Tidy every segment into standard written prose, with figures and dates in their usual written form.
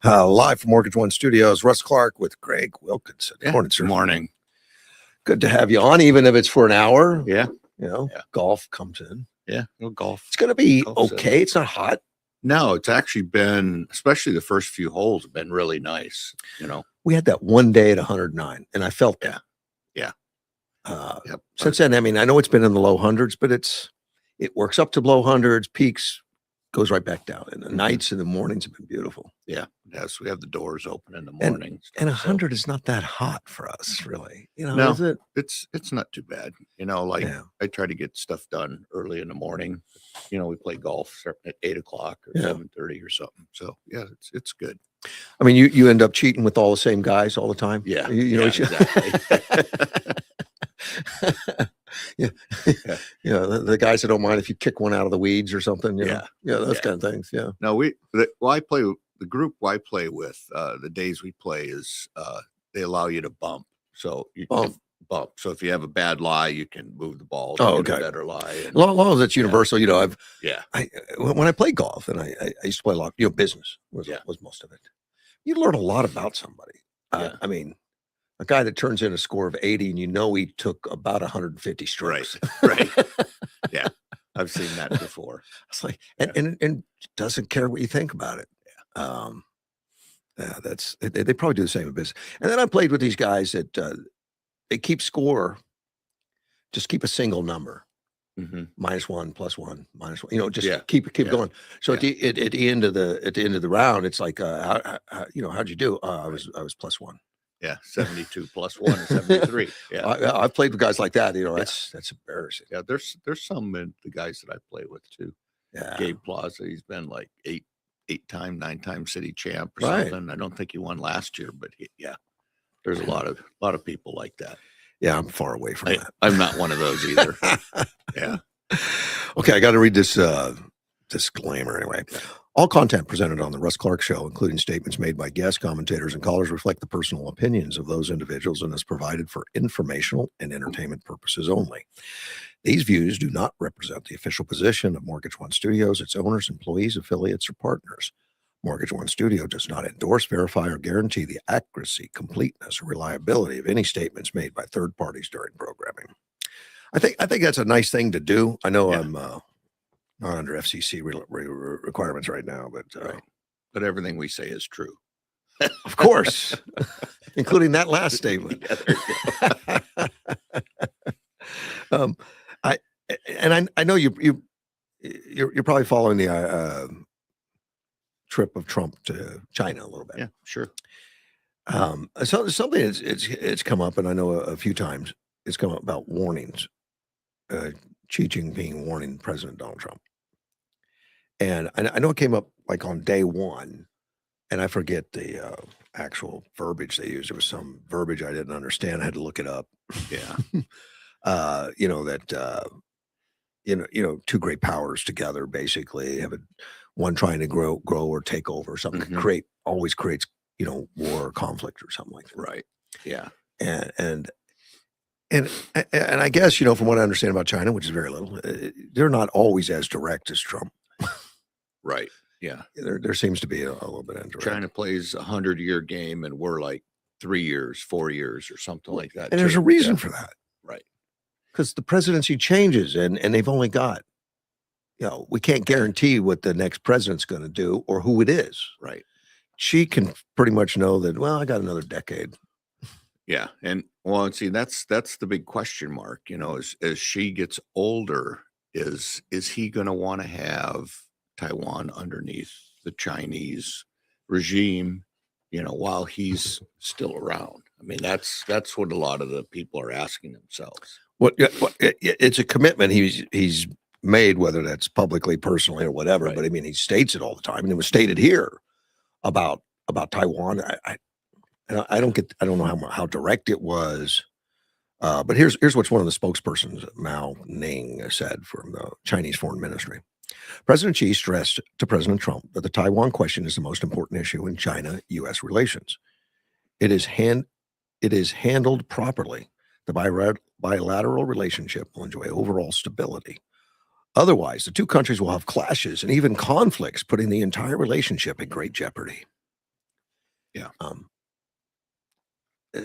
Live from Mortgage One Studios, Russ Clark with Greg Wilkinson. Good morning, sir. Good morning. Good to have you on, even if it's for an hour. Yeah. Golf comes in. Yeah. No golf. It's going to be Golf's okay. It's not hot. No, it's actually been, especially the first few holes have been really nice. We had that one day at 109, and I felt that. Yeah. Since then, I mean, I know it's been in the low hundreds, but it works up to low hundreds, peaks, goes right back down. And the nights and the mornings have been beautiful. Yeah. Yes. We have the doors open in the morning. And 100 is not that hot for us, really. No, is it? It's not too bad. I try to get stuff done early in the morning. We play golf starting at 8 o'clock or 7:30 or something. So yeah, it's good. I mean, you end up cheating with all the same guys all the time. Yeah. Exactly. The guys that don't mind if you kick one out of the weeds or something. Those kind of things. Yeah. No, the group I play with, the days we play is they allow you to bump. So you can bump. So if you have a bad lie, you can move the ball to get a better lie. As long as it's universal, when I play golf, and I used to play a lot, business was most of it. You learn a lot about somebody. I mean, a guy that turns in a score of 80 and he took about 150 strokes. Right. Yeah. I've seen that before. It's like, and doesn't care what you think about it. They probably do the same in business. And then I played with these guys that they keep score, just keep a single number. -1, +1, -1. Just keep going. So at the end of the round, it's like, how'd you do? I was +1. Yeah, 72 + 1 is 73. Yeah, I've played with guys like that. That's embarrassing. Yeah, there's some in the guys that I play with too. Yeah, Gabe Plaza, he's been like 8-time, 9-time city champ or something. I don't think he won last year, but there's a lot of people like that. Yeah, I'm far away from that. I'm not one of those either. Yeah. Okay, I got to read this disclaimer anyway. All content presented on the Russ Clark Show, including statements made by guests, commentators, and callers, reflect the personal opinions of those individuals and is provided for informational and entertainment purposes only. These views do not represent the official position of Mortgage One Studios, its owners, employees, affiliates, or partners. Mortgage One Studio does not endorse, verify, or guarantee the accuracy, completeness, or reliability of any statements made by third parties during programming. I think that's a nice thing to do. I know I'm not under FCC requirements right now, but everything we say is true. Of course, including that last statement. I know you're probably following the trip of Trump to China a little bit. Yeah, sure. So something it's come up, and I know a few times it's come up about warnings. Xi Jinping warning President Donald Trump. And I know it came up like on day one, and I forget the actual verbiage they used. There was some verbiage I didn't understand. I had to look it up. Yeah. Two great powers together basically have one trying to grow or take over something, always creates, war or conflict or something like that. Right. Yeah. And I guess, from what I understand about China, which is very little, they're not always as direct as Trump. Right. Yeah. There seems to be a little bit indirect. China plays 100-year game and we're like 3 years, 4 years or something like that. And there's a reason for that. Right. Because the presidency changes and they've only got, we can't guarantee what the next president's going to do or who it is. Right. She can pretty much know that, I got another decade. Yeah. And see, that's the big question mark, as she gets older, is he going to want to have Taiwan underneath the Chinese regime, while he's still around? I mean, that's what a lot of the people are asking themselves. It's a commitment he's made, whether that's publicly, personally, or whatever. Right. But I mean, he states it all the time, and it was stated here about Taiwan. I don't know how direct it was, but here's what's one of the spokespersons, Mao Ning, said from the Chinese Foreign Ministry. President Xi stressed to President Trump that the Taiwan question is the most important issue in China-U.S. relations. It is handled properly. The bilateral relationship will enjoy overall stability. Otherwise, the two countries will have clashes and even conflicts, putting the entire relationship in great jeopardy. Yeah.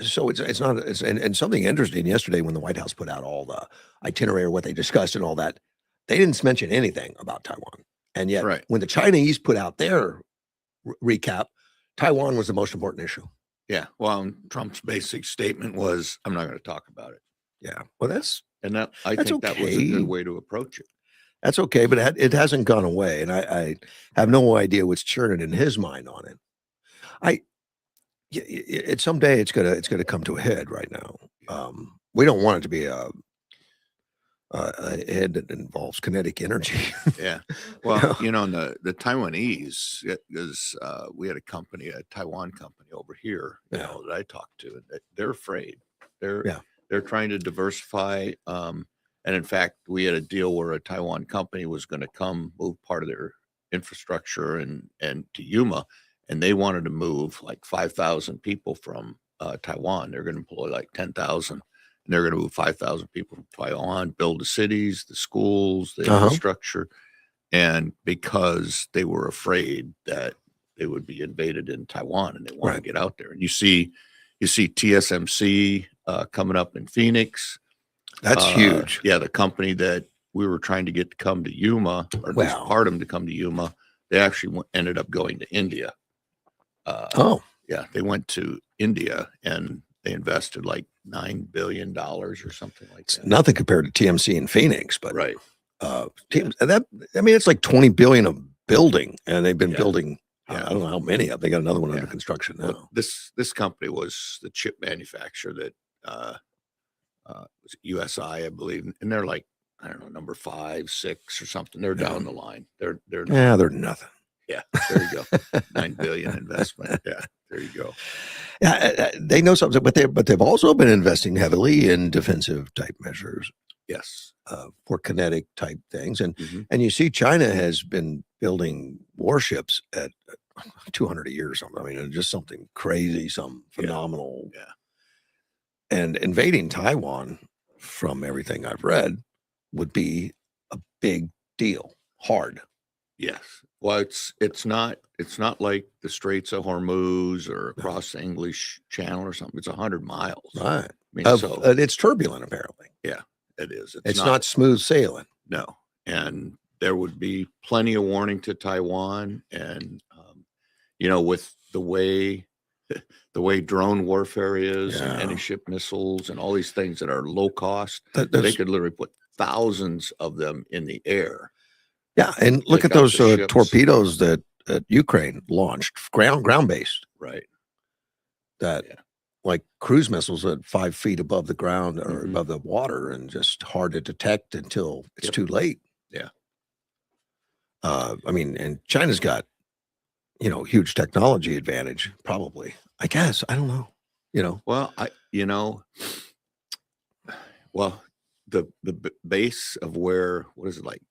So it's not and something interesting yesterday when the White House put out all the itinerary, what they discussed and all that, they didn't mention anything about Taiwan. And yet Right. when the Chinese put out their recap, Taiwan was the most important issue. Yeah. Well, Trump's basic statement was, "I'm not going to talk about it." Yeah. Well, And I that's think that was a good okay. way to approach it. That's okay, but it hasn't gone away. And I have no idea what's churning in his mind on it. I someday it's gonna come to a head right now. We don't want it to be a head that involves kinetic energy. Yeah. You Well, know? you know, and the Taiwanese is we had a Taiwan company over here, Yeah. that I talked to, and they're afraid. They're Yeah. they're trying to diversify. And in fact, we had a deal where a Taiwan company was going to come move part of their infrastructure and to Yuma, and they wanted to move like 5,000 people from Taiwan. They're going to employ like 10,000. And they're going to move 5,000 people from Taiwan, build the cities, the schools, the infrastructure. And because they were afraid that they would be invaded in Taiwan and they want Right. to get out there. And you see TSMC coming up in Phoenix. That's huge. Yeah, the company that we were trying to get to come to Yuma, or at least Wow. part of them to come to Yuma, they actually ended up going to India. Yeah, they went to India and they invested like $9 billion or something like It's that. nothing compared to TMC in Phoenix, but Right. it's like 20 billion a building, and they've been Yeah. building. Yeah. I don't know how many of. They got another one under Yeah. construction now. Well, this company was the chip manufacturer that was USI, I believe, and they're like, I don't know, number 5, 6 or something. They're Yeah. down the line. They're Yeah, they're nothing. Yeah, there you go. 9 billion investment. Yeah, there you go. Yeah, they know something, but they've also been investing heavily in defensive type measures Yes. for kinetic type things, and Mhm. and you see China has been building warships at 200 a year or something. I mean, just something crazy, some phenomenal. Yeah. And invading Taiwan, from everything I've read, would be a big deal. Hard. Yes. Well, it's not like the Straits of Hormuz or across the English Channel or something. It's 100 miles. Right. I mean, It's turbulent, apparently. yeah, it is. It's not smooth sailing. No. And there would be plenty of warning to Taiwan. And, with the way drone warfare is and Yeah. anti-ship missiles and all these things that are low cost, they That's- could literally put thousands of them in the air. yeah, and look Take at out those the ships. torpedoes that Ukraine launched, ground based, Right. that Yeah. like cruise missiles at 5 feet above the ground or Mhm. above the water, and just hard to detect until it's Yep. too late. Yeah. I mean, and China's got huge technology advantage, probably. I guess I don't know. Well, the base of what is it, like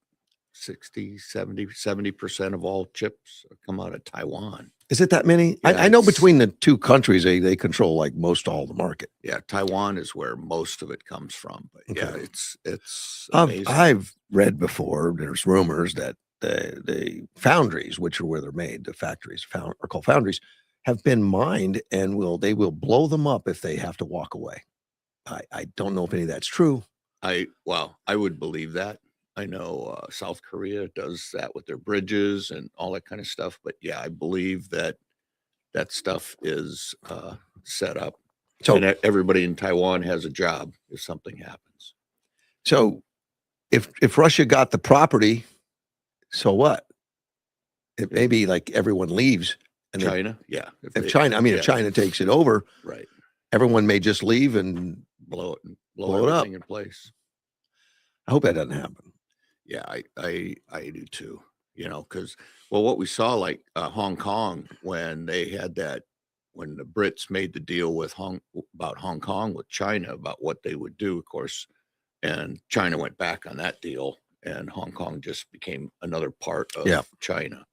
60, 70% of all chips come out of Taiwan. Is it that many? Yeah, I know it's- between the two countries, they control like most all the market. Yeah, Taiwan is where most of it comes from. But yeah, Okay. it's amazing. I've read before. There's rumors that the foundries, which are where they're made, the factories are called foundries, have been mined, and they will blow them up if they have to walk away. I don't know if any of that's true. I would believe that. I know South Korea does that with their bridges and all that kind of stuff. But yeah, I believe that stuff is set up. So And everybody in Taiwan has a job if something happens. So if Russia got the property, so what? It may be like everyone leaves, and China, yeah. if China takes it over, right, everyone may just leave and blow Blow it up. everything in place. I hope that doesn't happen. Yeah, I do too. Because what we saw, like Hong Kong, when they had when the Brits made the deal with about Hong Kong with China about what they would do, of course, and China went back on that deal, and Hong Kong just became another part of China.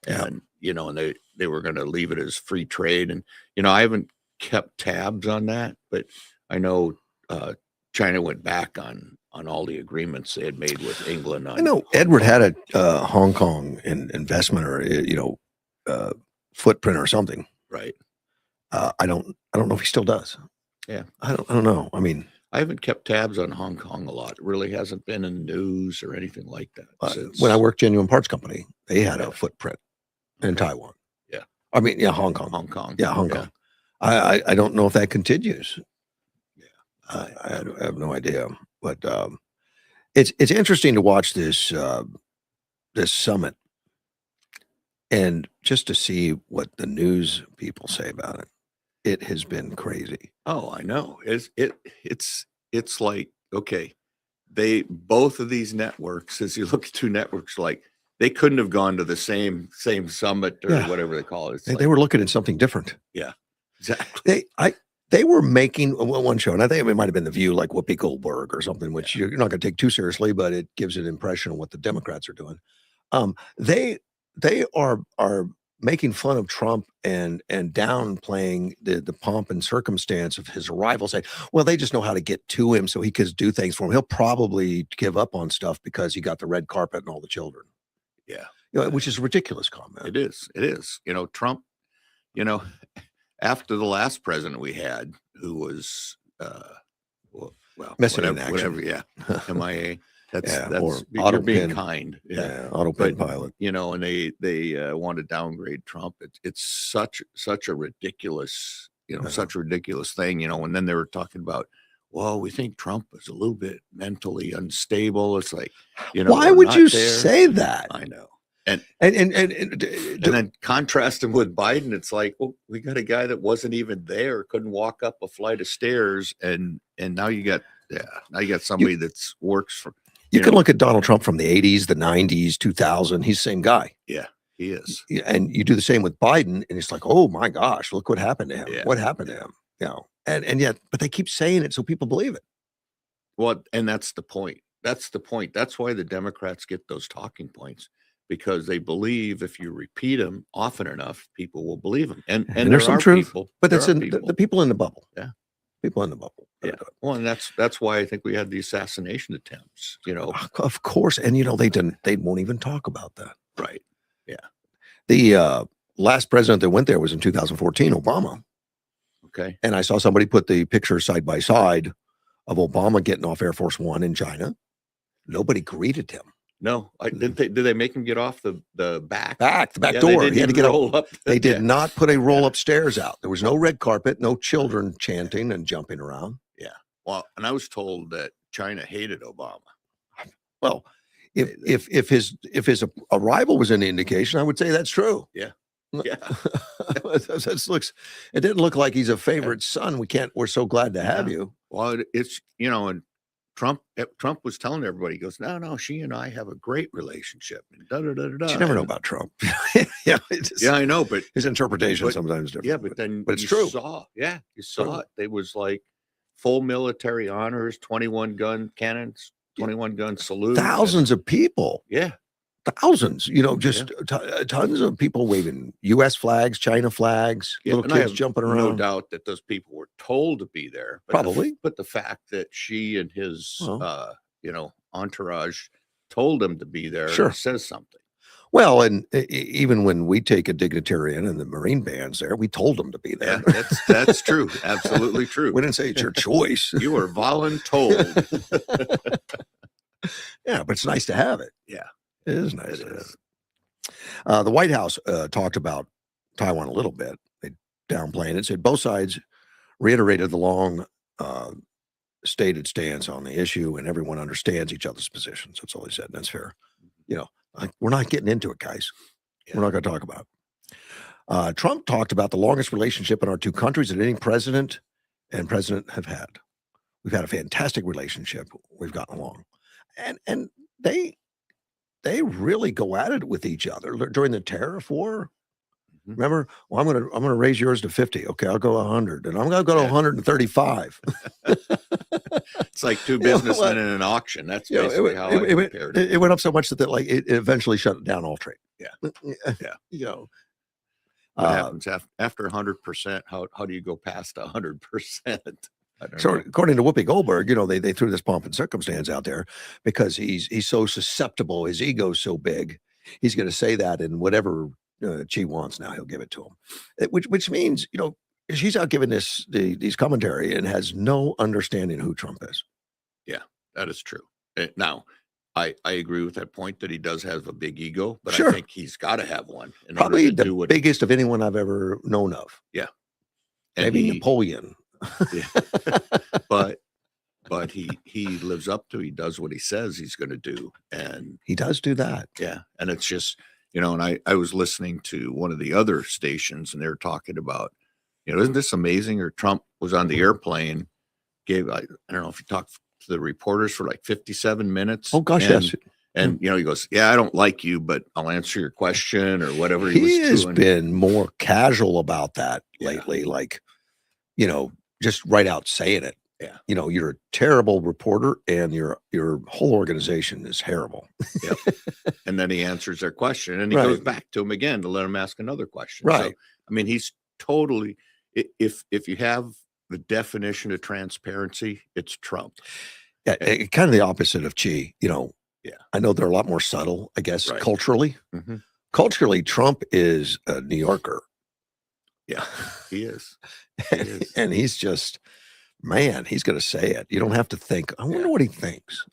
Yeah. And and they were going to leave it as free trade. And I haven't kept tabs on that, but I know China went back on all the agreements they had made with England. I know Edward had a Hong Kong investment or footprint or something. Right. I don't know if he still does. Yeah. I don't know. I mean, I haven't kept tabs on Hong Kong a lot. It really hasn't been in the news or anything like that since. when I worked Genuine Parts Company, they had a Yeah. footprint in Okay. Taiwan. Yeah. I mean, yeah, Hong Kong. Hong Kong. Yeah, Hong Yeah. Kong. I don't know if that continues. Yeah. I have no idea. But it's interesting to watch this this summit and just to see what the news people say about it. It has been crazy. Oh, I know. It's like, okay, they both of these networks, as you look at two networks, like they couldn't have gone to the same summit or Yeah. whatever they call it. It's They like, were looking at something different. yeah, exactly. They were making one show, and I think it might have been The View, like Whoopi Goldberg or something, which you're not going to take too seriously, but it gives an impression of what the Democrats are doing. They are making fun of Trump and downplaying the pomp and circumstance of his arrival, saying, "Well, they just know how to get to him, so he could do things for him. He'll probably give up on stuff because he got the red carpet and all the children." Yeah, Which is a ridiculous comment. it is. It is. Trump. You know, after the last president we had, who was well, Missing in whatever, action. yeah, MIA. That's or you're auto being pin. kind. Yeah, auto pin But pilot. and they want to downgrade Trump. It's such a ridiculous such a ridiculous thing. And then they were talking about, well, we think Trump is a little bit mentally unstable. It's like, Why we're would not you there. say that? I know. And And then contrast him with Biden. It's like, well, we got a guy that wasn't even there, couldn't walk up a flight of stairs, and now you got somebody that's works for. You can look at Donald Trump from the 80s, the 90s, 2000. He's the same guy. Yeah, he is. And you do the same with Biden, and it's like, oh my gosh, look what happened to him. Yeah. What happened to him? And yet, but they keep saying it so people believe it. Well, and that's the point. That's the point. That's why the Democrats get those talking points, because they believe if you repeat them often enough, people will believe them. And there's there some are truth, people, but there that's are in people. the people in the bubble. Yeah. People in the bubble. Yeah. Well, and that's why I think we had the assassination attempts, Of course. And they won't even talk about that. Right. Yeah. The last president that went there was in 2014, Obama. Okay. And I saw somebody put the picture side by side of Obama getting off Air Force One in China. Nobody greeted him. No, did they make him get off the back Yeah, door? He had to get roll up. They did not put a roll up stairs out. There was no red carpet, no children chanting and jumping around. Yeah. Well, and I was told that China hated Obama. Well, if his arrival was an indication, I would say that's true. Yeah. Yeah. It didn't look like he's a favorite son. We're so glad to have you. Well, it's and Trump was telling everybody, he goes, no, she and I have a great relationship. And da, da, da, da, da. You never know about Trump. Yeah, I know, but his interpretation sometimes different. Yeah, but it's true. You saw it. It was like full military honors, 21 gun cannons, 21 gun salute. Thousands of people. Yeah. Thousands, just tons of people waving U.S. flags, China flags, little kids jumping around. No doubt that those people were told to be there. But Probably. But the fact that she and his, entourage told him to be there says something. Well, and even when we take a dignitary in and the Marine band's there, we told them to be there. Yeah, that's true. Absolutely true. We didn't say it's your choice. You were voluntold. Yeah, but it's nice to have it. Yeah. It is nice. The White House talked about Taiwan a little bit. They downplayed it, said both sides reiterated the long stated stance on the issue, and everyone understands each other's positions. That's all they said, and that's fair. We're not getting into it, guys. Yeah. We're not going to talk about it. Trump talked about the longest relationship in our two countries that any president have had. We've had a fantastic relationship. We've gotten along, and they really go at it with each other during the tariff war. Mm-hmm. Remember, well, I'm gonna raise yours to 50. Okay, I'll go 100, and I'm gonna go to 135. It's like two businessmen in an auction. That's basically how I compared it. It went up so much that it eventually shut down all trade. Yeah. What happens after 100%? How do you go past 100%? So according to Whoopi Goldberg, they threw this pomp and circumstance out there because he's so susceptible, his ego's so big, he's going to say that, and whatever she wants now, he'll give it to him. Which means, she's out giving these commentary and has no understanding of who Trump is. Yeah, that is true. Now, I agree with that point that he does have a big ego, but Sure. I think he's got to have one in Probably order to the do what. biggest of anyone I've ever known of. Yeah, and Maybe Napoleon. Yeah, but he lives up to. He does what he says he's going to do, and He does do that. yeah, and it's just and I was listening to one of the other stations, and they're talking about isn't this amazing? Or Trump was on the airplane, gave I don't know if he talked to the reporters for like 57 minutes. Oh gosh, and, yes. And he goes, yeah, I don't like you, but I'll answer your question or whatever He was has doing. been more casual about that Yeah. lately, like, just right out saying it. Yeah. You're a terrible reporter and your whole organization is terrible. Yep. And then he answers their question and he Right. goes back to him again to let him ask another question. Right. So, I mean, he's totally, if you have the definition of transparency, it's Trump. Yeah, kind of the opposite of Xi, Yeah. I know they're a lot more subtle, I guess, Right. culturally. Mm-hmm. Culturally, Trump is a New Yorker. Yeah, he is. He is. And he's just, man, he's going to say it. You don't have to think. I wonder what he thinks.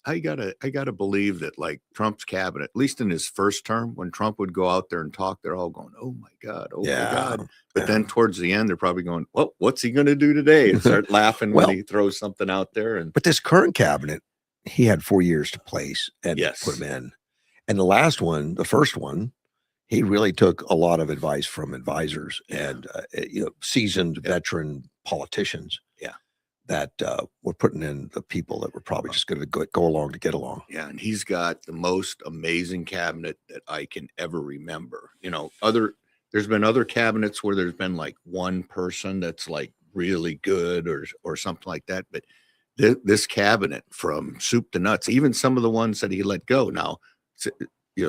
I gotta believe that like Trump's cabinet, at least in his first term, when Trump would go out there and talk, they're all going, "Oh my God, oh my God!" But then towards the end, they're probably going, "Well, what's he going to do today?" And start laughing when he throws something out there. But this current cabinet, he had 4 years to place and put him in. And the last one, the first one, he really took a lot of advice from advisors and seasoned veteran politicians. Yeah. That were putting in the people that were probably just going to go along to get along. Yeah, and he's got the most amazing cabinet that I can ever remember. There's been other cabinets where there's been like one person that's like really good or something like that, but this cabinet from soup to nuts, even some of the ones that he let go. Now,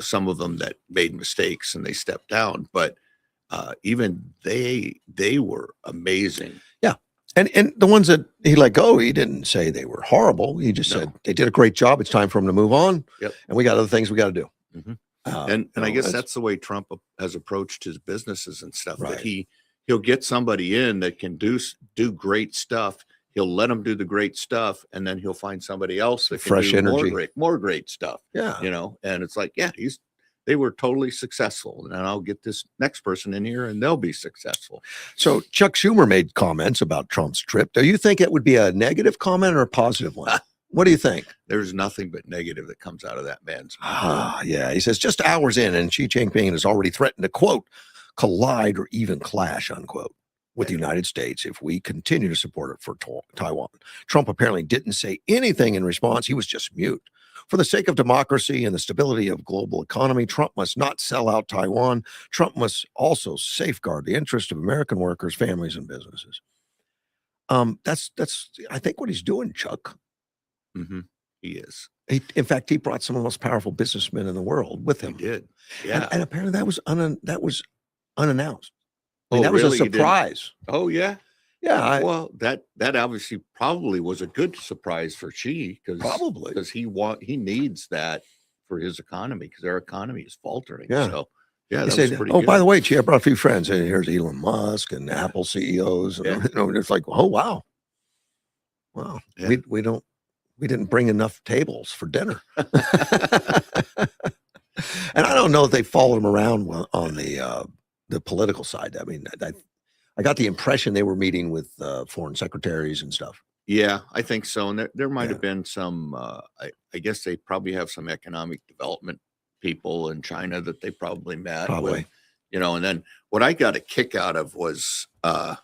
some of them that made mistakes and they stepped down, but even they were amazing. Yeah. And the ones that he let go, he didn't say they were horrible. He just said they did a great job. It's time for them to move on. Yep. And we got other things we got to do. Mm-hmm. And I guess that's the way Trump has approached his businesses and stuff. Right. That he'll get somebody in that can do great stuff. He'll let them do the great stuff, and then he'll find somebody else that can fresh do energy, more great stuff. Yeah, and it's like, they were totally successful, and I'll get this next person in here, and they'll be successful. So Chuck Schumer made comments about Trump's trip. Do you think it would be a negative comment or a positive one? What do you think? There's nothing but negative that comes out of that man's mouth. Yeah. He says just hours in, and Xi Jinping has already threatened to, quote, collide or even clash, unquote, with the United States if we continue to support it for Taiwan. Trump apparently didn't say anything in response. He was just mute. For the sake of democracy and the stability of global economy, Trump must not sell out Taiwan. Trump must also safeguard the interest of American workers, families, and businesses. That's I think what he's doing, Chuck. Mm-hmm. He is. In fact, he brought some of the most powerful businessmen in the world with him. He did. Yeah. And apparently that was unannounced. I mean, Oh, that was really? a surprise. Oh, yeah. Yeah. Well, that obviously probably was a good surprise for Xi because he needs that for his economy because their economy is faltering. Yeah. So yeah, he that said, was pretty "Oh, good. by the way, Xi, I brought a few friends. And here's Elon Musk and Apple CEOs. And it's like, oh wow, Yeah. we didn't bring enough tables for dinner." And I don't know if they followed him around on the political side. I mean, I got the impression they were meeting with foreign secretaries and stuff. Yeah, I think so. And there might have been some, I guess they probably have some economic development people in China that they probably met with, and then what I got a kick out of was, they're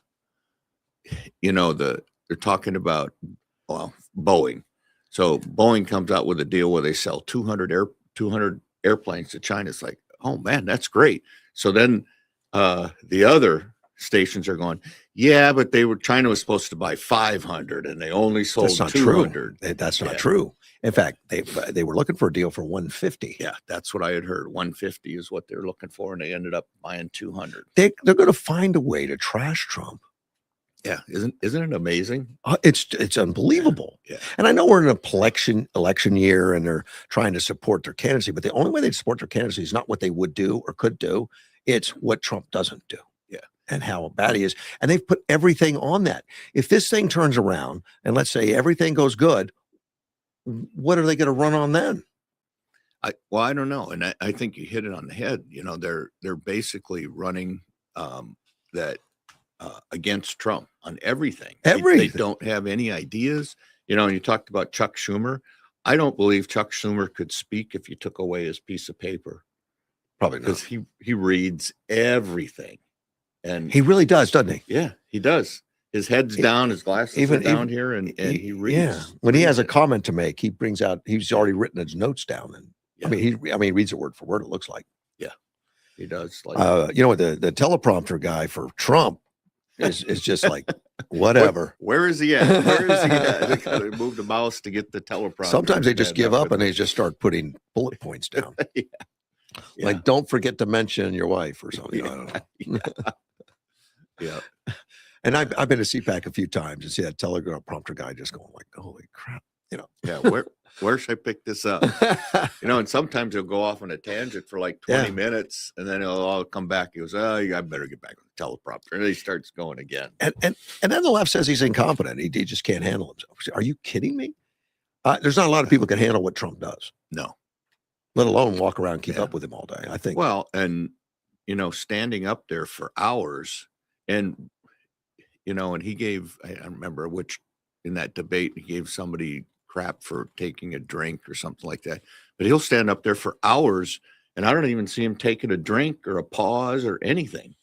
talking about, Boeing. So Boeing comes out with a deal where they sell 200 airplanes to China. It's like, oh man, that's great. So then the other stations are going, yeah, but China was supposed to buy 500 and they only sold 200. That's not true. In fact, they were looking for a deal for 150. Yeah, that's what I had heard. 150 is what they're looking for, and they ended up buying 200. They're going to find a way to trash Trump. Yeah, isn't it amazing? It's unbelievable. Yeah. And I know we're in an election year and they're trying to support their candidacy, but the only way they support their candidacy is not what they would do or could do. It's what Trump doesn't do. Yeah. and how bad he is. And they've put everything on that. If this thing turns around and let's say everything goes good, what are they going to run on then? I don't know. And I think you hit it on the head. You know, they're basically running that against Trump on everything. They don't have any ideas. You know, and you talked about Chuck Schumer. I don't believe Chuck Schumer could speak if you took away his piece of paper. Probably not. Because he reads everything. And he really does, doesn't he? Yeah, he does. His head's down, his glasses are down here, and he reads. Yeah. When he has a comment to make, he brings out, he's already written his notes down. And I mean, he reads it word for word, it looks like. Yeah, he does. Like, you know, the teleprompter guy for Trump is just like, whatever. Where is he at? Where is he at? They got to move the mouse to get the teleprompter. Sometimes they just give up and they just start putting bullet points down. Yeah. Like, don't forget to mention your wife or something. I don't know. Yeah. And I've been to CPAC a few times and see that teleprompter guy just going like, holy crap, you know. Yeah, where should I pick this up? You know, and sometimes he'll go off on a tangent for like 20 minutes and then he'll all come back. He goes, oh, I better get back on the teleprompter. And he starts going again. And then the left says he's incompetent. He just can't handle himself. Are you kidding me? There's not a lot of people can handle what Trump does. No. Let alone walk around and keep up with him all day, I think. Well, and, you know, standing up there for hours and, you know, and he gave, I don't remember which, in that debate, he gave somebody crap for taking a drink or something like that. But he'll stand up there for hours and I don't even see him taking a drink or a pause or anything.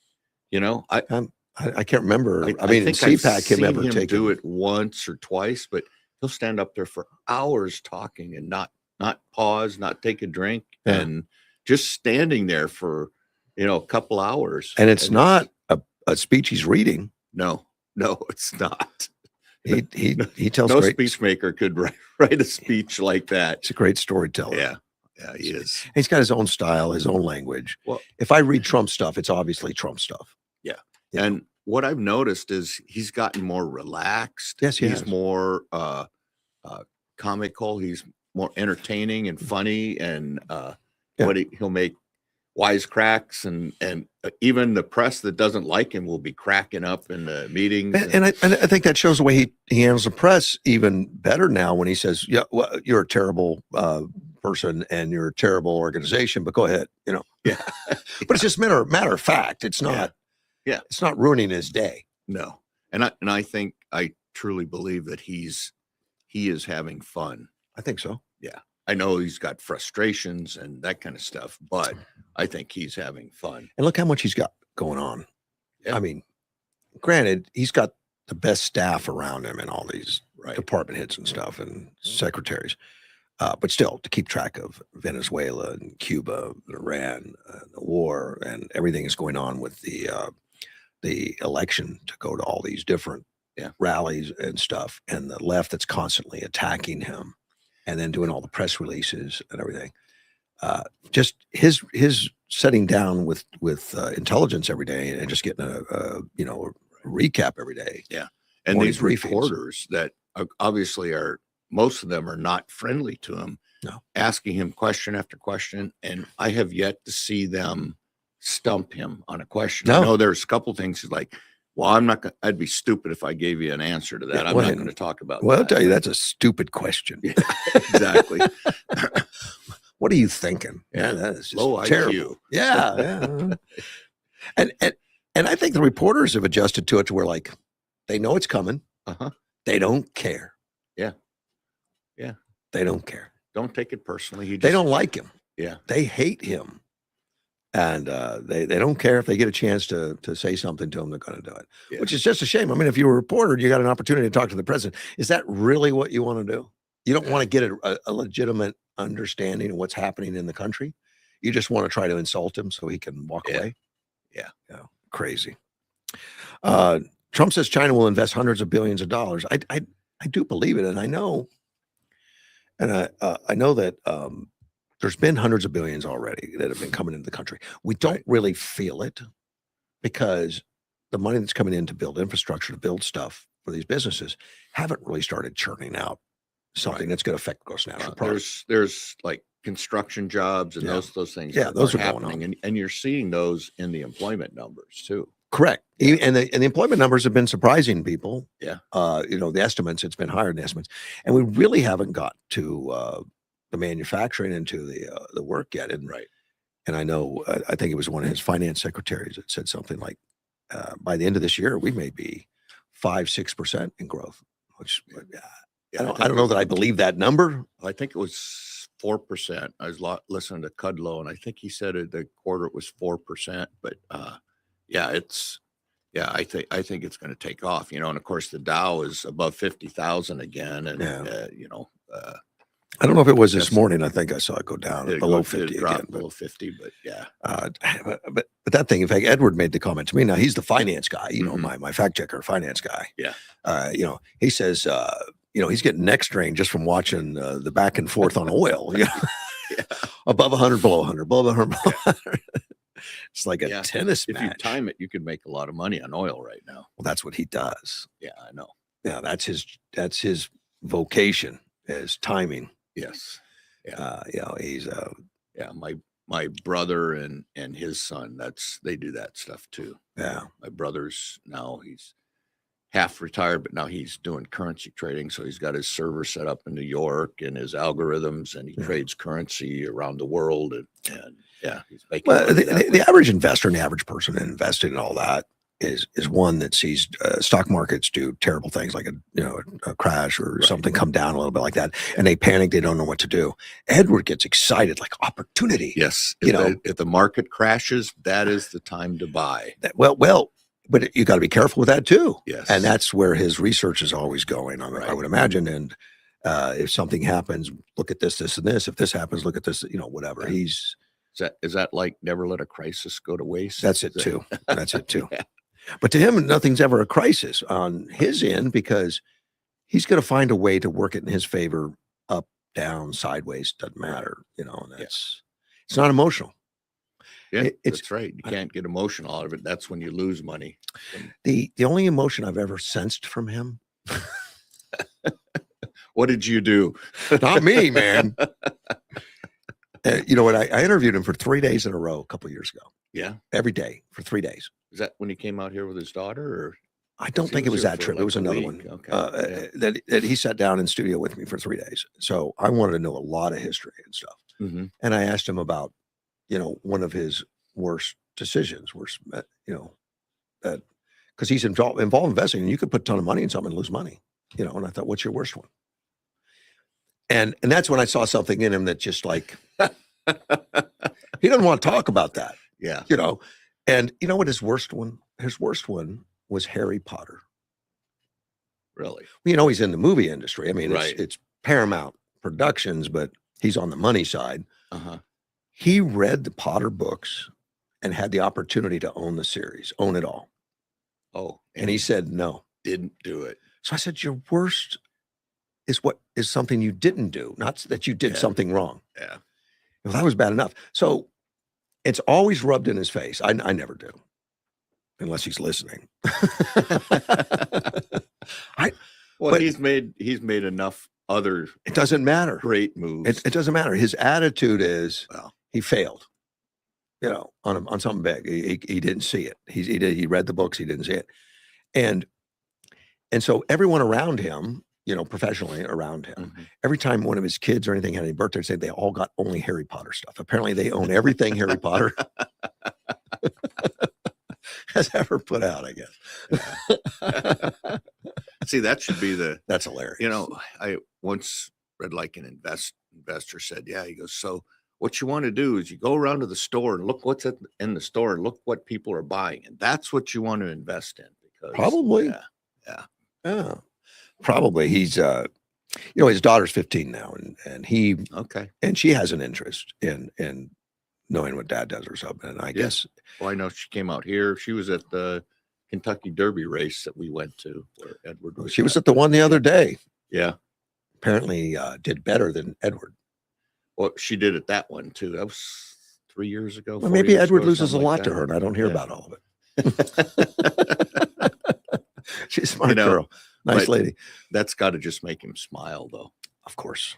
You know, I can't remember. I mean, in think CPAC, him ever do it once or twice, but he'll stand up there for hours talking and not pause, not take a drink, and just standing there for, you know, a couple hours. And it's not a speech he's reading. No, it's not. He tells no speech maker could write a speech like that. He's a great storyteller. Yeah, he is. He's got his own style, his own language. Well, if I read Trump stuff, it's obviously Trump stuff. Yeah. And what I've noticed is he's gotten more relaxed. Yes, he's more comical. He's more entertaining and funny, and he'll make wisecracks, and even the press that doesn't like him will be cracking up in the meetings. And I think that shows the way he handles the press even better now when he says, "Yeah, well, you're a terrible person and you're a terrible organization, but go ahead," you know. Yeah, but it's just matter of fact. It's not. Yeah, it's not ruining his day. No, and I think I truly believe that he is having fun. I think so. Yeah. I know he's got frustrations and that kind of stuff, but I think he's having fun. And look how much he's got going on. Yeah. I mean, granted, he's got the best staff around him and all these department heads and stuff and secretaries. But still, to keep track of Venezuela and Cuba, Iran, the war, and everything that's going on with the election, to go to all these different rallies and stuff, and the left that's constantly attacking him, and then doing all the press releases and everything. Just his sitting down with intelligence every day and just getting a recap every day. Yeah, and these reporters that obviously most of them are not friendly to him. No, asking him question after question, and I have yet to see them stump him on a question. No. I know there's a couple things he's like, well, I'm not going to, I'd be stupid if I gave you an answer to that. I'm not going to talk about that. Well, I'll tell you, that's a stupid question. Yeah, exactly. What are you thinking? Yeah, that is just low terrible. IQ. Yeah. And I think the reporters have adjusted to it to where, like, they know it's coming. They don't care. Yeah. Yeah. They don't care. Don't take it personally. They don't like him. Yeah. They hate him. And they don't care if they get a chance to say something to him, they're going to do it, which is just a shame. I mean, if you were a reporter, you got an opportunity to talk to the president. Is that really what you want to do? You don't want to get a legitimate understanding of what's happening in the country. You just want to try to insult him so he can walk away. Yeah. Crazy. Trump says China will invest hundreds of billions of dollars. I do believe it. And I know, I know that there's been hundreds of billions already that have been coming into the country. We don't really feel it because the money that's coming in to build infrastructure, to build stuff for these businesses, haven't really started churning out something that's going to affect gross national product. There's like construction jobs and those things. Yeah, those are happening, going on. and you're seeing those in the employment numbers too. Of Correct. And the employment numbers have been surprising people. Yeah. The estimates, it's been higher than estimates. And we really haven't got to the manufacturing and to the work yet. And Right. And I know, I think it was one of his finance secretaries that said something like, by the end of this year, we may be 5-6% in growth, which Yeah, I don't know that I believe that number. I think it was 4%. I was listening to Kudlow, and I think he said the quarter was 4%. But yeah, I think it's going to take off. And of course the Dow is above 50,000 again, and I don't know if it was this morning. I think I saw it go down below 50 drop again. Below 50, but yeah. But that thing, in fact, Edward made the comment to me. Now he's the finance guy, Mhm. my fact checker, finance guy. Yeah. He says, he's getting neck strain just from watching the back and forth on oil. Yeah. Above 100, below 100, above 100, below 100. It's like a Yeah. tennis If you match. time it, you could make a lot of money on oil right now. Well, that's what he does. Yeah, I know. Yeah, that's his vocation is timing. Yes. Yeah. He's Yeah. My brother and his son, they do that stuff too. yeah. My brother's now he's half retired, but now he's doing currency trading. So he's got his server set up in New York and his algorithms, and he trades currency around the world. And yeah, he's making Well, money that way. the average investor and the average person invested in all that is one that sees stock markets do terrible things like a crash or something come down a little bit like that, and they panic. They don't know what to do. Edward gets excited, like opportunity. Yes, if the market crashes, that is the time to buy. Well, but you got to be careful with that too. Yes, and that's where his research is always going. I would imagine. And if something happens, look at this, and this. If this happens, look at this. Whatever. Yeah. Is that like never let a crisis go to waste? That's it too. That's it too. Yeah. But to him, nothing's ever a crisis on his end because he's going to find a way to work it in his favor, up, down, sideways, doesn't matter, and it's not emotional. Yeah, that's right. You can't get emotional out of it. That's when you lose money. The only emotion I've ever sensed from him. What did you do? Not me, man. What? I interviewed him for 3 days in a row a couple of years ago. Yeah. Every day for 3 days. Is that when he came out here with his daughter, or? I don't think it was that trip. It was another one. Okay. That he sat down in studio with me for 3 days. So I wanted to know a lot of history and stuff. Mm-hmm. And I asked him about, one of his worst decisions, that because he's involved in investing, and you could put a ton of money in something and lose money, and I thought, what's your worst one? And that's when I saw something in him that just like, he doesn't want to talk about that. Yeah. And you know what his worst one was? Harry Potter. Really? He's in the movie industry. I mean, Right. it's Paramount Productions, but he's on the money side. Uh-huh. He read the Potter books and had the opportunity to own the series, own it all. Oh, And he said no. didn't do it. So I said, your worst is what is something you didn't do, not that you did something wrong. Yeah. Well, that was bad enough. So it's always rubbed in his face. I never do, unless he's listening. Well, he's made enough other It doesn't matter. great moves. It doesn't matter. His attitude is, Well. he failed, on something big. He didn't see it. He read the books. He didn't see it. And so everyone around him, professionally around him, Mhm. every time one of his kids or anything had any birthday, say they all got only Harry Potter stuff. Apparently they own everything Harry Potter has ever put out, I guess. See, that should be That's hilarious. I once read like an investor said, yeah, he goes, so what you want to do is you go around to the store and look what's in the store and look what people are buying. And that's what you want to invest in. Because Probably. Yeah. Probably. He's, his daughter's 15 now, and he, Okay. and she has an interest in knowing what dad does or something. And I guess, Well, I know she came out here. She was at the Kentucky Derby race that we went to where Edward was. she was at the one the other day. Yeah. Apparently did better than Edward. Well, she did at that one too. That was 3 years ago. Well, 4 maybe years Edward ago, loses a something like lot to that. her, and I don't hear Yeah. about all of it. She's a smart girl. Nice but- lady. That's got to just make him smile, though. Of course.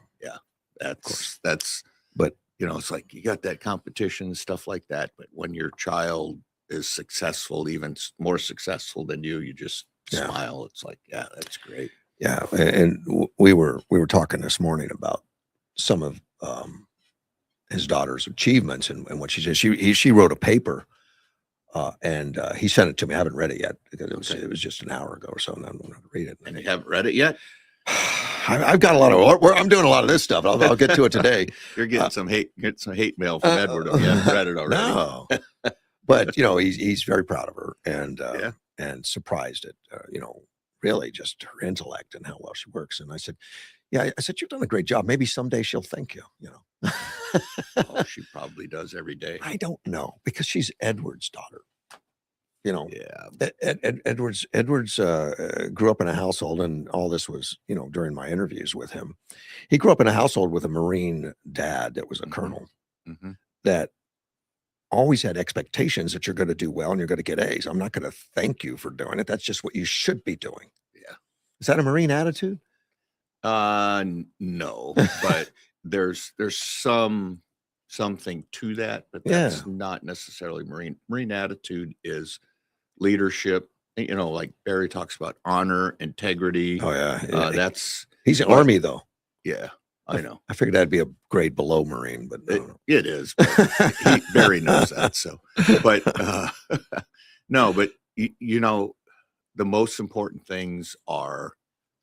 That's. But it's like you got that competition and stuff like that. But when your child is successful, even more successful than you, you just Yeah. smile. It's like, yeah, that's great. Yeah, and we were talking this morning about some of his daughter's achievements and what she did. She wrote a paper, and he sent it to me. I haven't read it yet because Okay. it was just an hour ago or so, and I'm going to read it. And you haven't read it yet? I've got a lot of work. I'm doing a lot of this stuff. I'll get to it today. You're getting some hate mail from Edward if you haven't read it already. No, but he's very proud of her Yeah. and surprised at really just her intellect and how well she works. And I said, yeah, I said, you've done a great job. Maybe someday she'll thank you. Oh, she probably does every day. I don't know because she's Edward's daughter. Yeah. Edwards grew up in a household, and all this was, during my interviews with him. He grew up in a household with a Marine dad that was a Mhm. colonel hmm that always had expectations that you're going to do well and you're going to get A's. I'm not going to thank you for doing it. That's just what you should be doing. Yeah. Is that a Marine attitude? No, but there's something to that, but Yeah. that's not necessarily Marine attitude is leadership. Like Barry talks about honor, integrity. Oh yeah. That's He's an what- Army though. yeah, I know. I figured that'd be a grade below Marine, but no. It is. But Barry knows that. So, but no, but the most important things are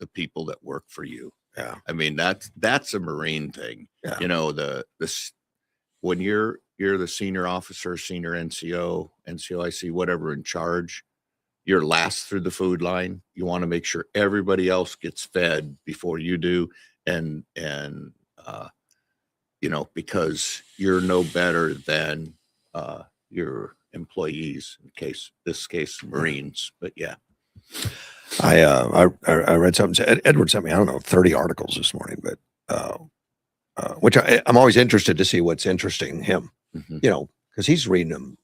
the people that work for you. Yeah. I mean, that's a Marine thing. Yeah. When you're the senior officer, senior NCO, NCOIC, whatever in charge, you're last through the food line. You want to make sure everybody else gets fed before you do. And because you're no better than your employees, this case, Marines. But yeah. I read something. Edward sent me, I don't know, 30 articles this morning, but which I'm always interested to see what's interesting him, Mhm. because he's reading them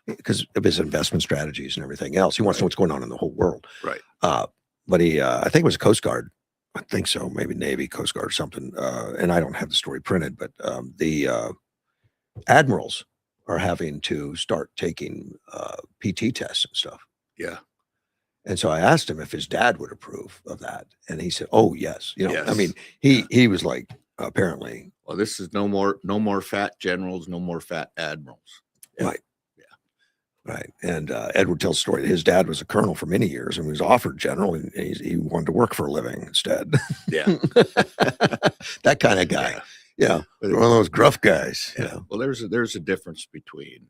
because of his investment strategies and everything else. He wants to know what's going on in the whole world. Right. But he, I think it was Coast Guard. I think so, maybe Navy, Coast Guard or something. And I don't have the story printed, but the admirals are having to start taking PT tests and stuff. Yeah. And so I asked him if his dad would approve of that, and he said, "Oh yes." I Yes. mean, he was like, apparently, Well, this is no more fat generals, no more fat admirals. Yeah. Right. Right. And Edward tells the story that his dad was a colonel for many years and was offered general, and he wanted to work for a living instead. Yeah. That kind of guy. Yeah. But One of those gruff guys. yeah. Well, there's a difference between,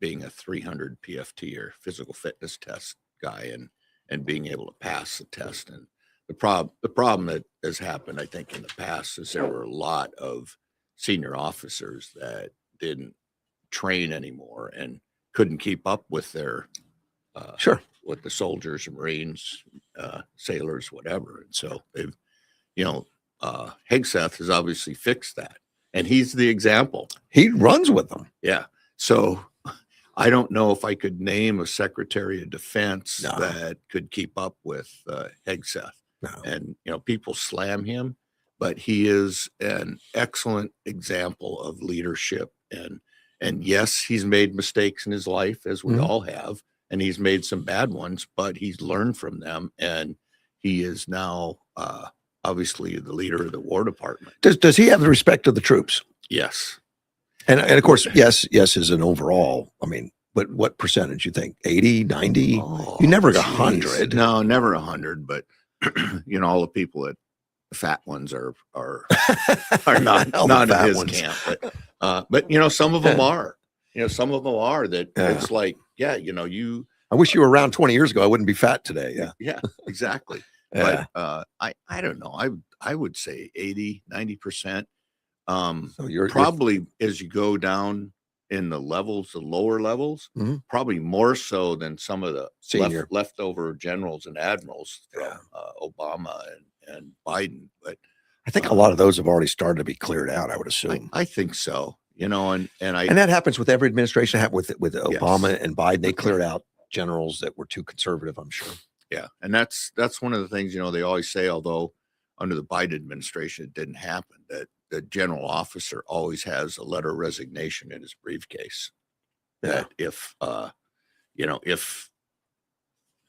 being a 300 PFT or physical fitness test guy and being able to pass the test. And the problem that has happened, I think, in the past is there were a lot of senior officers that didn't train anymore and couldn't keep up with their Sure. with the soldiers, Marines, sailors, whatever. And so they've, Hegseth has obviously fixed that, and he's the example. He runs with them. Yeah. So I don't know if I could name a Secretary of Defense No. that could keep up with Hegseth. No. And people slam him, but he is an excellent example of leadership. And yes, he's made mistakes in his life, as we Mhm. all have, and he's made some bad ones, but he's learned from them, and he is now obviously the leader of the War Department. Does he have the respect of the troops? Yes. And of course, yes is an overall. I mean, but what percentage you think? 80, 90? Oh, You never got geez. 100. No, never 100. But all the people that the fat ones are not All the not in fat his ones. camp. But some of them are. Some of them are that. Yeah. It's like, you. I wish you were around 20 years ago. I wouldn't be fat today. Yeah. Yeah, exactly. Yeah. But I don't know. I would say 80, 90%. So you're Probably as you go down in the levels, the lower levels, Mhm. probably more so than some of the Senior. leftover generals and admirals from Yeah. Obama and Biden. But I think a lot of those have already started to be cleared out, I would assume. I think so. And And that happens with every administration. It happened with Obama and Biden. They cleared out generals that were too conservative, I'm sure. yeah, and that's one of the things they always say. Although under the Biden administration it didn't happen, that the general officer always has a letter of resignation in his briefcase. that if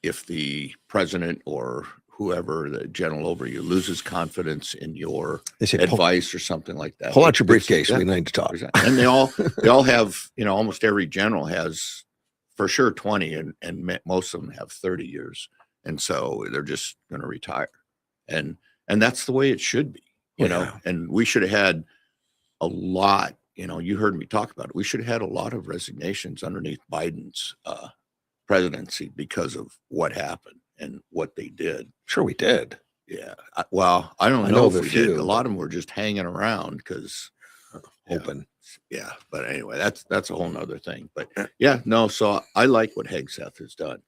if the president or whoever, the general over you, loses confidence in your They say, advice or something like that, pull out your it's- briefcase. yeah, We need to talk. and they all have, almost every general has for sure 20, and most of them have 30 years, and so they're just going to retire, and that's the way it should be, and we should have had a lot. You heard me talk about it. We should have had a lot of resignations underneath Biden's presidency because of what happened and what they did. Sure, we did. Yeah. Well, I don't I know know if of a we did. few, A lot of them were just hanging around because Open. yeah. But anyway, that's a whole nother thing. But yeah, no. So I like what Hegseth has done.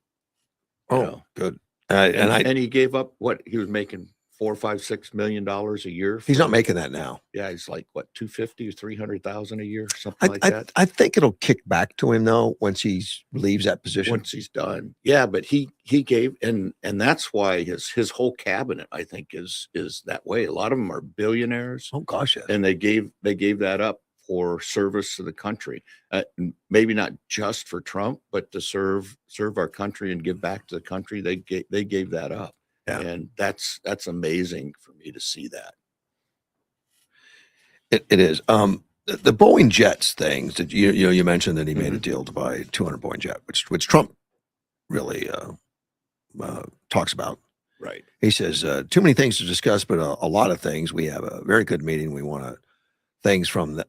Oh, good. And he gave up what he was making $4, $5, $6 million a year. He's not making that now. Yeah, he's like what, 250 or 300,000 a year, something like that. I think it'll kick back to him though once he leaves that position. Once he's done. Yeah, but he gave, and that's why his whole cabinet, I think, is that way. A lot of them are billionaires. Oh gosh, yeah. And they gave that up for service to the country. Maybe not just for Trump, but to serve our country and give back to the country. They gave that up. Yeah. And that's amazing for me to see that. It is. The Boeing jets things that you mentioned that he made a deal to buy 200 Boeing jet, which Trump really talks about. Right. He says too many things to discuss, but a lot of things. We have a very good meeting. We want things from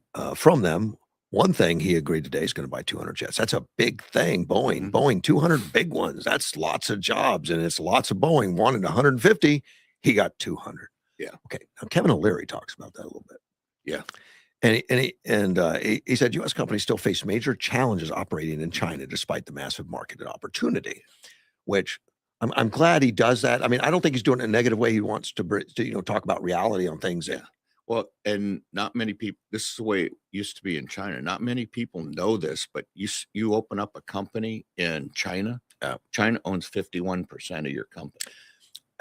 them. One thing he agreed today is going to buy 200 jets. That's a big thing. Boeing, 200 big ones. That's lots of jobs, and it's lots of Boeing. Wanted 150, he got 200. Yeah. Okay. Now Kevin O'Leary talks about that a little bit. Yeah. And he said U.S. companies still face major challenges operating in China despite the massive market and opportunity, which I'm glad he does that. I mean, I don't think he's doing it in a negative way. He wants to talk about reality on things. Yeah. Well, and not many people, this is the way it used to be in China. Not many people know this, but you open up a company in China, China owns 51% of your company.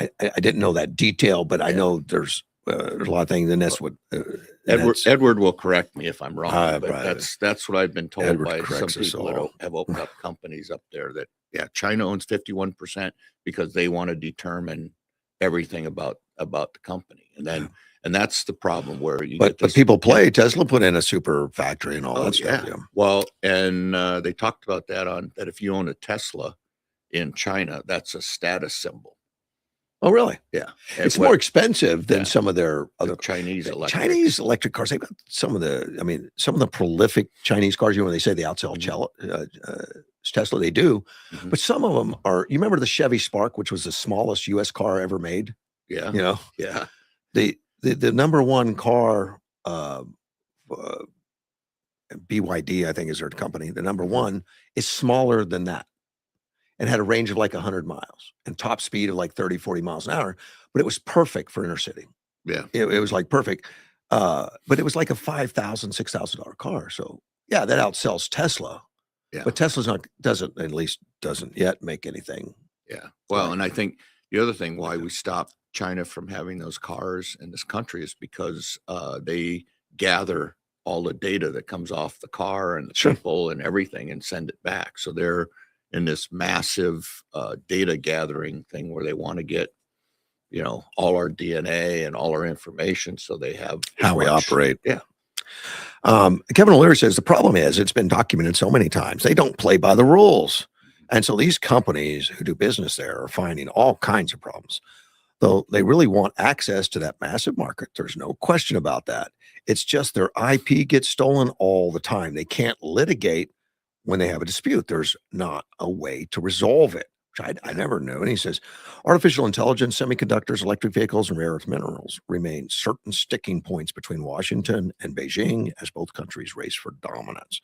I didn't know that detail, but I know there's a lot of things, and that's what Edward will correct me if I'm wrong, but right. that's what I've been told Edward by some corrects us people that all. have opened up companies up there that China owns 51% because they want to determine everything about the company, and then and that's the problem where you but people play. Tesla put in a super factory and all that stuff. Yeah. Well, and they talked about that if you own a Tesla in China, that's a status symbol. Oh, really? Yeah. It's more expensive than some of their other Chinese electric cars. They've got some of the prolific Chinese cars. When they say they outsell Tesla, they do. But some of them are. You remember the Chevy Spark, which was the smallest U.S. car ever made? Yeah. Yeah. The number one car, BYD, I think is their company. The number one is smaller than that, and had a range of like 100 miles and top speed of like 30, 40 miles an hour. But it was perfect for inner city. Yeah. It was like perfect. But it was like a $5,000, $6,000 car. So yeah, that outsells Tesla. Yeah. But Tesla's doesn't yet make anything. Yeah. Well, and I think the other thing why we stopped China from having those cars in this country is because they gather all the data that comes off the car and the people and everything and send it back. So they're in this massive data gathering thing where they want to get, all our DNA and all our information. So they have how we operate. Yeah. Kevin O'Leary says the problem is it's been documented so many times. They don't play by the rules. And so these companies who do business there are finding all kinds of problems. Though they really want access to that massive market. There's no question about that. It's just their IP gets stolen all the time. They can't litigate when they have a dispute. There's not a way to resolve it, which I never knew. And he says, artificial intelligence, semiconductors, electric vehicles, and rare earth minerals remain certain sticking points between Washington and Beijing as both countries race for dominance.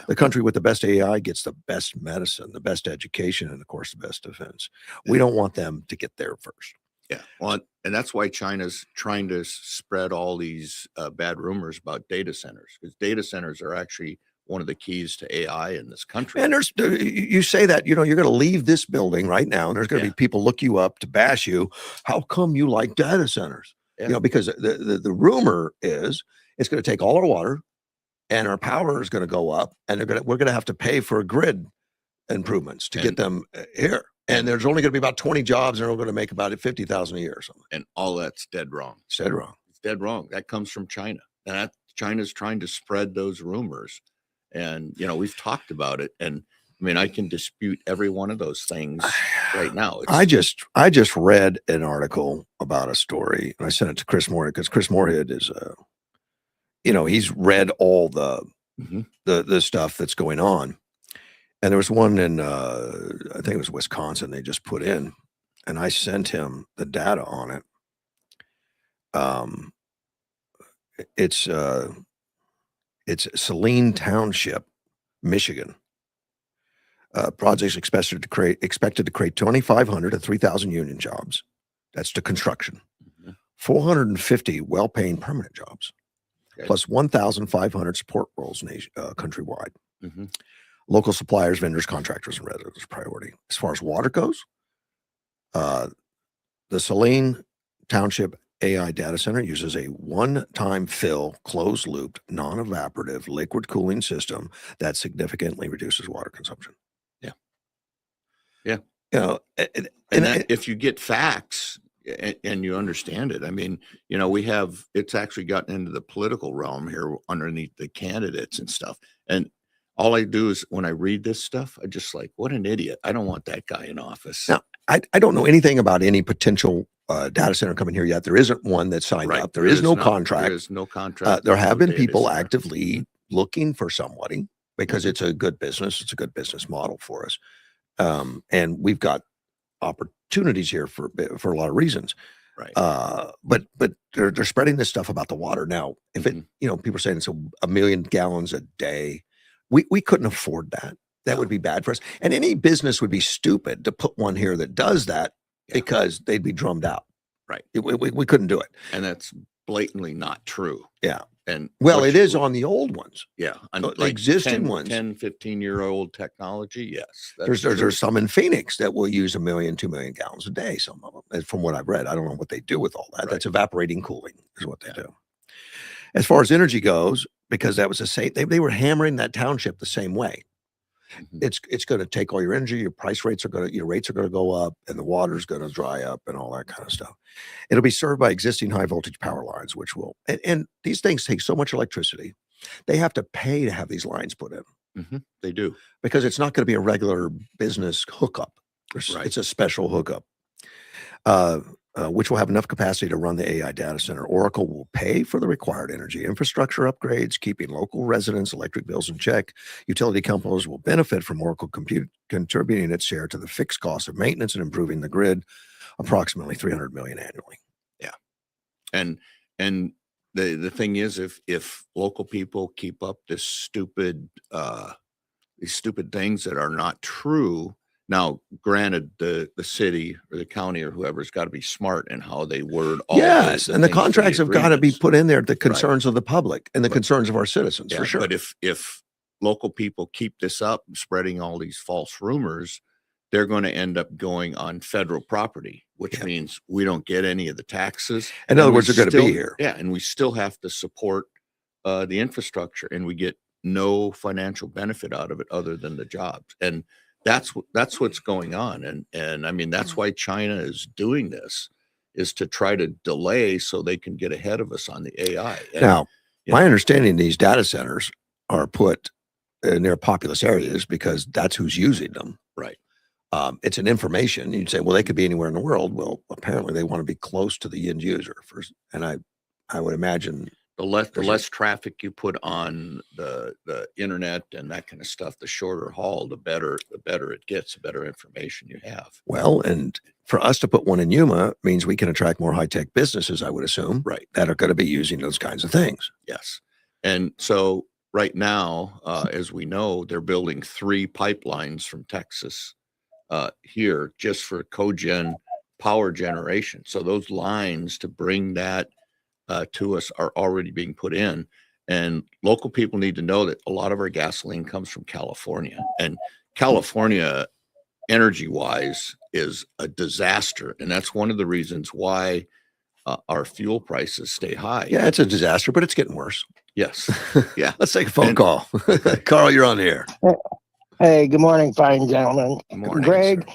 The country with the best AI gets the best medicine, the best education, and of course, the best defense. We don't want them to get there first. Yeah. Well, and that's why China's trying to spread all these bad rumors about data centers, because data centers are actually one of the keys to AI in this country. And you say that, you're going to leave this building right now, and there's going to be people look you up to bash you. How come you like data centers? Yeah. Because the rumor is it's going to take all our water, and our power is going to go up, and we're going to have to pay for grid improvements to get them here. And there's only going to be about 20 jobs, and we're going to make about 50,000 a year or something. And all that's dead wrong. It's dead wrong. It's dead wrong. That comes from China. And China's trying to spread those rumors. And, we've talked about it. And I mean, I can dispute every one of those things right now. I just read an article about a story, and I sent it to Chris Moorhead, because Chris Moorhead is, he's read all the stuff that's going on. And there was one in, I think it was Wisconsin, they just put in, and I sent him the data on it. It's Saline Township, Michigan. Projects expected to create 2,500 to 3,000 union jobs. That's to construction. 450 well-paying permanent jobs, plus 1,500 support roles countrywide. Local suppliers, vendors, contractors, and residents priority. As far as water goes, the Saline Township AI data center uses a one-time fill, closed-looped, non-evaporative liquid cooling system that significantly reduces water consumption. Yeah. If you get facts and you understand it, I mean, it's actually gotten into the political realm here underneath the candidates and stuff. And all I do is when I read this stuff, I just like, what an idiot. I don't want that guy in office. Now, I don't know anything about any potential data center coming here yet. There isn't one that signed up. There is no contract. There is no contract. There have been people actively looking for somebody because it's a good business. It's a good business model for us. And we've got opportunities here for a lot of reasons. Right. But they're spreading this stuff about the water. Now, if people are saying it's a million gallons a day, we couldn't afford that. That would be bad for us. And any business would be stupid to put one here that does that because they'd be drummed out. Right. We couldn't do it. And that's blatantly not true. Yeah. And it is on the old ones. Yeah. Like existing ones. 10, 15-year-old technology. Yes. There's some in Phoenix that will use 1 million, 2 million gallons a day. Some of them, from what I've read. I don't know what they do with all that. Right. That's evaporating cooling is what they do. As far as energy goes, because that was the same, they were hammering that township the same way. It's going to take all your energy. Your rates are going to go up, and the water's going to dry up, and all that kind of stuff. It'll be served by existing high voltage power lines, which will and these things take so much electricity. They have to pay to have these lines put in. They do, because it's not going to be a regular business hookup. It's a special hookup, which will have enough capacity to run the AI data center. Oracle will pay for the required energy infrastructure upgrades, keeping local residents' electric bills in check. Utility companies will benefit from Oracle contributing its share to the fixed cost of maintenance and improving the grid, approximately $300 million annually. Yeah, and the thing is, if local people keep up these stupid things that are not true. Now, granted, the city or the county or whoever's got to be smart in how they word all this. And the contracts have got to be put in there, the concerns of the public and the concerns of our citizens, for sure. But if local people keep this up, spreading all these false rumors, they're going to end up going on federal property, which means we don't get any of the taxes. In other words, they're going to be here. Yeah, and we still have to support the infrastructure, and we get no financial benefit out of it other than the jobs. And that's what's going on. And I mean, that's why China is doing this, is to try to delay so they can get ahead of us on the AI. Now, my understanding, these data centers are put in their populous areas because that's who's using them. Right. It's an information. You'd say, well, they could be anywhere in the world. Well, apparently they want to be close to the end user first. And I would imagine the less traffic you put on the internet and that kind of stuff, the shorter haul, the better it gets, the better information you have. Well, and for us to put one in Yuma means we can attract more high-tech businesses, I would assume, right, that are going to be using those kinds of things. Yes. And so right now, as we know, they're building 3 pipelines from Texas here just for cogen power generation. So those lines to bring that to us are already being put in, and local people need to know that a lot of our gasoline comes from California, and California energy wise is a disaster. And that's one of the reasons why our fuel prices stay high. Yeah, it's a disaster, but it's getting worse. Yes. Yeah. Let's take a phone And- call. Carl, you're on the air. Hey, good morning, fine gentlemen. Good morning, Greg,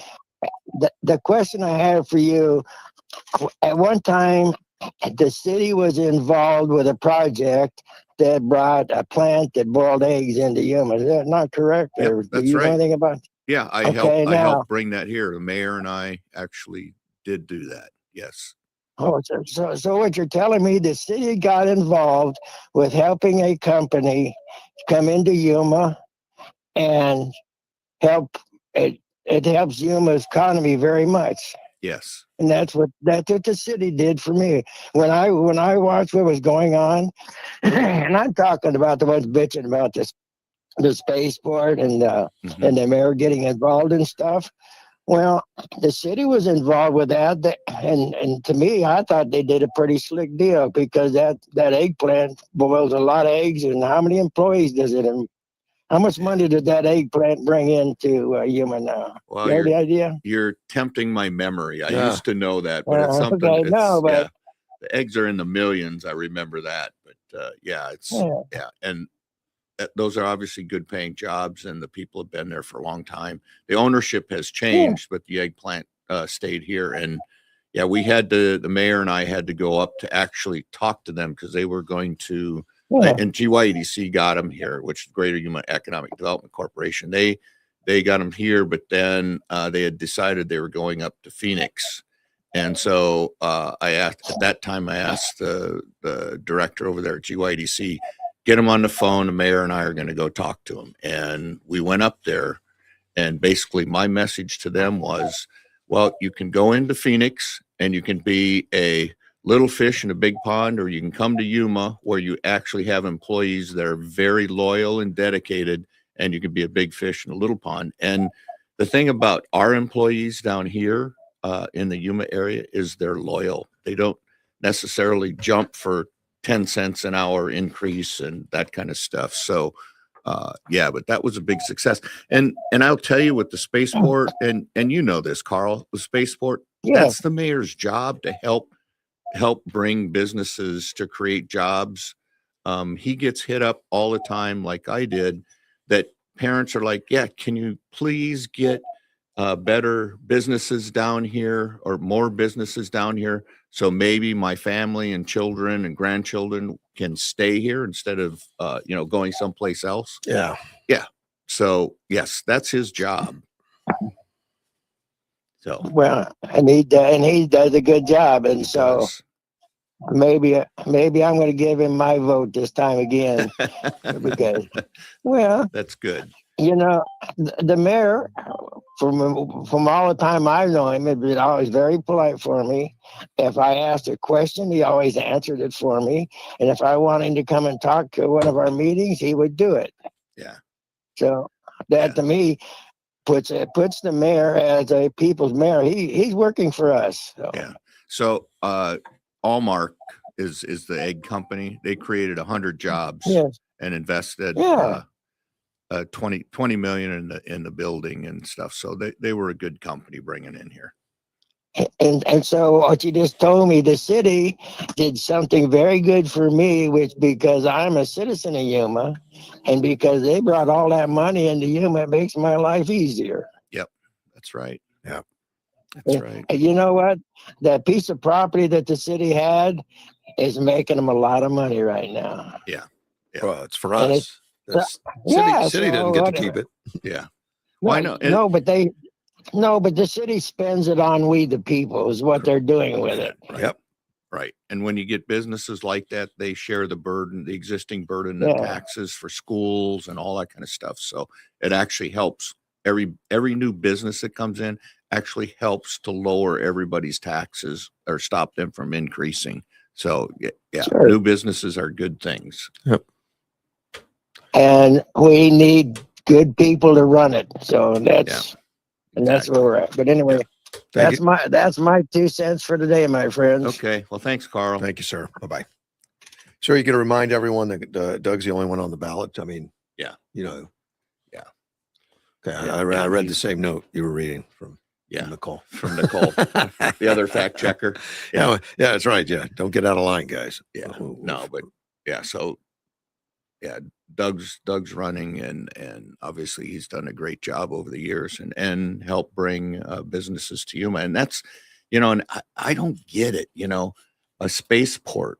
sir. the question I have for you, at one time, the city was involved with a project that brought a plant that boiled eggs into Yuma. Is that not correct? Yep, Or do that's you know right. anything about? Yeah, I Okay, now- helped bring that here. The mayor and I actually did do that. Yes. Oh, so what you're telling me, the city got involved with helping a company come into Yuma and help it. It helps Yuma's economy very much. Yes. And that's what the city did for me when I watched what was going on. And I'm talking about the ones bitching about the spaceport and Mhm. and the mayor getting involved and stuff. Well, the city was involved with that, and to me, I thought they did a pretty slick deal because that eggplant boils a lot of eggs. And how many employees does it? And how much money did that eggplant bring into Yuma now? Well, You have the idea? you're tempting my memory. I Yeah. used to know that, but it's something. Okay, no, but yeah, the eggs are in the millions. I remember that, but yeah, it's yeah. and those are obviously good paying jobs, and the people have been there for a long time. The ownership has changed, but the eggplant stayed here, and yeah, we had the mayor and I had to go up to actually talk to them because they were going to. Yeah. And GYEDC got them here, which is Greater Yuma Economic Development Corporation. They got them here, but then they had decided they were going up to Phoenix. And so I asked at that time, I asked the director over there at GYDC, get him on the phone. The mayor and I are going to go talk to him. And we went up there. And basically my message to them was, well, you can go into Phoenix and you can be a little fish in a big pond, or you can come to Yuma where you actually have employees that are very loyal and dedicated, and you can be a big fish in a little pond. And the thing about our employees down here in the Yuma area is they're loyal. They don't necessarily jump for 10 cents an hour increase and that kind of stuff. So yeah, but that was a big success. And I'll tell you with the spaceport, and you know this, Carl, the spaceport, Yeah. that's the mayor's job to help bring businesses to create jobs. He gets hit up all the time, like I did, that parents are like, yeah, can you please get better businesses down here or more businesses down here? So maybe my family and children and grandchildren can stay here instead of, going someplace else. Yeah. So yes, that's his job. So Well, and he does a good job, and so does. maybe I'm going to give him my vote this time again because, well, That's good. The mayor, from all the time I've known him, has been always very polite for me. If I asked a question, he always answered it for me, and if I wanted him to come and talk to one of our meetings, he would do it. Yeah. So that to me puts the mayor as a people's mayor. He's working for us. So. Yeah. So Allmark is the egg company. They created 100 jobs Yes. and invested Yeah. 20 million in the building and stuff. So they were a good company bringing in here. And so what you just told me, the city did something very good for me, which because I'm a citizen of Yuma, and because they brought all that money into Yuma, it makes my life easier. That's right. Yeah. That's right. And you know what? That piece of property that the city had is making them a lot of money right now. Yeah. Well, it's for And us. The Yeah, city so doesn't get to whatever. keep it. Yeah. No, Why not? no, but the city spends it on we the people is what they're doing with it. Right. Yep. Right. And when you get businesses like that, they share the burden, the existing burden of Yeah. taxes for schools and all that kind of stuff. So it actually helps every new business that comes in actually helps to lower everybody's taxes or stop them from increasing. So yeah, Sure. new businesses are good things. And we need good people to run it. So that's where we're at. But anyway, Thank you. that's my 2 cents for today, my friends. Okay. Well, thanks, Carl. Thank you, sir. Bye-bye. Sir, you can remind everyone that Doug's the only one on the ballot. I mean, Yeah. Yeah. Okay. Yeah, I read the he's- same note you were reading from Yeah. Nicole. From Nicole, the other fact checker. Yeah, that's right. Yeah. Don't get out of line, guys. Yeah. No, but yeah. So yeah, Doug's running, and obviously he's done a great job over the years, and helped bring businesses to Yuma. And that's, and I don't get it, a spaceport,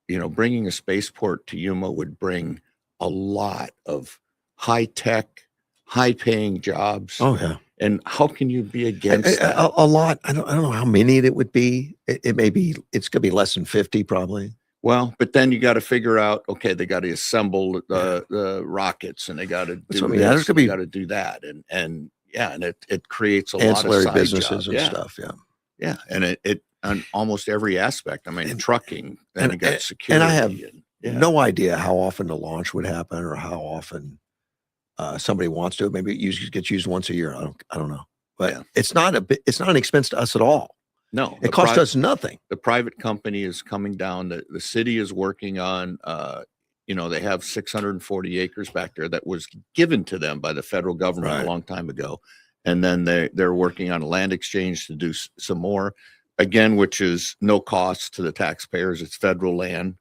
bringing a spaceport to Yuma would bring a lot of high tech, high paying jobs. Oh yeah. And how can you be against that? A lot. I don't know how many it would be. It may be, it's going to be less than 50 probably. Well, but then you got to figure out, okay, they got to assemble the rockets, and they got to do There's going to be, got to do that. And it creates a lot ancillary of side businesses jobs. and Yeah. stuff. Yeah. Yeah. And it on almost every aspect. I mean, trucking, then you got security. And I have no idea how often the launch would happen or how often somebody wants to. Maybe it gets used once a year. I don't know. But it's not an expense to us at all. No, it costs us nothing. The private company is coming down. The city is working on, they have 640 acres back there that was given to them by the federal government a long time ago. And then they're working on a land exchange to do some more, again, which is no cost to the taxpayers. It's federal land.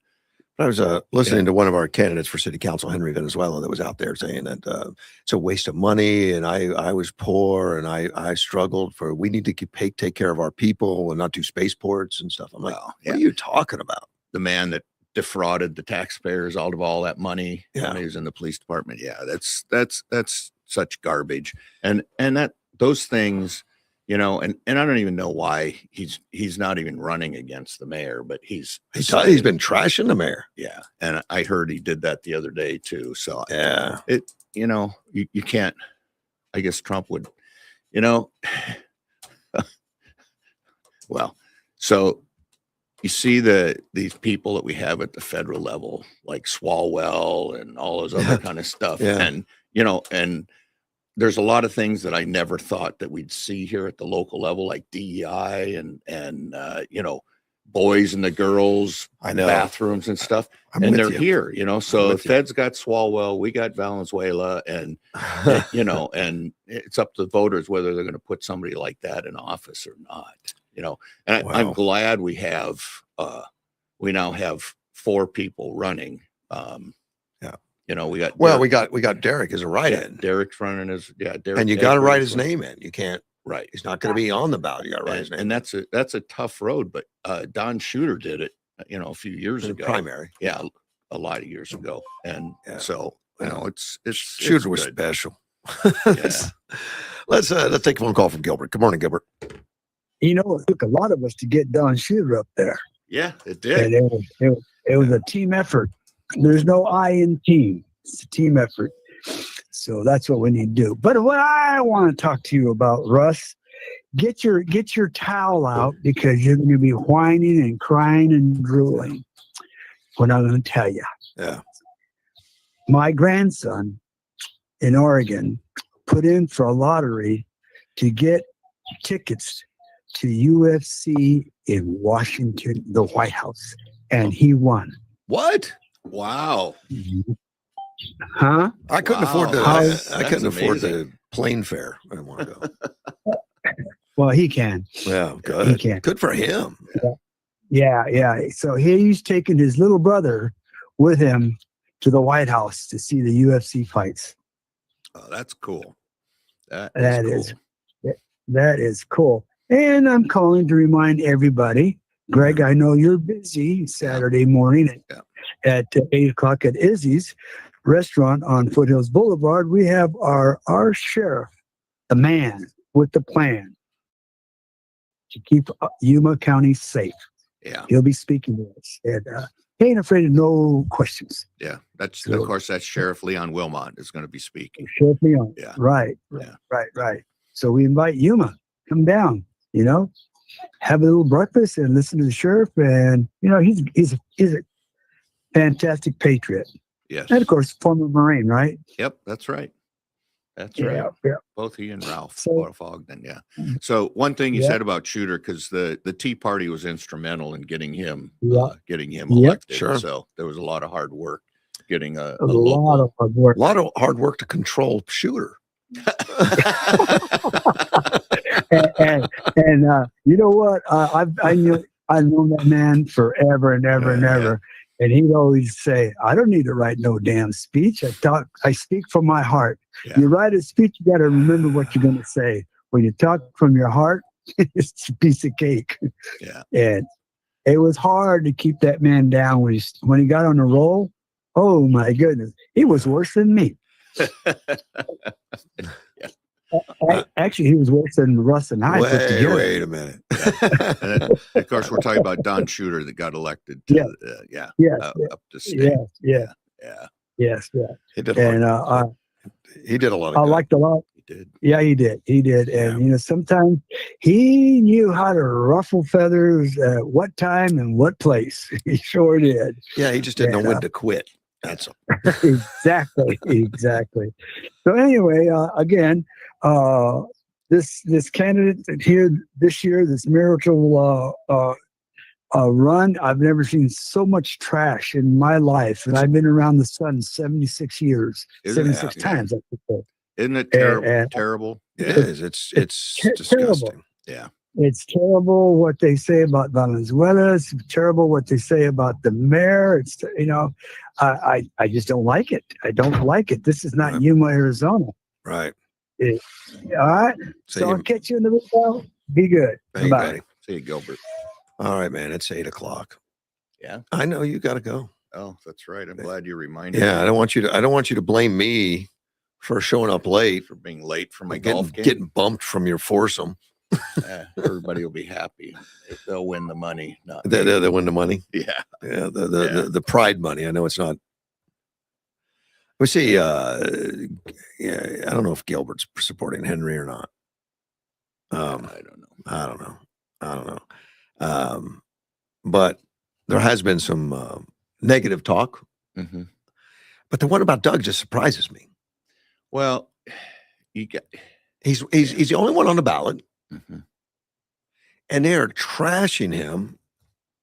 I was listening to one of our candidates for city council, Henry Venezuela, that was out there saying that it's a waste of money, and I was poor, and I struggled we need to take care of our people and not do spaceports and stuff. I'm like, what are you talking about? The man that defrauded the taxpayers out of all that money when he was in the police department. Yeah, that's such garbage. And that those things, and I don't even know why he's not even running against the mayor, but he's been trashing the mayor. Yeah. And I heard he did that the other day too. So you can't, I guess Trump would, well, so you see these people that we have at the federal level, like Swalwell and all those other kind of stuff. And, and there's a lot of things that I never thought that we'd see here at the local level, like DEI and boys and the girls, bathrooms and stuff. And they're here, so the feds got Swalwell, we got Valenzuela, and, and it's up to the voters whether they're going to put somebody like that in office or not, and I'm glad we now have 4 people running. We got Derek as a write-in. Derek's running as Derek, and you got to write his name in. You can't. Right. He's not going to be on the ballot. You got to write his name. And that's a tough road. But Don Shooter did it, a few years ago. Primary. Yeah, a lot of years ago. And so it's Shooter was special. Let's take a phone call from Gilbert. Good morning, Gilbert. It took a lot of us to get Don Shooter up there. Yeah, it did. And it was a team effort. The's no I in team. It's a team effort. So that's what we need to do. But what I want to talk to you about, Russ, get your towel out, because you're going to be whining and crying and drooling. What I'm going to tell you. Yeah. My grandson in Oregon put in for a lottery to get tickets to UFC in Washington, the White House, and he won. What? Wow. Huh? I couldn't afford the plane fare. I want to go. Well, he can. Yeah, good. He can. Good for him. Yeah. So he's taking his little brother with him to the White House to see the UFC fights. Oh, that's cool. That is cool. And I'm calling to remind everybody, Greg, I know you're busy Saturday morning at 8 o'clock at Izzy's restaurant on Foothills Boulevard. We have our sheriff, the man with the plan to keep Yuma County safe. Yeah. He'll be speaking to us. And he ain't afraid of no questions. Yeah. Of course, that's Sheriff Leon Wilmot is going to be speaking. Sheriff Leon. Yeah. Right. So we invite Yuma, come down, have a little breakfast and listen to the sheriff. And, he's a fantastic patriot. Yes. And of course, former Marine, right? Yep. That's right. Right. Yeah. Both he and Ralph Ogden. Yeah. So one thing you said about Shooter, because the Tea Party was instrumental in getting him elected. Sure. So there was a lot of hard work getting a lot of hard work. A lot of hard work to control Shooter. and you know what? I've known that man forever and ever and ever. And he'd always say, I don't need to write no damn speech. I speak from my heart. Yeah. You write a speech, you got to remember what you're going to say. When you talk from your heart, it's a piece of cake. Yeah. And it was hard to keep that man down when he got on a roll. Oh my goodness. He was worse than me. Actually, he was worse than Russ and I put together. Wait a minute. And then, of course, we're talking about Don Shooter that got elected to, up to state. Yes. He did a And lot. He did a lot I of good. liked a lot. He did. Yeah, he did. Yeah. And, sometimes he knew how to ruffle feathers at what time and what place. He sure did. Yeah, he just didn't know when to quit. That's all. Exactly. So anyway, again, this candidate here this year, this marital run, I've never seen so much trash in my life, and I've been around the sun 76 years, Isn't it? 76 times. I should say. Isn't it terrible? And- terrible. It is. It's disgusting. terrible. Yeah. It's terrible what they say about Valenzuela. It's terrible what they say about the mayor. It's I just don't like it. I don't like it. This is not Yuma, Arizona. Right. All right. So I'll catch you in the window. Be good. Hey, Bye. buddy. See you, Gilbert. All right, man. It's 8:00. Yeah. I know you got to go. Oh, that's right. I'm glad you reminded Yeah, me I don't want you to blame me for showing up late, for being late for my getting, golf game. getting bumped from your foursome. Everybody will be happy. They'll win the money. Not They me. win the money. Yeah. Yeah, the pride money. I know it's not. We see. Yeah, I don't know if Gilbert's supporting Henry or not. I don't know. I don't know. But there has been some negative talk. Mm-hmm. But the one about Doug just surprises me. Well, you get. He's the only one on the ballot, Mm-hmm. and they are trashing him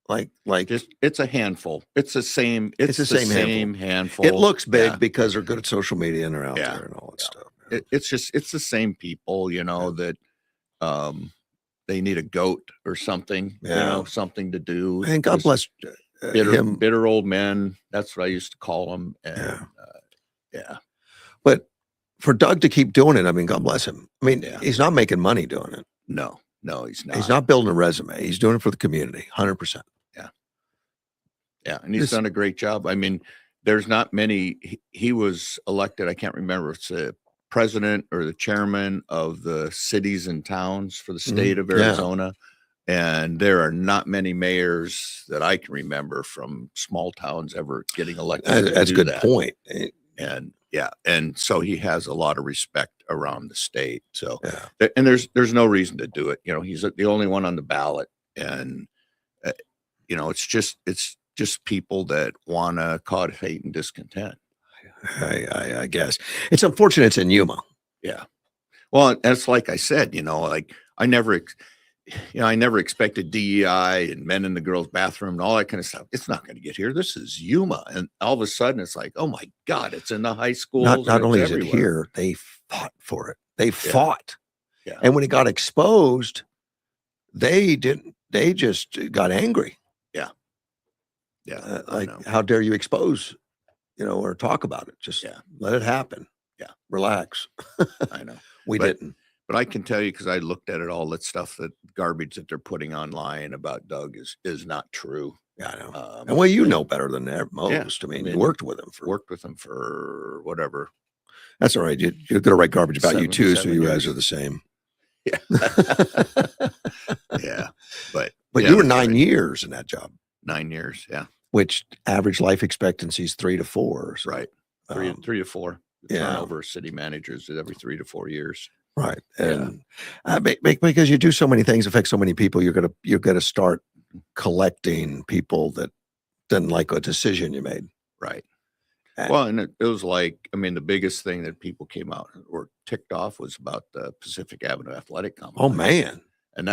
like Just it's a handful. It's the same. It's the same handful. it looks big Yeah. because they're good at social media and they're out Yeah. there and all that stuff. It's the same people, that they need a goat or something, Yeah. something to do. And God Just bless bitter, him. old men. That's what I used to call them. And Yeah. But for Doug to keep doing it, I mean, God bless him. I mean, he's not making money doing it. No, he's not. He's not building a resume. He's doing it for the community, 100%. Yeah, and he's done a great job. I mean, there's not many. He was elected. I can't remember if it's the president or the chairman of the cities and towns for the state of Arizona. And there are not many mayors that I can remember from small towns ever getting elected. That's a good point. And and so he has a lot of respect around the state. So, Yeah. and there's no reason to do it. He's the only one on the ballot, and it's just people that want to cause hate and discontent. I guess it's unfortunate it's in Yuma. Yeah. Well, that's like I said, like I never expected DEI and men in the girls' bathroom and all that kind of stuff. It's not going to get here. This is Yuma, and all of a sudden it's like, oh my God, it's in the high schools. Not only is everywhere. it here, they fought for it. They fought. Yeah. And when it got exposed, they just got angry. Yeah. Like, how dare you expose, or talk about it? Just let it happen. Yeah. Relax. I know. We didn't. But I can tell you, because I looked at it all, that stuff, that garbage that they're putting online about Doug is not true. Yeah, I know. And well, you know better than most. I mean, you worked with him for whatever. That's all right. You're going to write garbage about you too, so 7 you years. guys are the same. Yeah. Yeah. But you were 9 years in that job. 9 years. Yeah. Which average life expectancy is 3 to 4. So, Right. Three to four. Yeah. Turnover of city managers every 3 to 4 years. Right. And because you do so many things, affect so many people, you're gonna start collecting people that didn't like a decision you made. Right. Well, and it was like, I mean, the biggest thing that people came out or ticked off was about the Pacific Avenue Athletic Complex. Oh man. And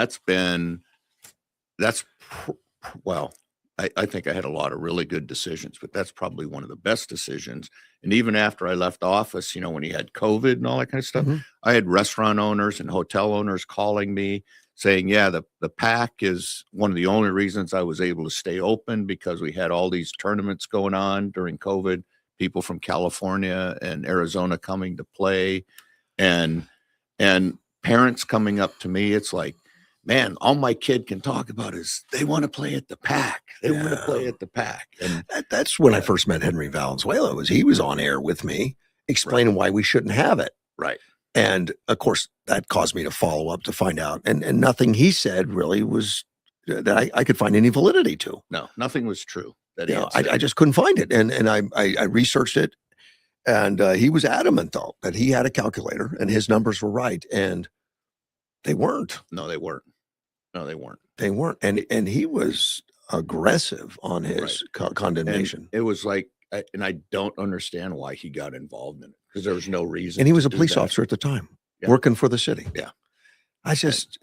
well, I think I had a lot of really good decisions, but that's probably one of the best decisions. And even after I left office, when you had COVID and all that kind of stuff, Mhm. I had restaurant owners and hotel owners calling me saying, yeah, the PAC is one of the only reasons I was able to stay open, because we had all these tournaments going on during COVID, people from California and Arizona coming to play, and parents coming up to me. It's like, man, all my kid can talk about is they want to play at the PAC. They want to play at the PAC. And That's when I first met Henry Valenzuela. He was on air with me explaining why we shouldn't have it. right. And of course, that caused me to follow up to find out. And nothing he said really was that I could find any validity to. No, nothing was true. That You he know, had said. I just couldn't find it. And I researched it. And he was adamant, though, that he had a calculator and his numbers were right. And they weren't. No, they weren't. No, they weren't. They weren't. And he was aggressive on his condemnation. And it was like, and I don't understand why he got involved in it, because there was no reason. And he was to a do police that. officer at the time, Yeah. working for the city. Yeah. I just,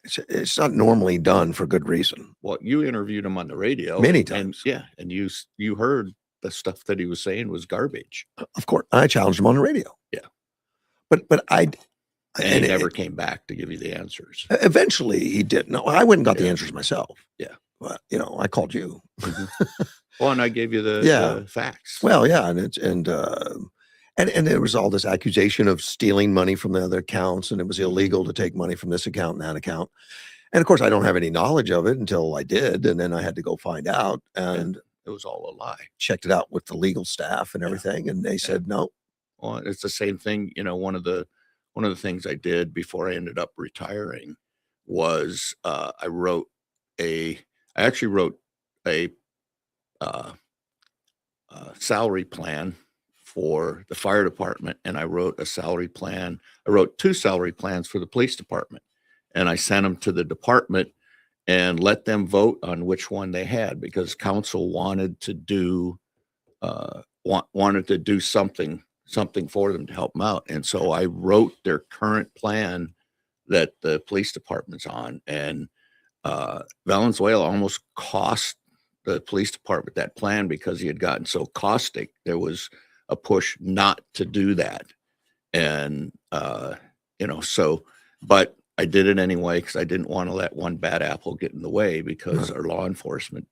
it's not normally done for good reason. Well, you interviewed him on the radio Many and times. yeah, and you heard the stuff that he was saying was garbage, Of course, I challenged him on the radio. Yeah. But and he and never came back to give you the answers. eventually he did. No, I went and got the Yeah. answers myself. Yeah. Well, I called you. Well, and I gave you the Yeah. facts. Well, yeah, and there was all this accusation of stealing money from the other accounts, and it was illegal to take money from this account and that account. And of course, I don't have any knowledge of it until I did, and then I had to go find out and it was all a lie. checked it out with the legal staff and Yeah. everything, and they said no. Well, it's the same thing. One of the things I did before I ended up retiring was I actually wrote a salary plan for the fire department, and I wrote a salary plan. I wrote 2 salary plans for the police department, and I sent them to the department and let them vote on which one they had, because council wanted to do something for them to help them out. And so I wrote their current plan that the police department's on, and Valenzuela almost cost the police department that plan because he had gotten so caustic. There was a push not to do that. And, but I did it anyway, because I didn't want to let one bad apple get in the way, because our law enforcement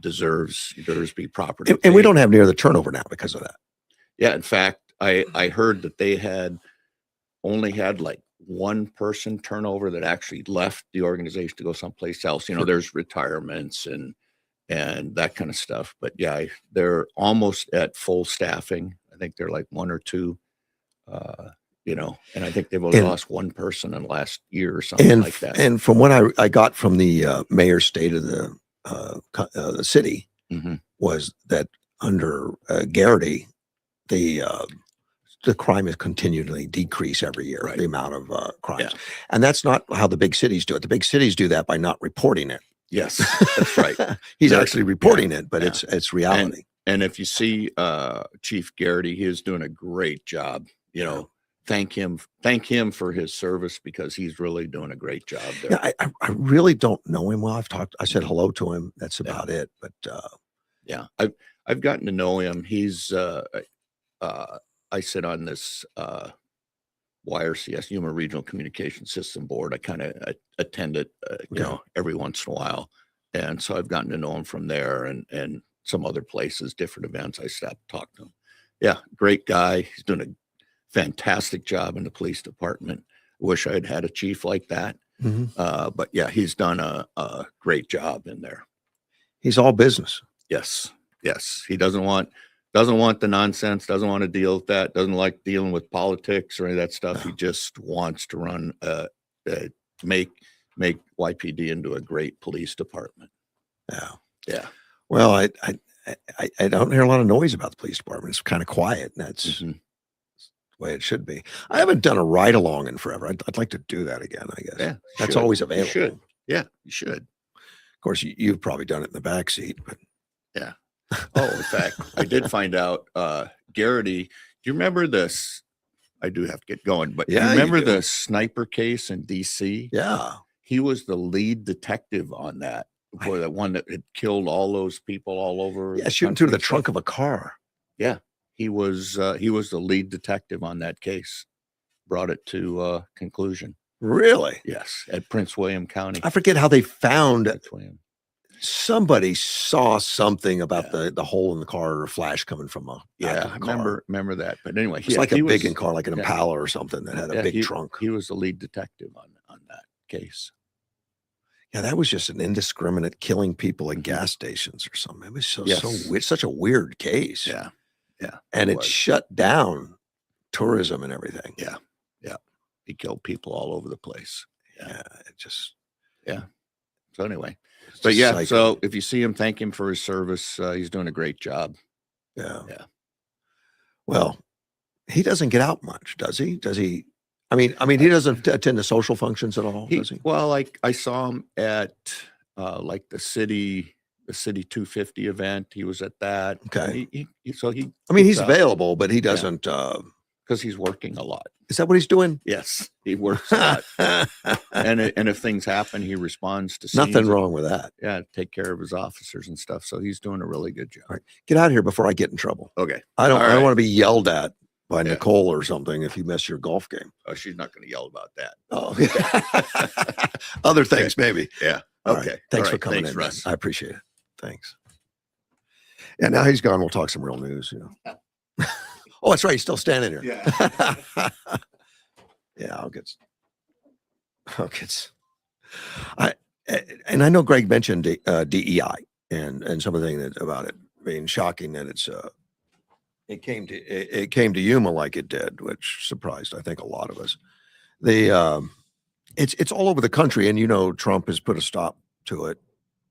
deserves to be properly And we paid. don't have near the turnover now because of that. Yeah, in fact, I heard that they only had like one person turnover that actually left the organization to go someplace else. There's retirements and that kind of stuff. But yeah, they're almost at full staffing. I think they're like 1 or 2, and I think they've only lost one person in the last year or something like that. And from what I got from the mayor's state of the city Mhm. was that under Garrity, the crime has continually decreased every year, Right. the amount of crimes. Yeah. And that's not how the big cities do it. The big cities do that by not reporting it. Yes, that's right. He's They're- actually reporting it, but yeah. it's reality. And if you see Chief Garrity, he is doing a great job. Thank him for his service, because he's really doing a great job there. Yeah, I really don't know him well. I said hello to him. That's Yeah. about it. But Yeah, I've gotten to know him. He's I sit on this YRCS, Human Regional Communication System Board. I kind of attend it, every once in a while, and so I've gotten to know him from there and some other places, different events. I stopped to talk to him. Yeah, great guy. He's doing a fantastic job in the police department. Wish I had had a chief like that. But yeah, he's done a great job in there. he's all business. Yes. He doesn't want the nonsense, doesn't want to deal with that, doesn't like dealing with politics or any of that stuff. He just wants to run, make YPD into a great police department. Yeah. Yeah. Well, I don't hear a lot of noise about the police department. It's kind of quiet, and that's Mhm. the way it should be. I haven't done a ride along in forever. I'd like to do that again, I guess. Yeah. That's should. always You available. should. Yeah, you should. Of course, you've probably done it in the back seat, but Oh, in fact, I did find out, Garrity, do you remember this? I do have to get going, but Yeah, you you remember do. the sniper case in DC? yeah. He was the lead detective on that, for the one that had killed all those people all over. Yeah, shooting through country the and stuff. trunk of a car. Yeah, he was the lead detective on that case. Brought it to conclusion. Really? Yes, at Prince William County. I forget how they found Prince William. somebody saw something about Yeah. the hole in the car or flash coming from a back Yeah, of I the car. remember that. But anyway, It's like a he big was, car, like an yeah, Impala or something that had a yeah, big trunk. he was the lead detective on that case. Yeah, that was just an indiscriminate killing people at Mhm. gas stations or something. It was so Yes. weird, such a weird case. Yeah, yeah, And it was. shut down tourism and everything. Yeah, yeah. He killed people all over the place. Yeah, it just So anyway, it's but just yeah, psycho. so if you see him, thank him for his service. He's doing a great job. Yeah. Yeah. Well, he doesn't get out much, does he? Does he? I mean, he doesn't attend to social functions at all, does he? Well, like I saw him at like the city 250 event. He was at that. Okay. So he. I mean, he's gets out available, but he doesn't. because he's working a lot. Is that what he's doing? Yes, he works a lot. And if things happen, he responds to scenes. Nothing wrong with that. Yeah, take care of his officers and stuff. So he's doing a really good job. All right. Get out of here before I get in trouble. Okay. I don't All right. want to be yelled at by Yeah. Nicole or something if you miss your golf game. Oh, she's not going to yell about that. Oh, other things maybe. Yeah. All right. Okay. Thanks All for right. coming Thanks, in. Russ. Man. I appreciate it. Thanks. Yeah, now he's gone. We'll talk some real news. Oh, that's right. He's still standing here. Yeah. Yeah, and I know Greg mentioned DEI and some of the things about it being shocking that it came to Yuma like it did, which surprised I think a lot of us. It's all over the country, and Trump has put a stop to it,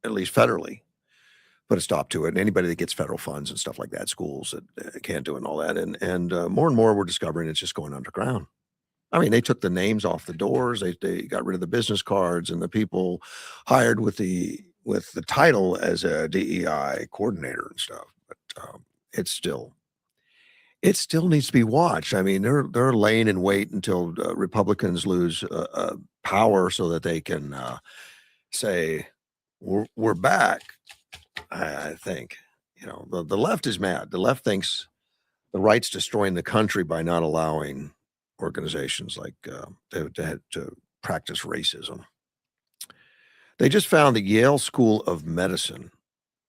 at least federally. Put a stop to it, and anybody that gets federal funds and stuff like that, schools that can't do it and all that, and more and more we're discovering it's just going underground. I mean, they took the names off the doors. They got rid of the business cards, and the people hired with the title as a DEI coordinator and stuff. But it still needs to be watched. I mean, they're laying in wait until Republicans lose power so that they can say we're back. I think the left is mad. The left thinks the right's destroying the country by not allowing organizations like to practice racism. They just found the Yale School of Medicine,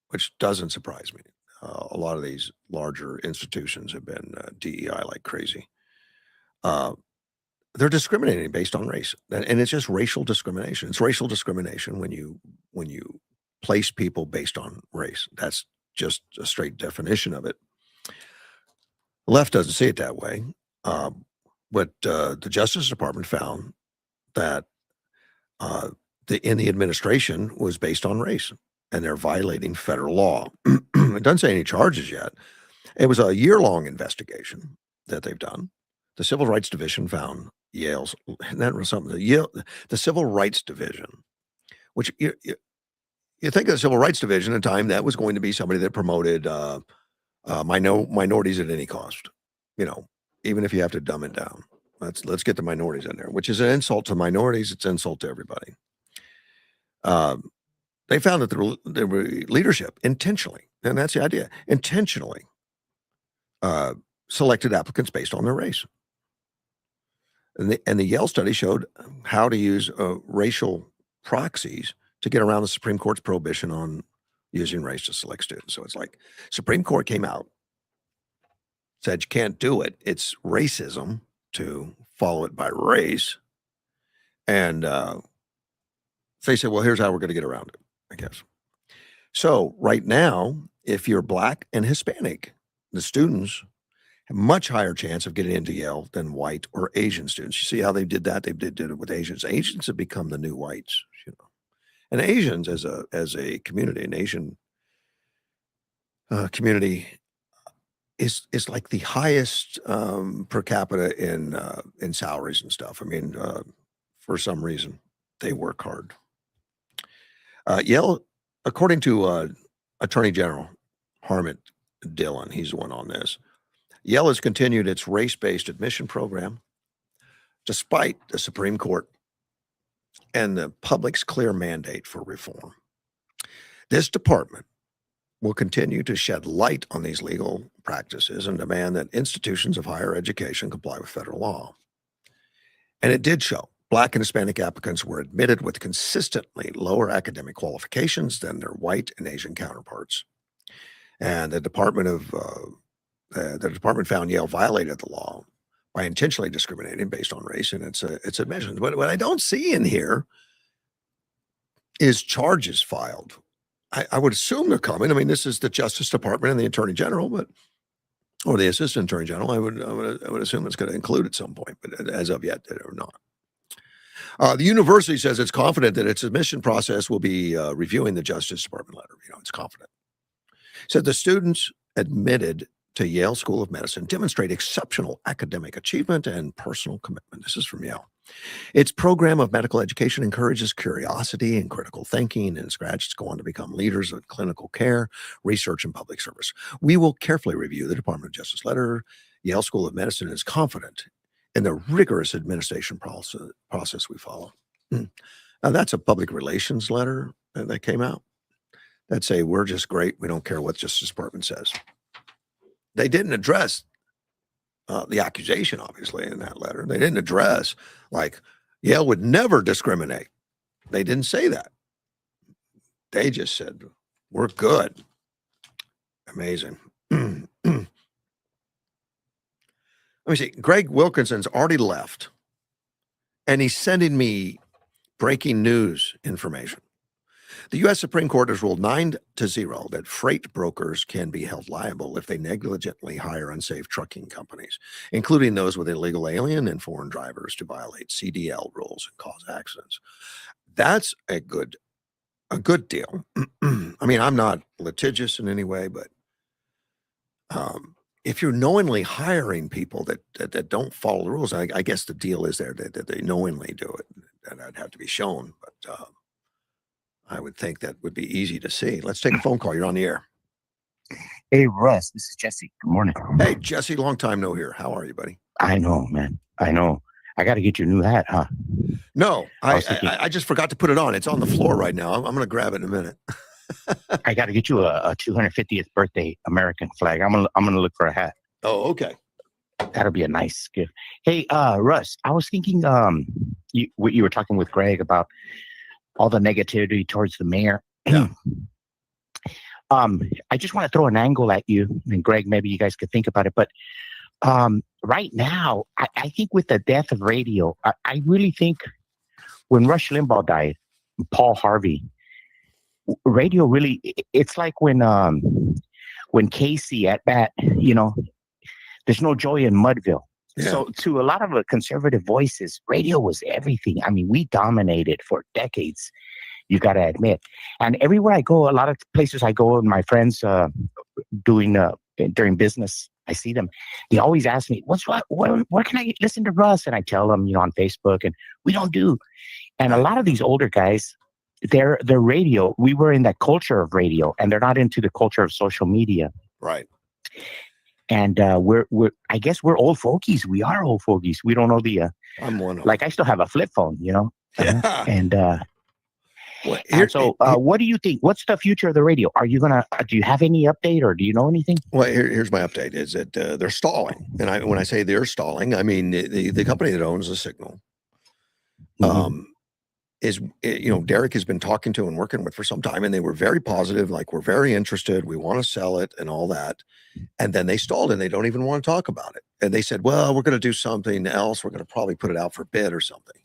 which doesn't surprise me. A lot of these larger institutions have been DEI like crazy. They're discriminating based on race, and it's just racial discrimination. It's racial discrimination when you place people based on race. That's just a straight definition of it. The left doesn't see it that way. But the Justice Department found that in the administration was based on race, and they're violating federal law. It doesn't say any charges yet. It was a year-long investigation that they've done. The Civil Rights Division found Yale's, and that was something. The Civil Rights Division, which you think of the Civil Rights Division at a time that was going to be somebody that promoted minorities at any cost. Even if you have to dumb it down, let's get the minorities in there, which is an insult to minorities. It's an insult to everybody. They found that the leadership intentionally, and that's the idea, intentionally selected applicants based on their race. And the Yale study showed how to use racial proxies to get around the Supreme Court's prohibition on using race to select students. So it's like Supreme Court came out, said you can't do it. It's racism to follow it by race. And they said, well, here's how we're going to get around it, I guess. So right now, if you're Black and Hispanic, the students have much higher chance of getting into Yale than white or Asian students. You see how they did that? They did it with Asians. Asians have become the new whites, And Asians as a community, an Asian community is like the highest per capita in salaries and stuff. I mean, for some reason, they work hard. Yale, according to Attorney General Harmit Dillon, he's the one on this. Yale has continued its race-based admission program despite the Supreme Court and the public's clear mandate for reform. This department will continue to shed light on these legal practices and demand that institutions of higher education comply with federal law. And it did show. Black and Hispanic applicants were admitted with consistently lower academic qualifications than their white and Asian counterparts. And the department found Yale violated the law by intentionally discriminating based on race in its admissions. But what I don't see in here is charges filed. I would assume they're coming. I mean, this is the Justice Department and the Attorney General, or the Assistant Attorney General. I would assume it's going to include at some point, but as of yet, they're not. The university says it's confident that its admission process will be reviewing the Justice Department letter. It's confident. Said the students admitted to Yale School of Medicine demonstrate exceptional academic achievement and personal commitment. This is from Yale. Its program of medical education encourages curiosity and critical thinking, and its graduates go on to become leaders of clinical care, research, and public service. We will carefully review the Department of Justice letter. Yale School of Medicine is confident in the rigorous administration process we follow. Now, that's a public relations letter that came out that say, we're just great. We don't care what Justice Department says. They didn't address the accusation, obviously, in that letter. They didn't address, like, Yale would never discriminate. They didn't say that. They just said, we're good. Amazing. Let me see. Greg Wilkinson's already left, and he's sending me breaking news information. The U.S. Supreme Court has ruled 9-0 that freight brokers can be held liable if they negligently hire unsafe trucking companies, including those with illegal alien and foreign drivers, to violate CDL rules and cause accidents. That's a good deal. I mean, I'm not litigious in any way, but if you're knowingly hiring people that don't follow the rules, I guess the deal is there that they knowingly do it, and I'd have to be shown, but I would think that would be easy to see. Let's take a phone call. You're on the air. Hey, Russ, this is Jesse. Good morning. Hey, Jesse, long time no hear. How are you, buddy? I know, man. I know. I got to get your new hat, huh? No, I just forgot to put it on. It's on the floor right now. I'm going to grab it in a minute. I got to get you a 250th birthday American flag. I'm gonna look for a hat. Oh, okay. That'll be a nice gift. Hey, Russ, I was thinking, you were talking with Greg about all the negativity towards the mayor. Yeah. I just want to throw an angle at you, and Greg, maybe you guys could think about it. But right now, I think with the death of radio, I really think when Rush Limbaugh died, Paul Harvey, radio really, it's like when Casey at bat, there's no joy in Mudville. Yeah. So to a lot of the conservative voices, radio was everything. I mean, we dominated for decades, you got to admit. And everywhere I go, a lot of places I go, and my friends during business, I see them. They always ask me, where can I listen to Russ? And I tell them, on Facebook, and we don't do. And a lot of these older guys, they're radio. We were in that culture of radio, and they're not into the culture of social media. Right. And we're I guess we're old fogies. We are old fogies. We don't know I'm one of like, I still have a flip phone, Yeah. And Well, what do you think? What's the future of the radio? Are you do you have any update, or do you know anything? Well, here's my update: is that they're stalling, and when I say they're stalling, I mean the company that owns the signal. Is Derek has been talking to and working with for some time, and they were very positive, like, we're very interested, we want to sell it and all that. And then they stalled, and they don't even want to talk about it. And they said, well, we're going to do something else. We're going to probably put it out for bid or something.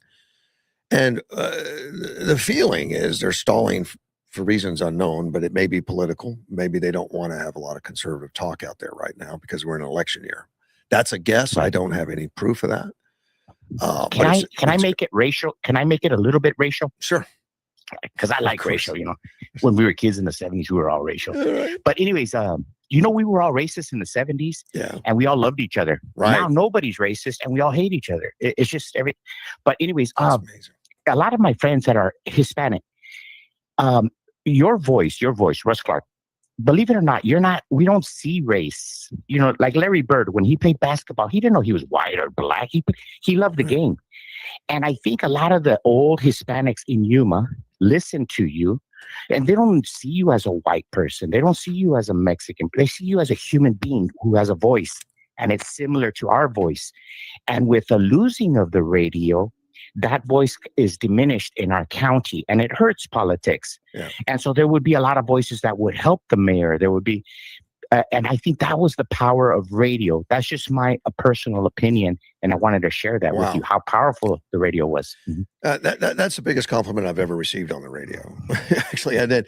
And the feeling is they're stalling for reasons unknown, but it may be political. Maybe they don't want to have a lot of conservative talk out there right now because we're in an election year. That's a guess. I don't have any proof of that. Can I make it racial? Can I make it a little bit racial? Sure. Because I like racial, When we were kids in the 70s, we were all racial. Right. But anyways, we were all racist in the 70s. Yeah. And we all loved each other. Right. Now nobody's racist, and we all hate each other. It's just But anyways, That's amazing. a lot of my friends that are Hispanic, your voice, Russ Clark, believe it or not, we don't see race. Like Larry Bird, when he played basketball, he didn't know he was white or black. He loved the game. And I think a lot of the old Hispanics in Yuma listen to you, and they don't see you as a white person. They don't see you as a Mexican. They see you as a human being who has a voice, and it's similar to our voice. And with the losing of the radio, that voice is diminished in our county, and it hurts politics. Yeah. And so there would be a lot of voices that would help the mayor. There would be, and I think that was the power of radio. That's just my personal opinion, and I wanted to share that with Wow. you, how powerful the radio was. That's the biggest compliment I've ever received on the radio. Actually, and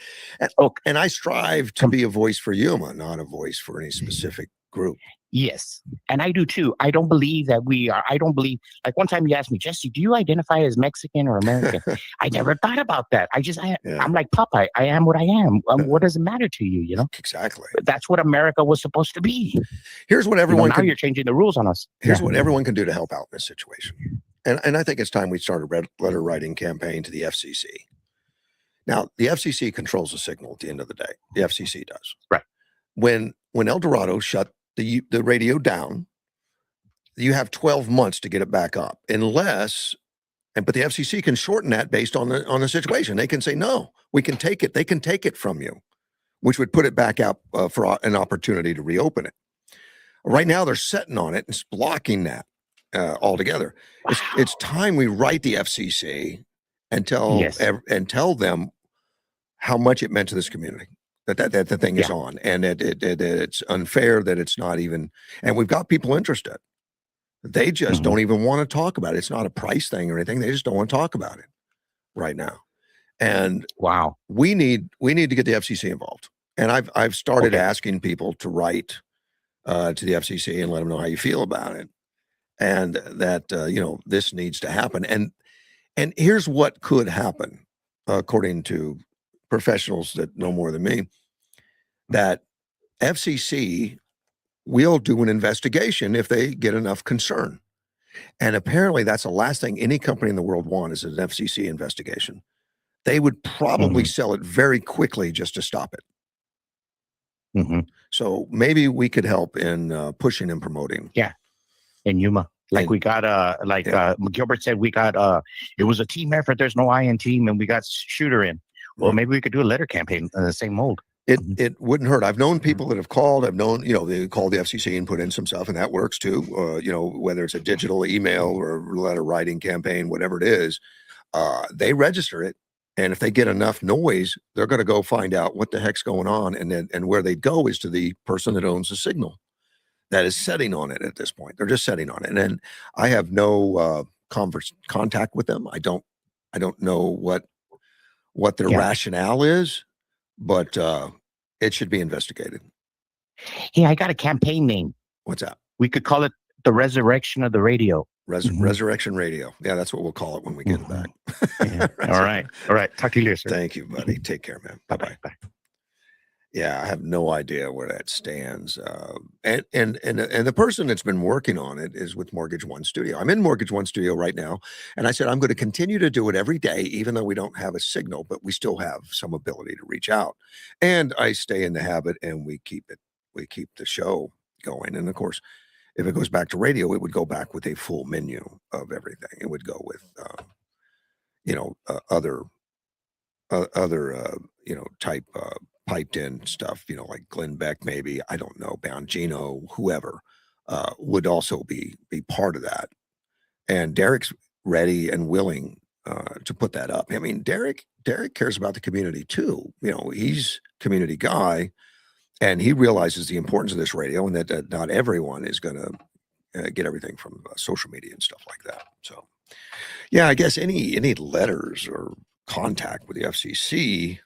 I strive to be a voice for Yuma, not a voice for any specific group. Yes, and I do too. I don't believe that we are. I don't believe. Like one time you asked me, Jesse, do you identify as Mexican or American? I never thought about that. I'm like Popeye. I am what I am. What does it matter to you? You know exactly. That's what America was supposed to be. Here's what everyone. Now you're changing the rules on us. Here's what everyone can do to help out in this situation, and I think it's time we start a letter writing campaign to the FCC. Now, the FCC controls the signal at the end of the day. The FCC does. Right. When El Dorado shut the radio down, you have 12 months to get it back up, but the FCC can shorten that based on the situation. They can say, no, we can take it. They can take it from you, which would put it back out for an opportunity to reopen it. Right now, they're sitting on it and it's blocking that altogether. Wow. It's time we write the FCC and tell them how much it meant to this community. That the thing is on, and it's unfair that it's not even, and we've got people interested. They just don't even want to talk about it. It's not a price thing or anything. They just don't want to talk about it right now. And wow, we need to get the FCC involved. And I've started asking people to write to the FCC and let them know how you feel about it, and that this needs to happen. And here's what could happen, according to professionals that know more than me, that FCC will do an investigation if they get enough concern. And apparently that's the last thing any company in the world wants, is an FCC investigation. They would probably sell it very quickly just to stop it. So maybe we could help in pushing and promoting. Yeah. In Yuma. We got Gilbert said, we got it was a team effort. There's no I in team, and we got Shooter in. Well, maybe we could do a letter campaign in the same mold. It wouldn't hurt. I've known people that have called. I've known, they call the FCC and put in some stuff, and that works too. Whether it's a digital email or a letter writing campaign, whatever it is, they register it. And if they get enough noise, they're going to go find out what the heck's going on. And where they go is to the person that owns the signal that is setting on it at this point. They're just setting on it. And then I have no contact with them. I don't know what their rationale is, but it should be investigated. Hey, I got a campaign name. What's that? We could call it the Resurrection of the Radio. Resurrection Radio. Yeah, that's what we'll call it when we get it back. All right. Talk to you later, sir. Thank you, buddy. Take care, man. Bye-bye. Bye. Yeah, I have no idea where that stands. And the person that's been working on it is with Mortgage One Studio. I'm in Mortgage One Studio right now, and I said I'm going to continue to do it every day, even though we don't have a signal, but we still have some ability to reach out. And I stay in the habit, and we keep the show going. And of course, if it goes back to radio, it would go back with a full menu of everything. It would go with other type piped in stuff, like Glenn Beck, maybe, I don't know, Bongino, whoever, would also be part of that. And Derek's ready and willing to put that up. I mean, Derek cares about the community too. He's a community guy, and he realizes the importance of this radio, and that not everyone is going to get everything from social media and stuff like that. So, yeah, I guess any letters or contact with the FCC,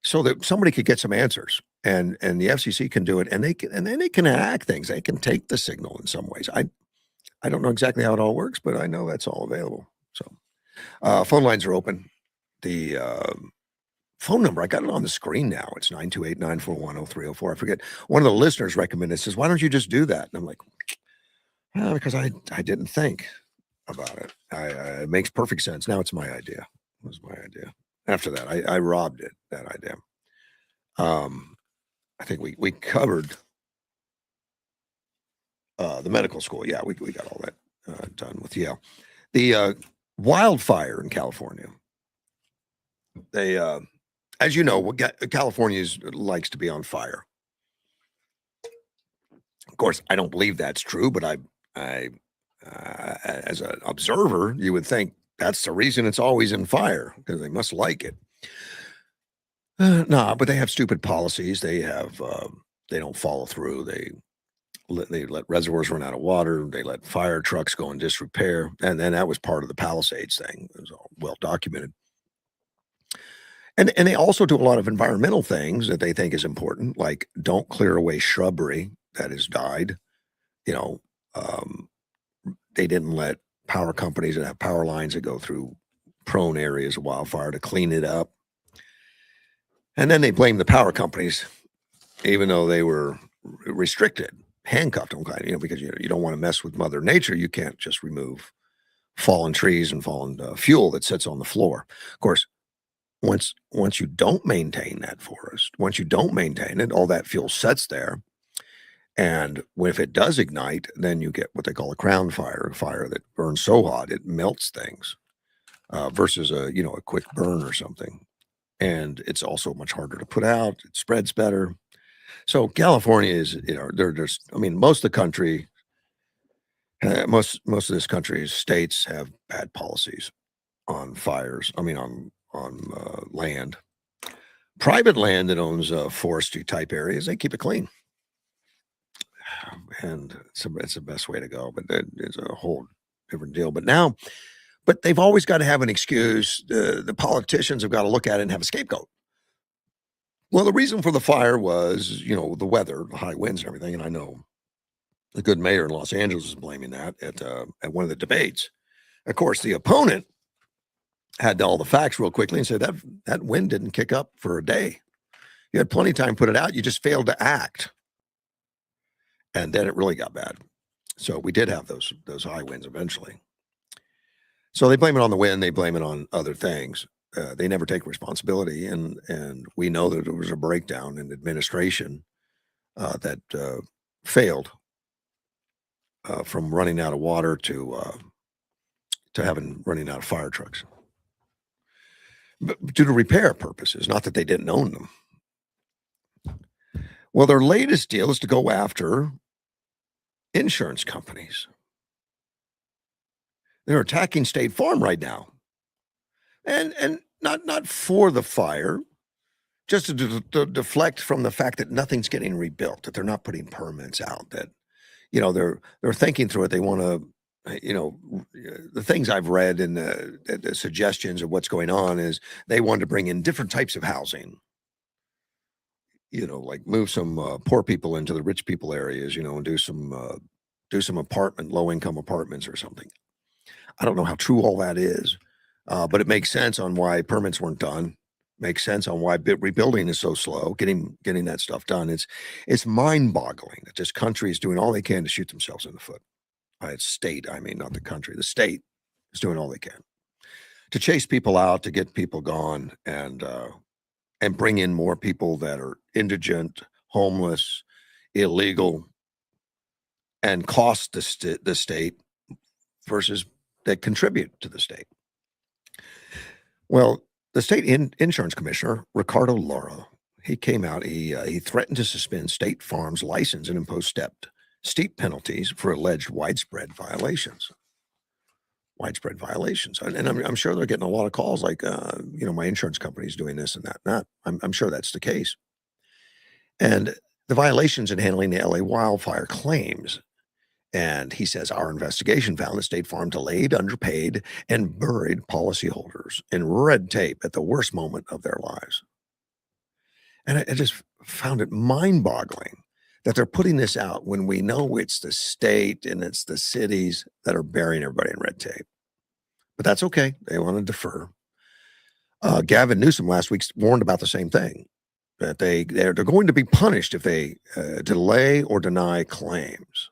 so that somebody could get some answers, and the FCC can do it, and then they can hack things. They can take the signal in some ways. I don't know exactly how it all works, but I know that's all available. So, phone lines are open. The phone number, I got it on the screen now. It's 928-941-0304. I forget. One of the listeners recommended, says, "Why don't you just do that?" And I'm like, because I didn't think about it. It makes perfect sense. Now it's my idea. It was my idea. After that, I robbed it, that idea. I think we covered the medical school. Yeah, we got all that done with Yale. The wildfire in California. They, as you know, California likes to be on fire. Of course, I don't believe that's true, but I As an observer, you would think that's the reason it's always in fire, because they must like it. No, but they have stupid policies. They have they don't follow through. They let reservoirs run out of water. They let fire trucks go in disrepair, and then that was part of the Palisades thing. It was all well documented. And they also do a lot of environmental things that they think is important, like don't clear away shrubbery that has died. You know, um, they didn't let power companies that have power lines that go through prone areas of wildfire to clean it up. And then they blame the power companies, even though they were restricted, handcuffed them, because you don't want to mess with Mother Nature. You can't just remove fallen trees and fallen fuel that sits on the floor. Of course, once you don't maintain that forest, once you don't maintain it, all that fuel sits there. And if it does ignite, then you get what they call a crown fire, a fire that burns so hot it melts things, versus a quick burn or something. And it's also much harder to put out. It spreads better. So California is, they're just, most of the country, most of this country's states have bad policies on fires. On land. Private land that owns forestry type areas, they keep it clean. And it's the best way to go, but it's a whole different deal. But they've always got to have an excuse. The politicians have got to look at it and have a scapegoat. Well, the reason for the fire was, the weather, the high winds and everything. And I know the good mayor in Los Angeles is blaming that at one of the debates. Of course, the opponent had all the facts real quickly and said that wind didn't kick up for a day. You had plenty of time to put it out. You just failed to act. And then it really got bad. So we did have those high winds eventually. So they blame it on the wind. They blame it on other things. They never take responsibility. And we know that there was a breakdown in administration that failed from running out of water to running out of fire trucks. But due to repair purposes, not that they didn't own them. Well, their latest deal is to go after insurance companies. They're attacking State Farm right now. And not for the fire, just to deflect from the fact that nothing's getting rebuilt, that they're not putting permits out, that, they're thinking through it. They want to, the things I've read and the suggestions of what's going on is they want to bring in different types of housing, like move some poor people into the rich people areas, and do some low income apartments or something. I don't know how true all that is, but it makes sense on why permits weren't done. Makes sense on why rebuilding is so slow. Getting that stuff done. It's mind boggling that this country is doing all they can to shoot themselves in the foot. It's state, not the country. The state is doing all they can to chase people out, to get people gone, and bring in more people that are indigent, homeless, illegal, and cost the state versus that contribute to the state. Well, the state insurance commissioner, Ricardo Lara, he came out, he threatened to suspend State Farm's license and impose steep penalties for alleged widespread violations. And I'm sure they're getting a lot of calls like, my insurance company is doing this and that. I'm sure that's the case. And the violations in handling the LA wildfire claims. And he says, our investigation found that State Farm delayed, underpaid, and buried policyholders in red tape at the worst moment of their lives. And I just found it mind-boggling that they're putting this out when we know it's the state and it's the cities that are burying everybody in red tape. But that's okay. They want to defer. Gavin Newsom last week warned about the same thing, that they're going to be punished if they delay or deny claims.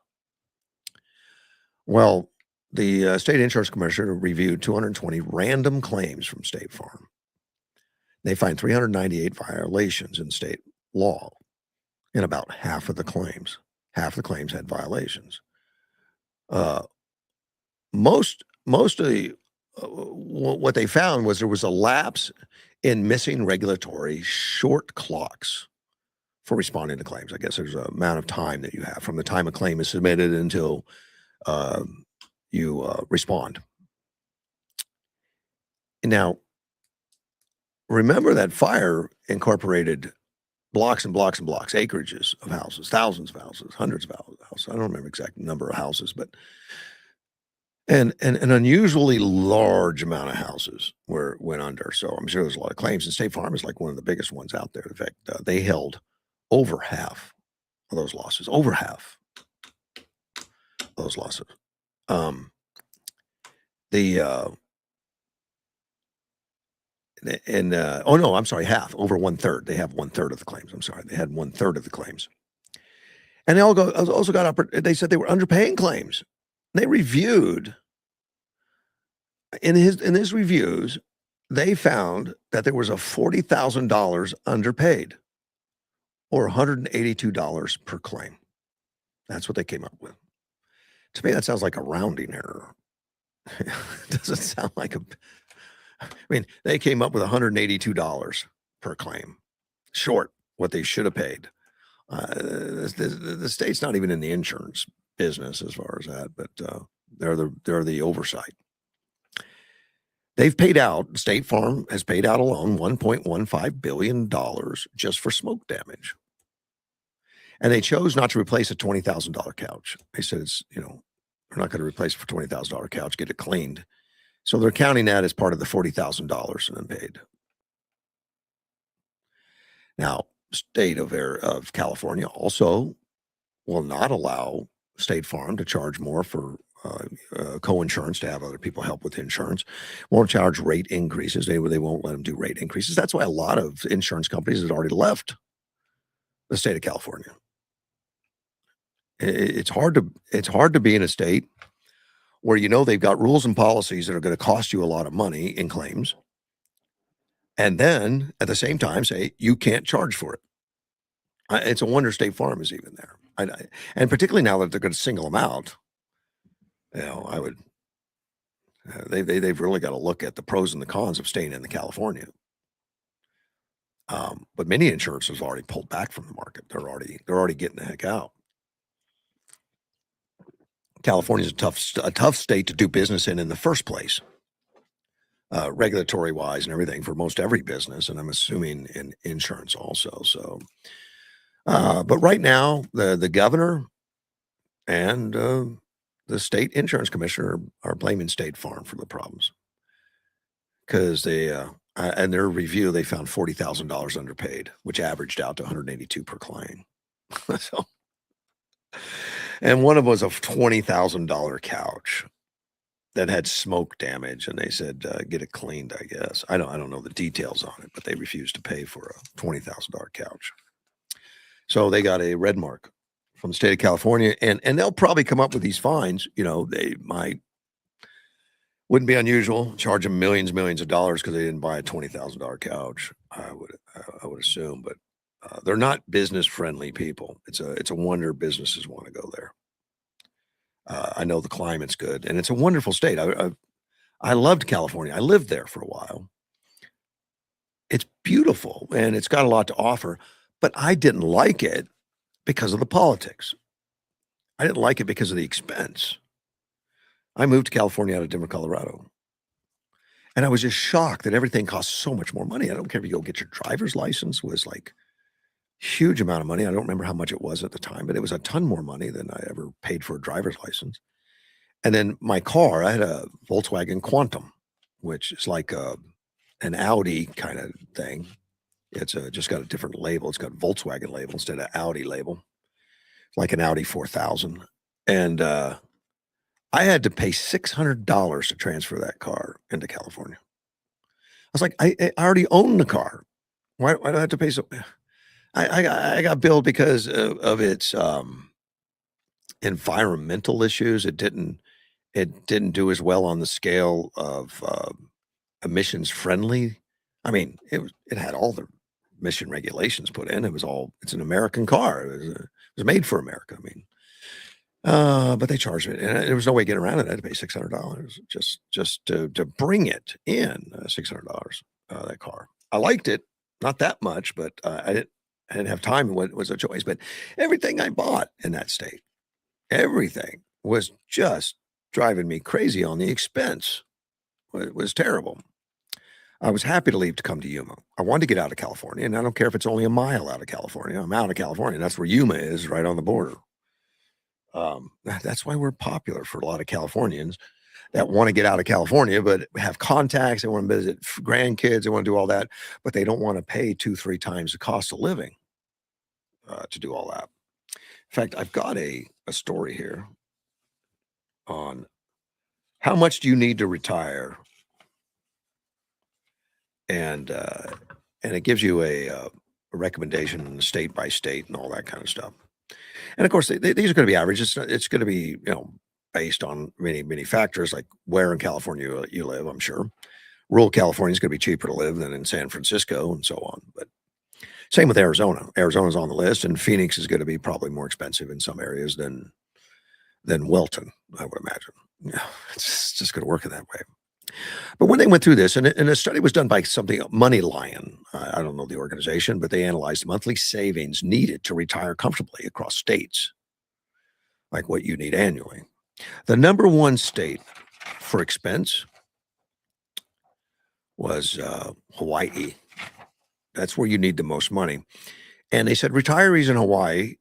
Well, the state insurance commissioner reviewed 220 random claims from State Farm. They find 398 violations in state law in about half of the claims. Half the claims had violations. Most of the what they found was there was a lapse in missing regulatory short clocks for responding to claims. I guess there's an amount of time that you have from the time a claim is submitted until respond. Now, remember that fire incorporated blocks and blocks and blocks, acreages of houses, thousands of houses, hundreds of houses. I don't remember exact number of houses, but and an unusually large amount of houses went under. So I'm sure there's a lot of claims, and State Farm is like one of the biggest ones out there. In fact, they held over half of those losses, over half of those losses. Oh no, I'm sorry, half, over 1/3. They have 1/3 of the claims. I'm sorry, they had 1/3 of the claims, and they also got up. They said they were underpaying claims. They reviewed in his reviews. They found that there was a $40,000 underpaid, or $182 per claim. That's what they came up with. To me, that sounds like a rounding error. It doesn't sound like I mean, they came up with $182 per claim, short what they should have paid. The state's not even in the insurance business as far as that, but they're the oversight. They've paid out, State Farm has paid out alone $1.15 billion just for smoke damage. And they chose not to replace a $20,000 couch. They said, we're not going to replace it for $20,000 couch, get it cleaned. So they're counting that as part of the $40,000 unpaid. Now, state of California also will not allow State Farm to charge more for co-insurance, to have other people help with insurance. Won't charge rate increases. They won't let them do rate increases. That's why a lot of insurance companies have already left the state of California. It's hard to be in a state where they've got rules and policies that are going to cost you a lot of money in claims, and then at the same time say you can't charge for it. It's a wonder State Farm is even there, and particularly now that they're going to single them out. I would. They've really got to look at the pros and the cons of staying in the California. But many insurances have already pulled back from the market. They're already getting the heck out. California is a tough state to do business in the first place, regulatory wise and everything, for most every business, and I'm assuming in insurance also. So, but right now the governor and the state insurance commissioner are blaming State Farm for the problems, because they in their review they found $40,000 underpaid, which averaged out to $182 per claim. So. And one of them was a $20,000 couch that had smoke damage, and they said get it cleaned. I guess I don't know the details on it, but they refused to pay for a $20,000 couch. So they got a red mark from the state of California, and they'll probably come up with these fines. They wouldn't be unusual, charge them millions of dollars because they didn't buy a $20,000 couch. I would assume, but. They're not business-friendly people. It's a wonder businesses want to go there. I know the climate's good, and it's a wonderful state. I loved California. I lived there for a while. It's beautiful, and it's got a lot to offer, but I didn't like it because of the politics. I didn't like it because of the expense. I moved to California out of Denver, Colorado, and I was just shocked that everything costs so much more money. I don't care if you go get your driver's license, was like huge amount of money. I don't remember how much it was at the time, but it was a ton more money than I ever paid for a driver's license. And then my car, I had a Volkswagen Quantum, which is like an Audi kind of thing. It's just got a different label. It's got Volkswagen label instead of Audi label, like an Audi 4000. And I had to pay $600 to transfer that car into California. I was like, I already own the car. Why do I have to pay so? I got billed because of its environmental issues. It didn't do as well on the scale of emissions friendly. I mean, it had all the emission regulations put in. It's an American car. It was made for America. I mean, but they charged it, and there was no way to get around it. I had to pay $600 just to bring it in. $600 that car. I liked it, not that much, but I didn't have time. What was a choice? But everything I bought in that state, everything was just driving me crazy on the expense. It was terrible. I was happy to leave to come to Yuma. I wanted to get out of California, and I don't care if it's only a mile out of California. I'm out of California. That's where Yuma is, right on the border. That's why we're popular for a lot of Californians that want to get out of California, but have contacts. They want to visit grandkids. They want to do all that, but they don't want to pay 2-3 times the cost of living to do all that. In fact, I've got a story here on how much do you need to retire, and it gives you a recommendation state by state and all that kind of stuff. And of course, these are going to be average. It's going to be based on many factors, like where in California you live. I'm sure rural California is going to be cheaper to live than in San Francisco and so on. But same with Arizona. Arizona's on the list, and Phoenix is going to be probably more expensive in some areas than Welton, I would imagine. Yeah, it's just going to work in that way. But when they went through this, and a study was done by something, Money Lion, I don't know the organization, but they analyzed monthly savings needed to retire comfortably across states, like what you need annually. The number one state for expense was Hawaii. That's where you need the most money. And they said retirees in Hawaii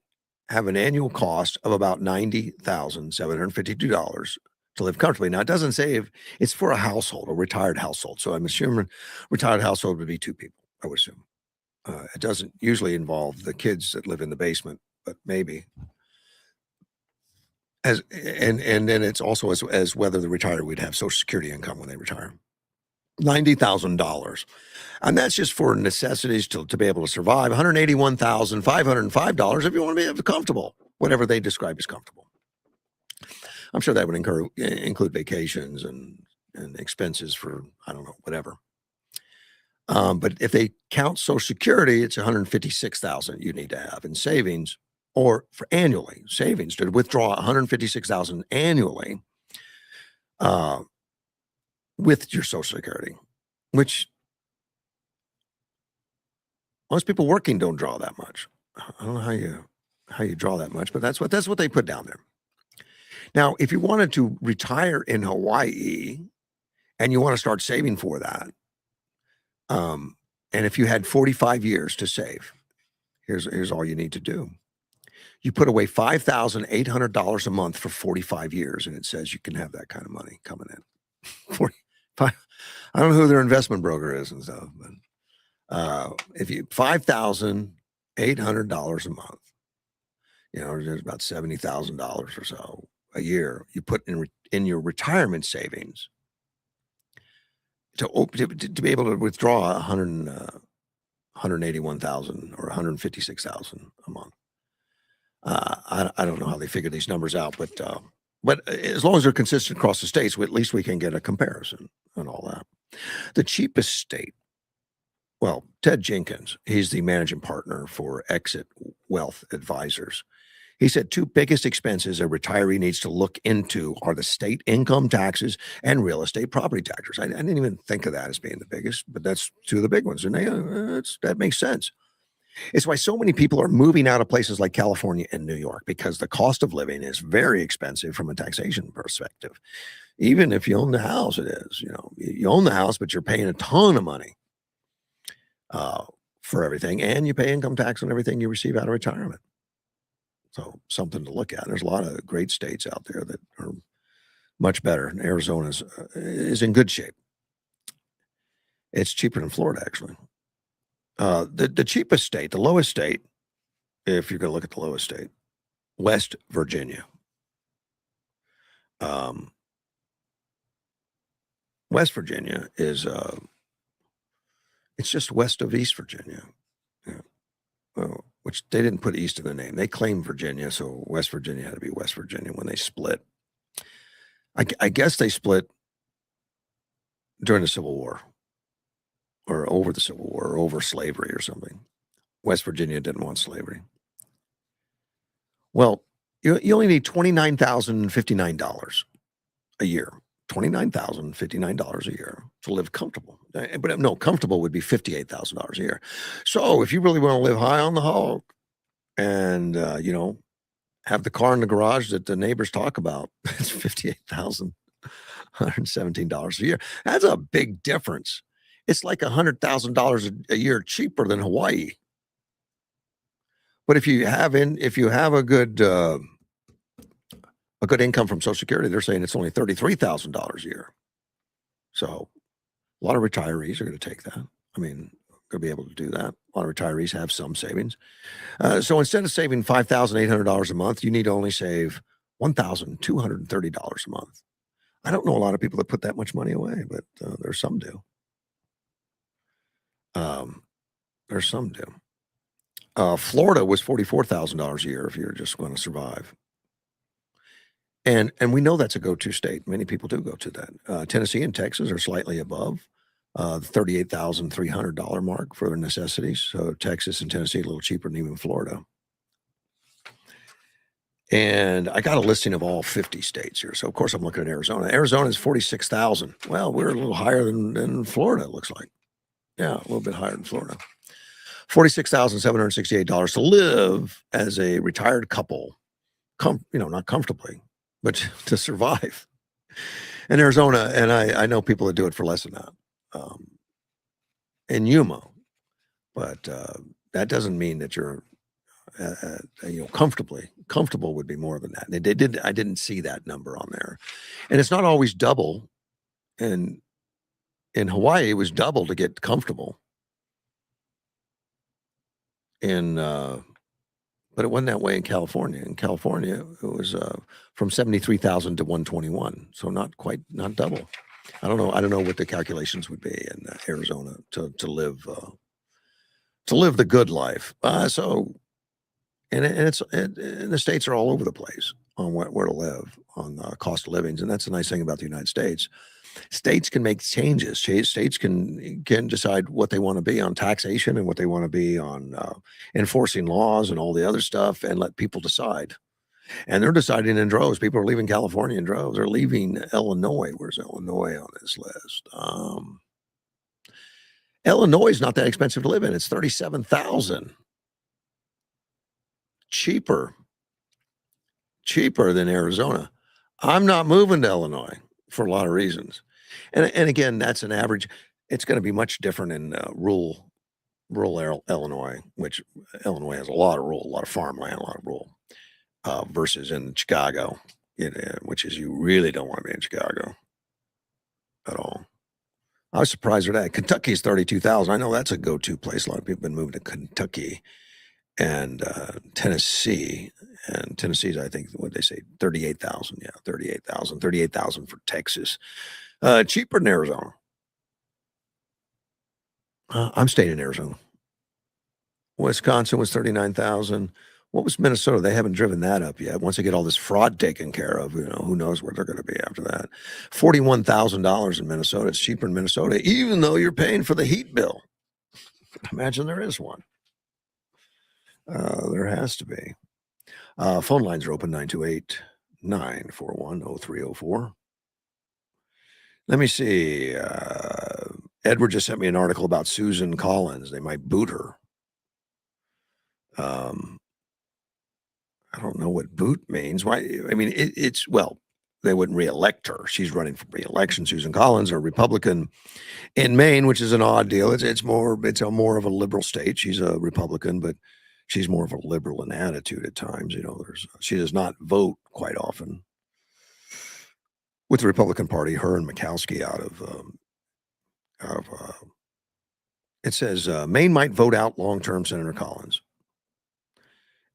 have an annual cost of about $90,752 to live comfortably. Now, it doesn't say if it's for a household, a retired household. So I'm assuming retired household would be 2 people, I would assume. It doesn't usually involve the kids that live in the basement, but maybe. And then it's also as whether the retiree would have Social Security income when they retire. $90,000. And that's just for necessities to be able to survive. $181,505 if you want to be comfortable, whatever they describe as comfortable. I'm sure that would include vacations and expenses for, I don't know, whatever. But if they count Social Security, it's $156,000 you need to have in savings, or for annually savings to withdraw $156,000 annually with your Social Security, which most people working don't draw that much. I don't know how you draw that much, but that's what they put down there. Now, if you wanted to retire in Hawaii and you want to start saving for that, and if you had 45 years to save, here's all you need to do. You put away $5,800 a month for 45 years, and it says you can have that kind of money coming in. 45. I don't know who their investment broker is and stuff, but if you $5,800 a month, there's about $70,000 or so a year you put in your retirement savings to be able to withdraw 181,000 or 156,000 a month. I don't know how they figure these numbers out, but as long as they're consistent across the states, at least we can get a comparison and all that. The cheapest state, well, Ted Jenkins, he's the managing partner for Exit Wealth Advisors. He said 2 biggest expenses a retiree needs to look into are the state income taxes and real estate property taxes. I didn't even think of that as being the biggest, but that's 2 of the big ones. And that makes sense. It's why so many people are moving out of places like California and New York, because the cost of living is very expensive from a taxation perspective. Even if you own the house, it is. You own the house, but you're paying a ton of money for everything, and you pay income tax on everything you receive out of retirement. So something to look at. There's a lot of great states out there that are much better. Arizona is in good shape. It's cheaper than Florida, actually. The cheapest state, the lowest state, if you're going to look at the lowest state, West Virginia. West Virginia is it's just west of East Virginia. Yeah. Well, which they didn't put east in the name. They claimed Virginia, so West Virginia had to be West Virginia when they split. I guess they split during the Civil War, or over the Civil War, or over slavery or something. West Virginia didn't want slavery. Well, you only need $29,059 a year. $29,059 a year to live comfortable. But no, comfortable would be $58,000 a year. So if you really want to live high on the hog and, have the car in the garage that the neighbors talk about. It's $58,117 a year. That's a big difference. It's like $100,000 a year cheaper than Hawaii. But if you have a good income from Social Security, they're saying it's only $33,000 a year. So a lot of retirees are going to take that. I mean, going to be able to do that. A lot of retirees have some savings. So instead of saving $5,800 a month, you need to only save $1,230 a month. I don't know a lot of people that put that much money away, but there's some do. Florida was $44,000 a year if you're just going to survive. And we know that's a go-to state. Many people do go to that. Tennessee and Texas are slightly above the $38,300 mark for their necessities. So Texas and Tennessee a little cheaper than even Florida. And I got a listing of all 50 states here. So of course I'm looking at Arizona. Arizona is 46,000. Well, we're a little higher than Florida, it looks like. Yeah, a little bit higher than Florida. $46,768 to live as a retired couple. Not comfortably, but to survive in Arizona. And I know people that do it for less than that in Yuma, but that doesn't mean that you're comfortable would be more than that. I didn't see that number on there, and it's not always double. And in Hawaii, it was double to get comfortable. But it wasn't that way in California. In California, it was from 73,000 to 121, so not double. I don't know what the calculations would be in Arizona to live the good life. And the states are all over the place on where to live, on cost of livings, and that's the nice thing about the United States. States can make changes. States can decide what they want to be on taxation and what they want to be on enforcing laws and all the other stuff, and let people decide. And they're deciding in droves. People are leaving California in droves. They're leaving Illinois. Where's Illinois on this list? Illinois is not that expensive to live in. It's $37,000. Cheaper than Arizona. I'm not moving to Illinois for a lot of reasons. And again, that's an average. It's going to be much different in rural Illinois, which Illinois has a lot of farmland, a lot of rural, versus in Chicago, which is you really don't want to be in Chicago at all. I was surprised with that. Kentucky's 32,000. I know that's a go-to place. A lot of people have been moving to Kentucky and Tennessee. And Tennessee's, I think, what they say, 38,000. Yeah, 38,000 for Texas. Cheaper than Arizona. I'm staying in Arizona. Wisconsin was 39,000. What was Minnesota? They haven't driven that up yet. Once they get all this fraud taken care of, who knows where they're going to be after that. $41,000 in Minnesota. It's cheaper in Minnesota, even though you're paying for the heat bill. Imagine there is one. There has to be. Phone lines are open, 928-941-0304. Let me see. Edward just sent me an article about Susan Collins. They might boot her. I don't know what boot means. Why? I mean, they wouldn't reelect her. She's running for reelection. Susan Collins, a Republican in Maine, which is an odd deal. It's more of a liberal state. She's a Republican, but she's more of a liberal in attitude at times. She does not vote quite often with the Republican Party. Her and Murkowski out of it says Maine might vote out long-term Senator Collins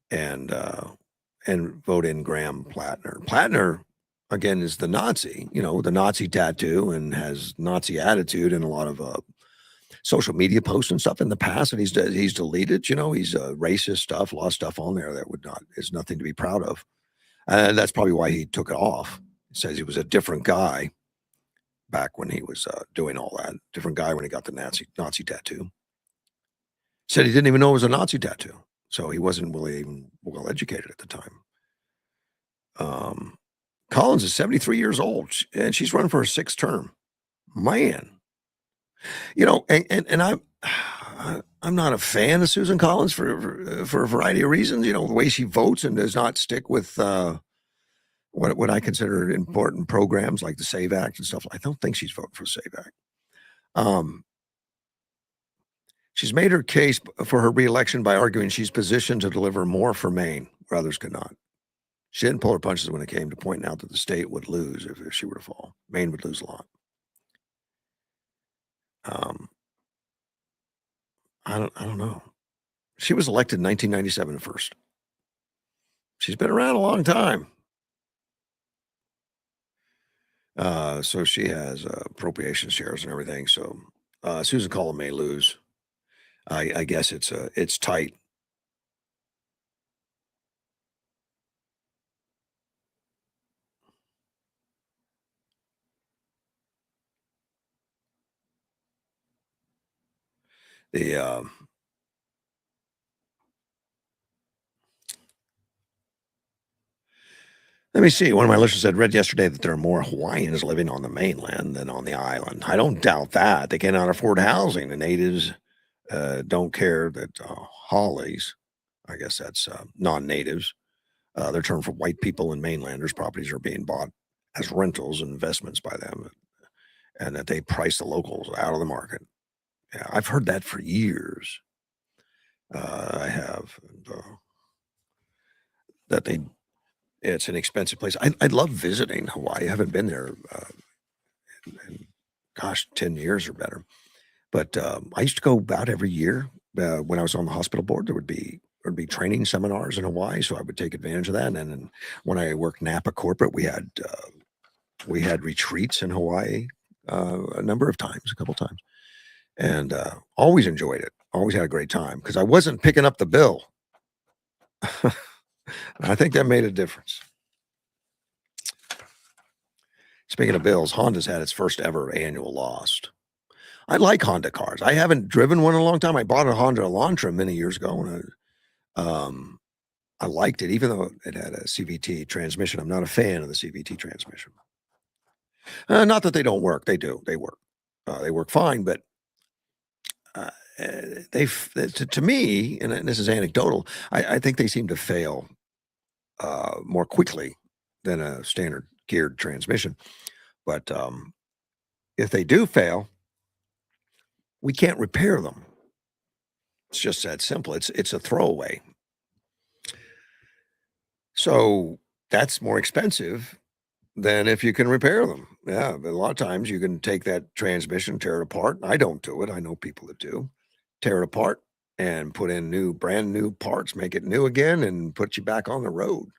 and vote in Graham Plattner. Plattner, again, is the Nazi, the Nazi tattoo, and has Nazi attitude in a lot of social media posts and stuff in the past, and he's deleted. He's racist stuff, a lot of stuff on there that is nothing to be proud of, and that's probably why he took it off. It says he was a different guy back when he was doing all that. Different guy when he got the Nazi tattoo. Said he didn't even know it was a Nazi tattoo, so he wasn't really even well educated at the time. Collins is 73 years old, and she's running for her 6th term. Man. And I'm not a fan of Susan Collins for a variety of reasons. The way she votes and does not stick with what I consider important programs like the SAVE Act and stuff. I don't think she's voting for the SAVE Act. She's made her case for her reelection by arguing she's positioned to deliver more for Maine where others could not. She didn't pull her punches when it came to pointing out that the state would lose if she were to fall. Maine would lose a lot. I don't know. She was elected in 1997 first. She's been around a long time. So she has appropriation shares and everything. So Susan Collins may lose. I guess it's tight. The let me see. One of my listeners said, read yesterday that there are more Hawaiians living on the mainland than on the island. I don't doubt that. They cannot afford housing. The natives don't care that Hollies, I guess that's non-natives, their term for white people and mainlanders, properties are being bought as rentals and investments by them, and that they price the locals out of the market. Yeah, I've heard that for years. I have. That it's an expensive place. I'd love visiting Hawaii. I haven't been there in, gosh, 10 years or better. But I used to go about every year when I was on the hospital board. There would be training seminars in Hawaii, so I would take advantage of that. And then when I worked Napa corporate, we had retreats in Hawaii a couple times, and always enjoyed it. Always had a great time because I wasn't picking up the bill. I think that made a difference. Speaking of bills, Honda's had its first ever annual loss. I like Honda cars. I haven't driven one in a long time. I bought a Honda Elantra many years ago, and I liked it, even though it had a CVT transmission. I'm not a fan of the CVT transmission. Not that they don't work. They do. They work. They work fine, but to me, and this is anecdotal, I think they seem to fail more quickly than a standard geared transmission. But if they do fail, we can't repair them. It's just that simple. It's a throwaway. So that's more expensive than if you can repair them. Yeah, but a lot of times you can take that transmission, tear it apart. I don't do it. I know people that do. Tear it apart and put in brand new parts, make it new again, and put you back on the road.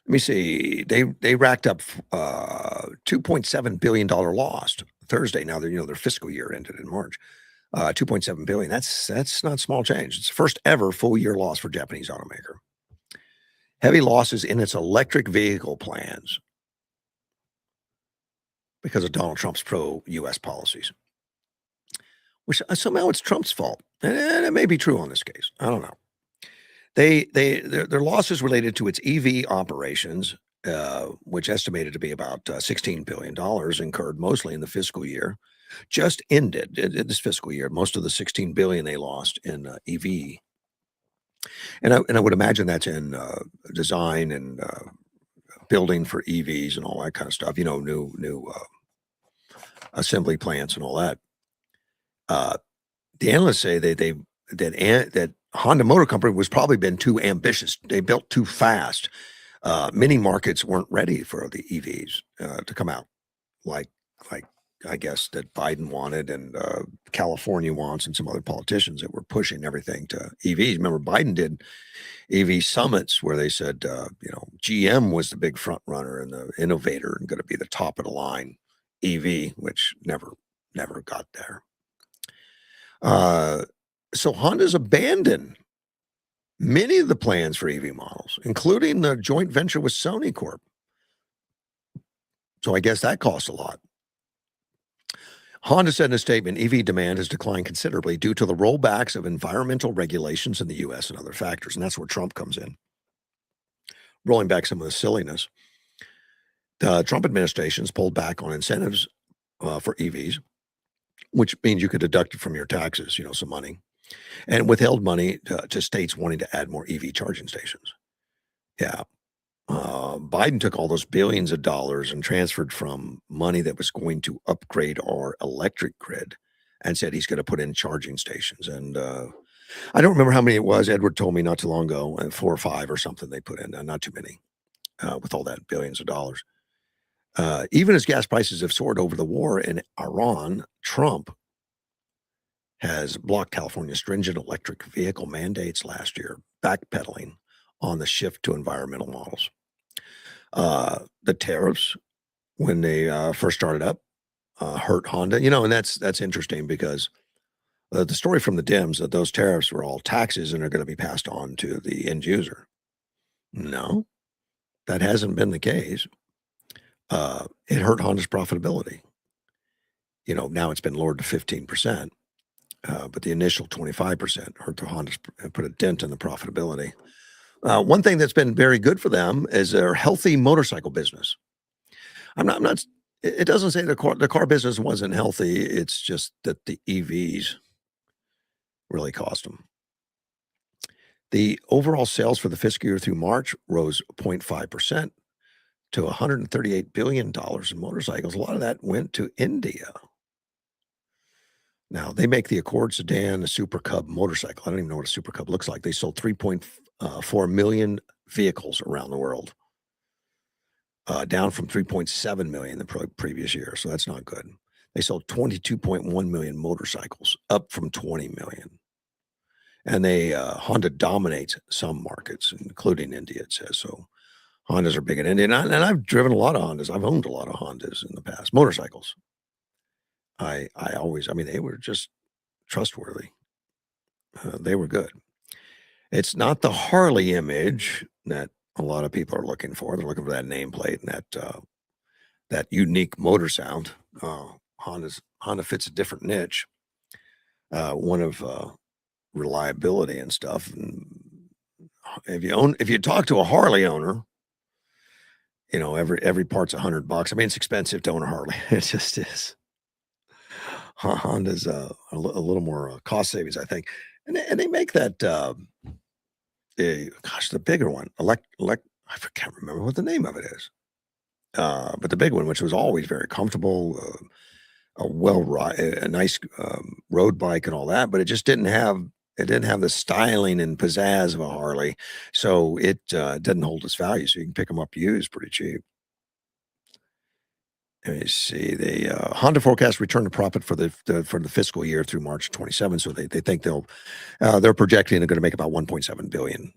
Let me see. They racked up $2.7 billion loss Thursday. Now their fiscal year ended in March. $2.7 billion. That's not small change. It's the first ever full year loss for Japanese automaker. Heavy losses in its electric vehicle plans because of Donald Trump's pro-U.S. policies, which somehow it's Trump's fault. And it may be true on this case. I don't know. Their losses related to its EV operations, which estimated to be about $16 billion, incurred mostly in the fiscal year just ended. This fiscal year, most of the $16 billion they lost in EV, and I would imagine that's in design and building for EVs and all that kind of stuff. New assembly plants and all that. The analysts say that Honda Motor Company was probably been too ambitious. They built too fast. Many markets weren't ready for the EVs to come out, like I guess that Biden wanted and California wants, and some other politicians that were pushing everything to EVs. Remember, Biden did EV summits where they said, GM was the big front runner and the innovator and going to be the top of the line EV, which never got there. So Honda's abandoned many of the plans for EV models, including the joint venture with Sony Corp. So I guess that costs a lot. Honda said in a statement, EV demand has declined considerably due to the rollbacks of environmental regulations in the U.S. and other factors. And that's where Trump comes in, rolling back some of the silliness. The Trump administration's pulled back on incentives for EVs which means you could deduct it from your taxes, some money, and withheld money to states wanting to add more EV charging stations. Yeah. Biden took all those billions of dollars and transferred from money that was going to upgrade our electric grid and said he's going to put in charging stations. And I don't remember how many it was. Edward told me not too long ago, 4 or 5 or something they put in, not too many with all that billions of dollars. Even as gas prices have soared over the war in Iran, Trump has blocked California's stringent electric vehicle mandates last year, backpedaling on the shift to environmental models. The tariffs, when they first started up, hurt Honda, and that's interesting because the story from the Dems that those tariffs were all taxes and are going to be passed on to the end user. No, that hasn't been the case. It hurt Honda's profitability. Now it's been lowered to 15%, but the initial 25% hurt the Honda's, put a dent in the profitability. One thing that's been very good for them is their healthy motorcycle business. I'm not. It doesn't say the car business wasn't healthy. It's just that the EVs really cost them. The overall sales for the fiscal year through March rose 0.5% to $138 billion in motorcycles. A lot of that went to India. Now, they make the Accord sedan, the Super Cub motorcycle. I don't even know what a Super Cub looks like. They sold 3.4 million vehicles around the world, down from 3.7 million the previous year. So that's not good. They sold 22.1 million motorcycles, up from 20 million. And Honda dominates some markets, including India, it says. So Hondas are big in India. And I've driven a lot of Hondas. I've owned a lot of Hondas in the past, motorcycles. I mean, they were just trustworthy. They were good. It's not the Harley image that a lot of people are looking for. They're looking for that nameplate and that unique motor sound. Honda fits a different niche, one of reliability and stuff. And if you talk to a Harley owner, every part's $100. I mean, it's expensive to own a Harley. It just is. Honda's a little more cost savings, I think, and they make that. The bigger one, I can't remember what the name of it is, but the big one, which was always very comfortable, a nice road bike and all that, but it just didn't have the styling and pizzazz of a Harley, so it didn't hold its value. So you can pick them up used pretty cheap. Let me see. The Honda forecast return to profit for the fiscal year through March 27. So they think they're projecting they're going to make about 1.7 billion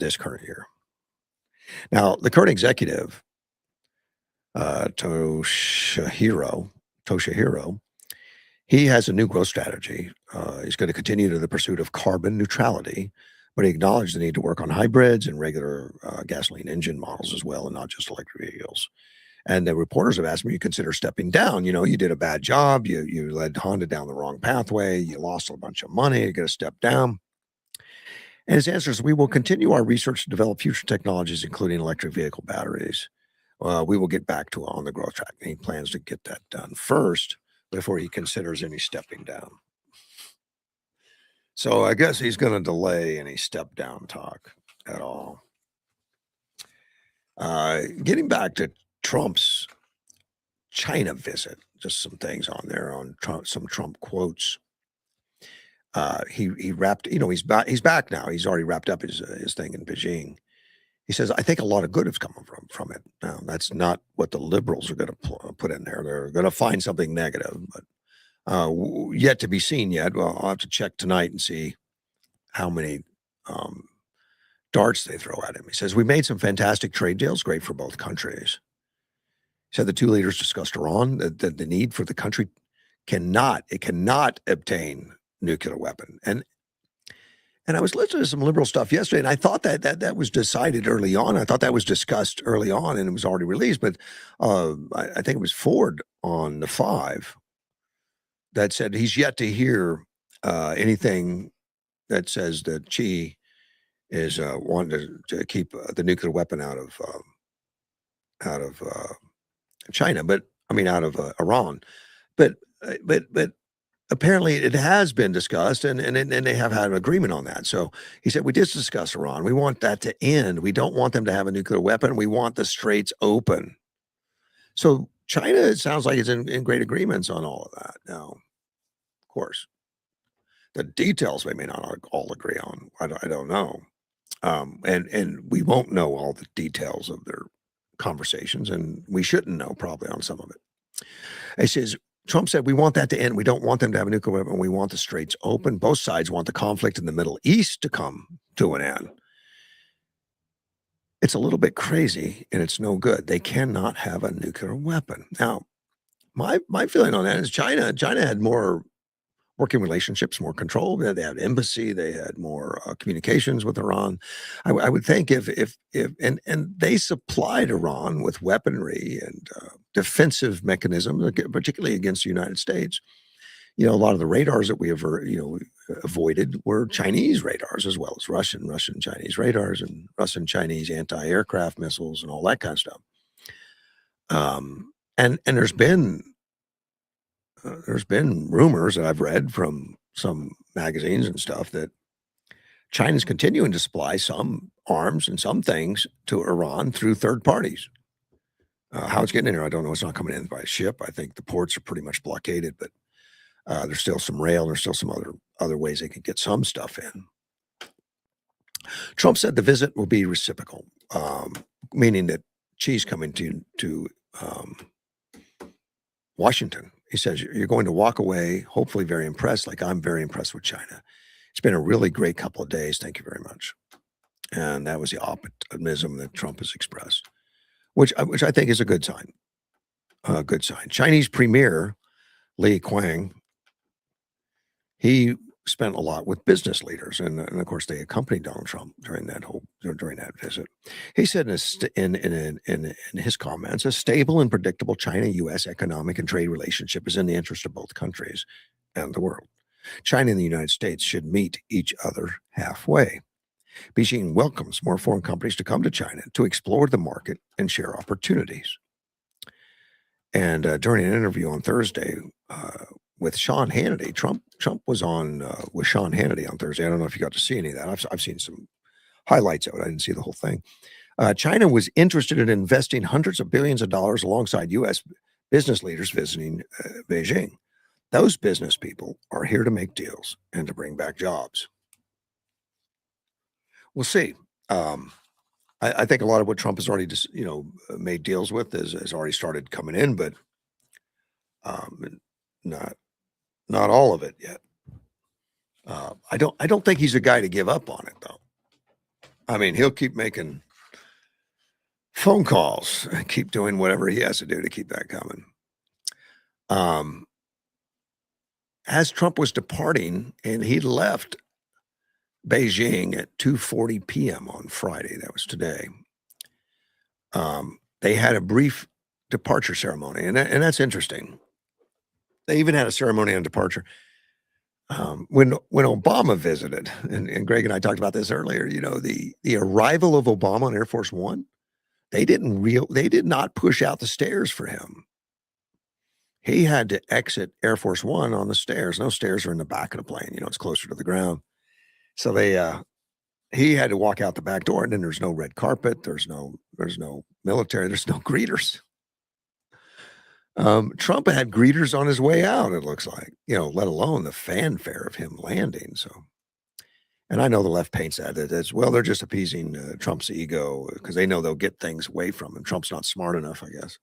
this current year. Now the current executive, Toshihiro, he has a new growth strategy. He's going to continue to the pursuit of carbon neutrality, but he acknowledged the need to work on hybrids and regular gasoline engine models as well, and not just electric vehicles. And the reporters have asked me, you consider stepping down. You did a bad job. You led Honda down the wrong pathway. You lost a bunch of money. You're going to step down. And his answer is, we will continue our research to develop future technologies, including electric vehicle batteries. We will get back to on the growth track. And he plans to get that done first before he considers any stepping down. So I guess he's going to delay any step down talk at all. Getting back to Trump's China visit, just some things on there on some Trump quotes. He wrapped, he's back now. He's already wrapped up his thing in Beijing. He says, I think a lot of good has come from it. Now, that's not what the liberals are going to put in there. They're going to find something negative, but yet to be seen yet. Well, I'll have to check tonight and see how many darts they throw at him. He says, we made some fantastic trade deals, great for both countries. He said the two leaders discussed Iran, the need for the country cannot obtain nuclear weapon. And I was listening to some liberal stuff yesterday, and I thought that was decided early on. I thought that was discussed early on, and it was already released. But I think it was Ford on the 5 that said he's yet to hear anything that says that Xi is wanting to keep the nuclear weapon out of China, but I mean out of Iran. But apparently it has been discussed, and they have had an agreement on that. So he said, we did discuss Iran. We want that to end. We don't want them to have a nuclear weapon. We want the straits open. So China, it sounds like, is in great agreements on all of that. Now, of course, the details we may not all agree on. I don't know. And we won't know all the details of their conversations, and we shouldn't know probably on some of it. He says, Trump said, we want that to end. We don't want them to have a nuclear weapon. We want the straits open. Both sides want the conflict in the Middle East to come to an end. It's a little bit crazy, and it's no good. They cannot have a nuclear weapon. Now, my feeling on that is China had more working relationships, more control. They had embassy. They had more communications with Iran. I would think if they supplied Iran with weaponry and defensive mechanisms, particularly against the United States. A lot of the radars that we have, avoided were Chinese radars, as well as Russian Chinese radars, and Russian Chinese anti-aircraft missiles and all that kind of stuff. And there's been rumors that I've read from some magazines and stuff that China's continuing to supply some arms and some things to Iran through third parties. How it's getting in there, I don't know. It's not coming in by ship. I think the ports are pretty much blockaded, but there's still some rail. There's still some other ways they could get some stuff in. Trump said the visit will be reciprocal, meaning that Xi's coming to Washington. He says, you're going to walk away, hopefully very impressed, like I'm very impressed with China. It's been a really great couple of days. Thank you very much. And that was the optimism that Trump has expressed, which I think is a good sign. A good sign. Chinese Premier Li Qiang, he spent a lot with business leaders, and of course they accompanied Donald Trump during that visit. He said in his comments, a stable and predictable China-U.S. economic and trade relationship is in the interest of both countries and the world. China and the United States should meet each other halfway. Beijing welcomes more foreign companies to come to China to explore the market and share opportunities. And during an interview on Thursday with Sean Hannity, Trump was on with Sean Hannity on Thursday. I don't know if you got to see any of that. I've seen some highlights of it. I didn't see the whole thing. China was interested in investing hundreds of billions of dollars alongside U.S. business leaders visiting Beijing. Those business people are here to make deals and to bring back jobs. We'll see. I think a lot of what Trump has already made deals with has already started coming in, but not all of it yet. I don't think he's a guy to give up on it, though. I mean, he'll keep making phone calls and keep doing whatever he has to do to keep that coming. As Trump was departing, and he left Beijing at 2:40 p.m. on Friday, that was today, they had a brief departure ceremony, and that's interesting. They even had a ceremony on departure. When Obama visited, and Greg and I talked about this earlier, the arrival of Obama on Air Force One, they did not push out the stairs for him. He had to exit Air Force One on the stairs. No stairs are in the back of the plane. It's closer to the ground. So he had to walk out the back door, and then there's no red carpet. There's no military. There's no greeters. Trump had greeters on his way out, it looks like, let alone the fanfare of him landing. So, and I know the left paints that as well. They're just appeasing Trump's ego because they know they'll get things away from him. Trump's not smart enough, I guess,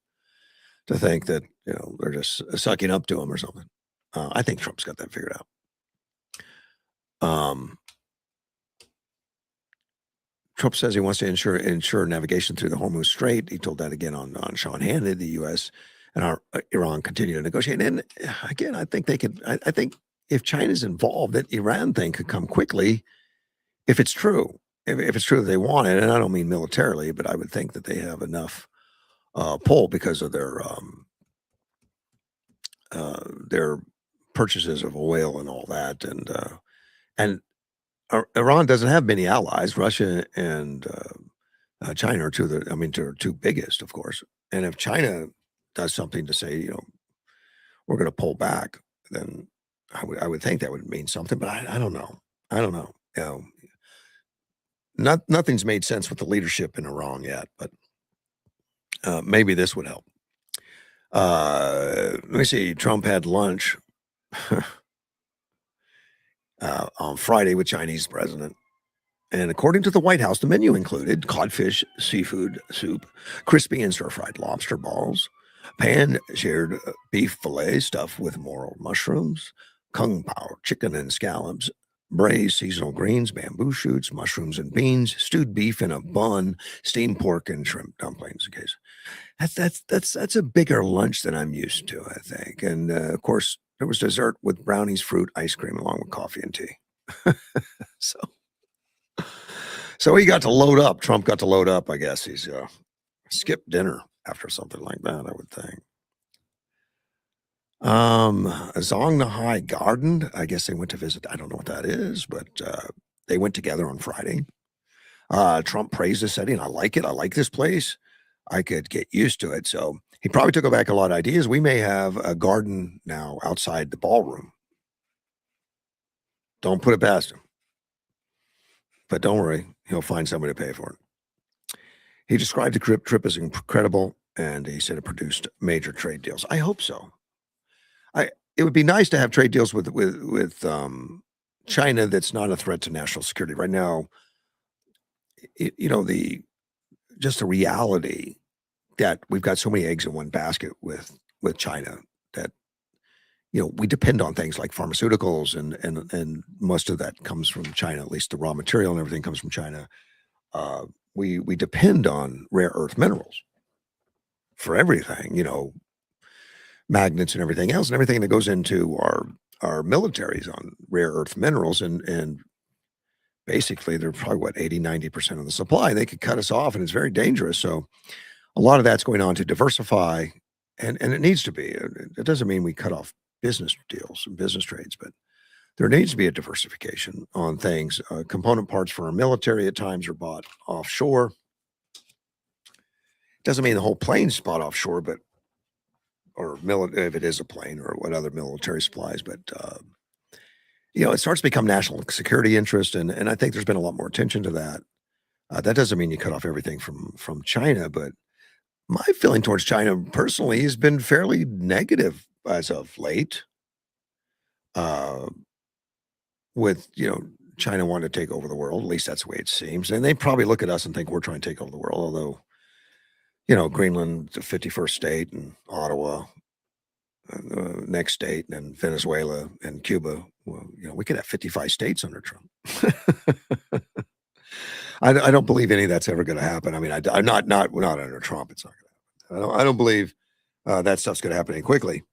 to think that, they're just sucking up to him or something. I think Trump's got that figured out. Trump says he wants to ensure navigation through the Hormuz Strait. He told that again on Sean Hannity. The U.S. and Iran continue to negotiate. And again, I think they could. I think if China's involved, that Iran thing could come quickly if it's true. If it's true that they want it, and I don't mean militarily, but I would think that they have enough pull because of their purchases of oil and all that, and Iran doesn't have many allies. Russia and China are two biggest, of course. And if China does something to say, we're going to pull back, then I would think that would mean something, but I don't know. I don't know. Nothing's made sense with the leadership in Iran yet, but maybe this would help. Let me see. Trump had lunch on Friday with Chinese president. And according to the White House, the menu included codfish, seafood soup, crispy and stir-fried lobster balls, pan-seared beef fillet stuffed with morel mushrooms, kung pao chicken and scallops, braised seasonal greens, bamboo shoots, mushrooms and beans, stewed beef in a bun, steamed pork and shrimp dumplings. Okay, that's a bigger lunch than I'm used to, I think. And of course, there was dessert with brownies, fruit, ice cream, along with coffee and tea. So he got to load up. Trump got to load up. I guess he's skipped dinner after something like that, I would think. Zongnahai Garden. I guess they went to visit. I don't know what that is, but they went together on Friday. Trump praised the setting. I like it. I like this place. I could get used to it. So he probably took back a lot of ideas. We may have a garden now outside the ballroom. Don't put it past him. But don't worry, he'll find somebody to pay for it. He described the trip as incredible, and he said it produced major trade deals. I hope so. It would be nice to have trade deals with China that's not a threat to national security. Right now, the reality that we've got so many eggs in one basket with China that we depend on things like pharmaceuticals and most of that comes from China, at least the raw material and everything comes from China. We depend on rare earth minerals for everything, magnets and everything else, and everything that goes into our militaries on rare earth minerals. And basically they're probably 80-90% of the supply. They could cut us off and it's very dangerous. So a lot of that's going on to diversify, and it needs to be. It doesn't mean we cut off business deals and business trades, but there needs to be a diversification on things. Component parts for our military at times are bought offshore. Doesn't mean the whole plane's bought offshore, but if it is a plane or what other military supplies, but it starts to become national security interest, and I think there's been a lot more attention to that. That doesn't mean you cut off everything from China, but my feeling towards China personally has been fairly negative as of late. With China wanting to take over the world, at least that's the way it seems, and they probably look at us and think we're trying to take over the world. Although, Greenland, the 51st state, and Ottawa, next state, and then Venezuela and Cuba. Well, we could have 55 states under Trump. I don't believe any of that's ever going to happen. I mean, I'm not under Trump. It's not going to happen. I don't believe that stuff's going to happen any quickly.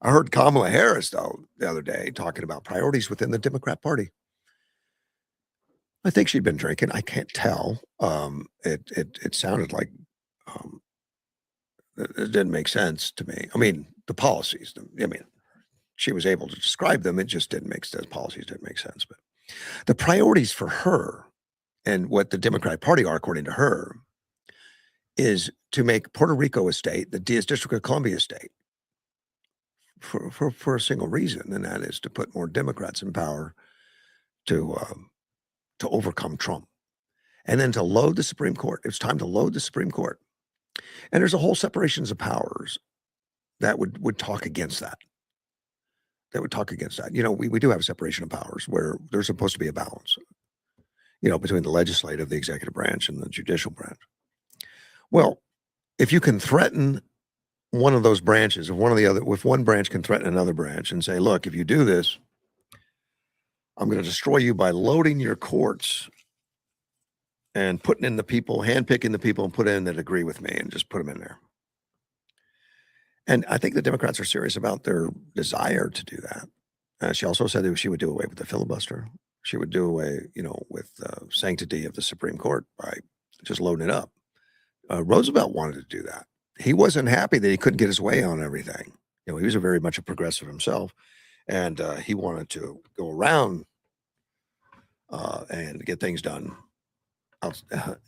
I heard Kamala Harris, though, the other day talking about priorities within the Democrat Party. I think she'd been drinking. I can't tell. It sounded like it didn't make sense to me. I mean, the policies. She was able to describe them. It just didn't make sense. Policies didn't make sense. But the priorities for her and what the Democratic Party are, according to her, is to make Puerto Rico a state, the District of Columbia state, for a single reason, and that is to put more Democrats in power to overcome Trump, and then to load the Supreme Court. It's time to load the Supreme Court, and there's a whole separations of powers that would talk against that. That would talk against that. We do have a separation of powers where there's supposed to be a balance, between the legislative, the executive branch, and the judicial branch. Well, if you can threaten one of those branches, if one branch can threaten another branch and say, look, if you do this, I'm going to destroy you by loading your courts and putting in the people, handpicking the people and put in that agree with me and just put them in there. And I think the Democrats are serious about their desire to do that. She also said that she would do away with the filibuster. She would do away, with the sanctity of the Supreme Court by just loading it up. Roosevelt wanted to do that. He wasn't happy that he couldn't get his way on everything. He was very much a progressive himself, and he wanted to go around and get things done.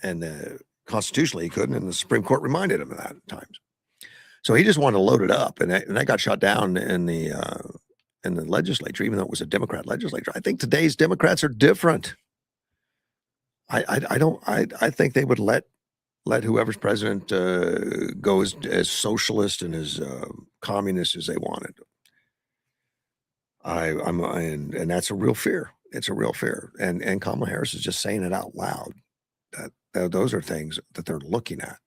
And constitutionally, he couldn't, and the Supreme Court reminded him of that at times. So he just wanted to load it up, and that got shot down in the in the legislature, even though it was a Democrat legislature. I think today's Democrats are different. I think they would let whoever's president go as socialist and as communist as they wanted. And that's a real fear. It's a real fear. And Kamala Harris is just saying it out loud. That those are things that they're looking at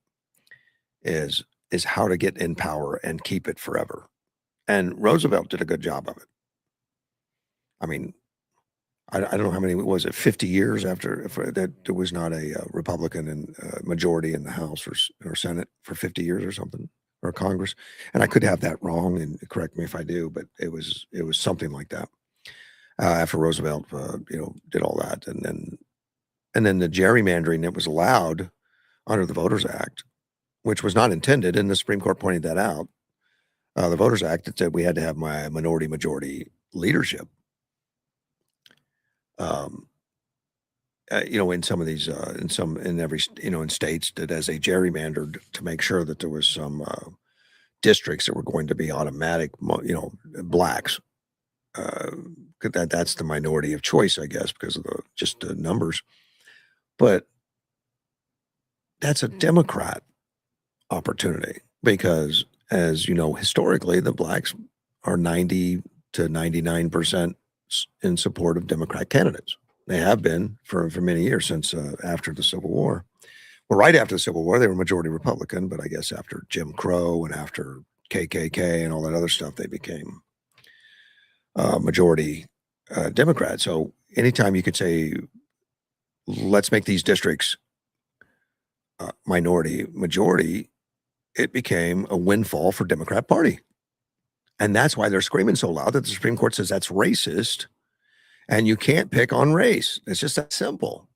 is how to get in power and keep it forever. And Roosevelt did a good job of it. I mean, I don't know how many was it, 50 years after that there was not a Republican and majority in the House or Senate for 50 years or something, or Congress. And I could have that wrong, and correct me if I do, but it was something like that. After Roosevelt, did all that, and then the gerrymandering that was allowed under the Voters Act, which was not intended, and the Supreme Court pointed that out. The Voters Act, it said we had to have my minority majority leadership. In some of these, in states that as they gerrymandered to make sure that there was some districts that were going to be automatic, blacks. That's the minority of choice, I guess, because of the numbers. But that's a Democrat opportunity because, as you know, historically, the blacks are 90 to 99% in support of Democrat candidates. They have been for many years since after the Civil War. Well, right after the Civil War, they were majority Republican, but I guess after Jim Crow and after KKK and all that other stuff, they became majority Democrat. So anytime you could say, let's make these districts minority majority, it became a windfall for Democrat Party. And that's why they're screaming so loud that the Supreme Court says that's racist and you can't pick on race. It's just that simple.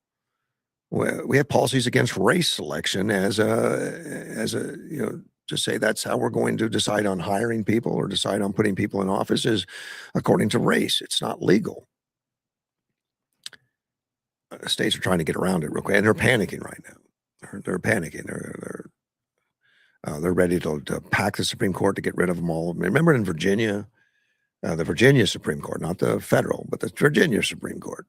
We have policies against race selection as a to say that's how we're going to decide on hiring people or decide on putting people in office is according to race. It's not legal. States are trying to get around it real quick, and they're panicking right now. They're panicking. They're ready to pack the Supreme Court to get rid of them all. Remember in Virginia, the Virginia Supreme Court, not the federal, but the Virginia Supreme Court,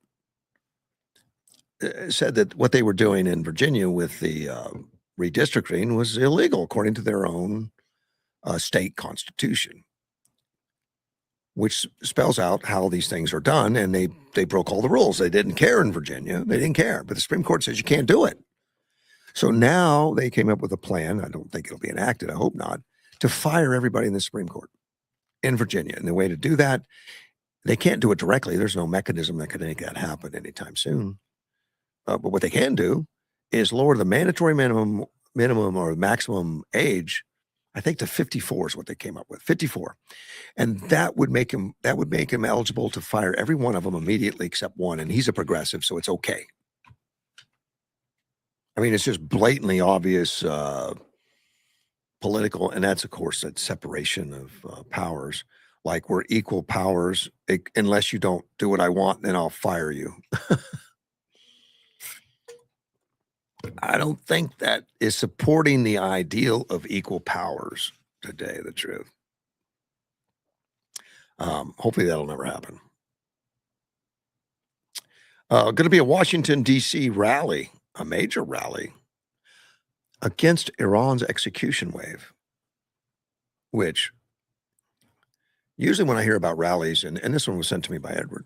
said that what they were doing in Virginia with the redistricting was illegal according to their own state constitution, which spells out how these things are done. And they broke all the rules. They didn't care in Virginia. They didn't care. But the Supreme Court says you can't do it. So now they came up with a plan. I don't think it'll be enacted. I hope not. To fire everybody in the Supreme Court in Virginia. And the way to do that, they can't do it directly. There's no mechanism that could make that happen anytime soon. But what they can do is lower the mandatory minimum or maximum age, I think to 54 is what they came up with, 54. And that would make him eligible to fire every one of them immediately except one. And he's a progressive, so it's okay. I mean, it's just blatantly obvious political, and that's, of course, that separation of powers. Like we're equal powers, unless you don't do what I want, then I'll fire you. I don't think that is supporting the ideal of equal powers today, the truth. Hopefully that'll never happen. Going to be a Washington, D.C. rally, a major rally against Iran's execution wave, which usually when I hear about rallies, and this one was sent to me by Edward,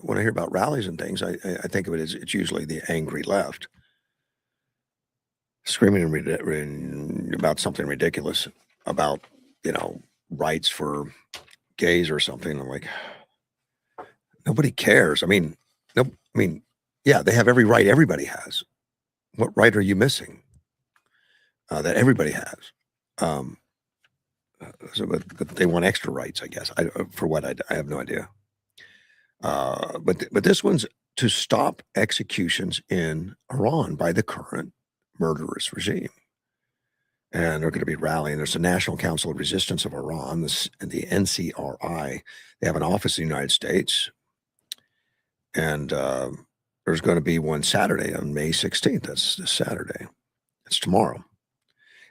when I hear about rallies and things, I think of it as it's usually the angry left screaming about something ridiculous, about, rights for gays or something. I'm like, nobody cares. Yeah, they have every right everybody has. What right are you missing that everybody has? But they want extra rights, I guess. For what, I have no idea. But this one's to stop executions in Iran by the current murderous regime. And they're going to be rallying. There's the National Council of Resistance of Iran, the NCRI. They have an office in the United States. And there's going to be one Saturday on May 16th. That's this Saturday. It's tomorrow.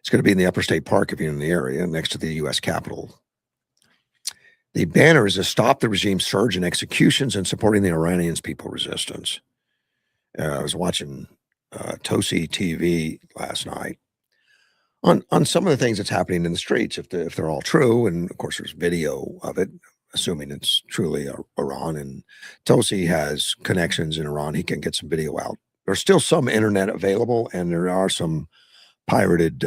It's going to be in the Upper State Park if you're in the area, next to the U.S. Capitol. The banner is to stop the regime's surge in executions and supporting the Iranians' people resistance. I was watching Tosi TV last night on some of the things that's happening in the streets, if they're all true, and of course there's video of it, assuming it's truly Iran. And Tosi has connections in Iran; he can get some video out. There's still some internet available, and there are some pirated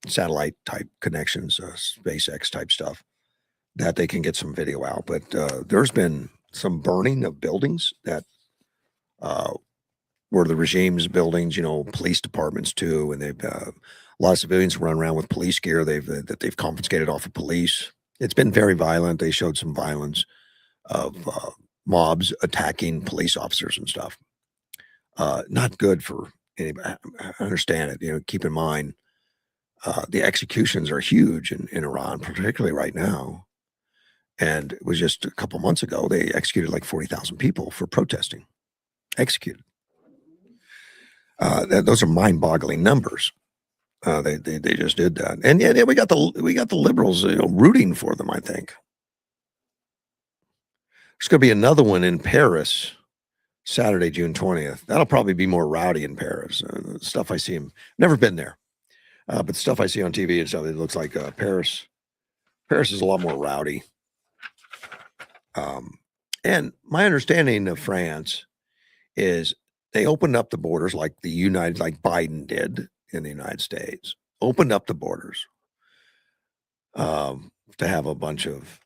satellite type connections, SpaceX type stuff, that they can get some video out. But there's been some burning of buildings that were the regime's buildings, police departments too, and they've a lot of civilians run around with police gear that they've confiscated off of police. It's been very violent. They showed some violence of mobs attacking police officers and stuff. Not good for anybody. I understand it. Keep in mind the executions are huge in Iran, particularly right now. And it was just a couple months ago they executed like 40,000 people for protesting. Executed. Those are mind-boggling numbers. They just did that, and yeah, we got the liberals rooting for them. I think there's going to be another one in Paris, Saturday, June 20th. That'll probably be more rowdy in Paris. Stuff I see, never been there, but stuff I see on TV and stuff, it looks like Paris. Paris is a lot more rowdy. And my understanding of France is they opened up the borders like Biden did in the United States, opened up the borders to have a bunch of,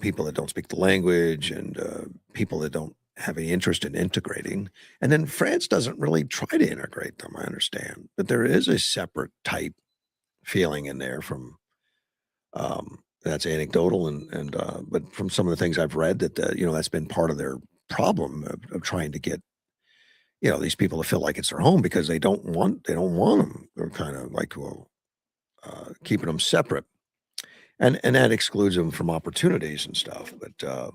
people that don't speak the language and people that don't have any interest in integrating. And then France doesn't really try to integrate them, I understand. But there is a separate type feeling in there from, that's anecdotal but from some of the things I've read that, that's been part of their problem of trying to get these people to feel like it's their home, because they don't want them. They're kind of like, keeping them separate, and that excludes them from opportunities and stuff. But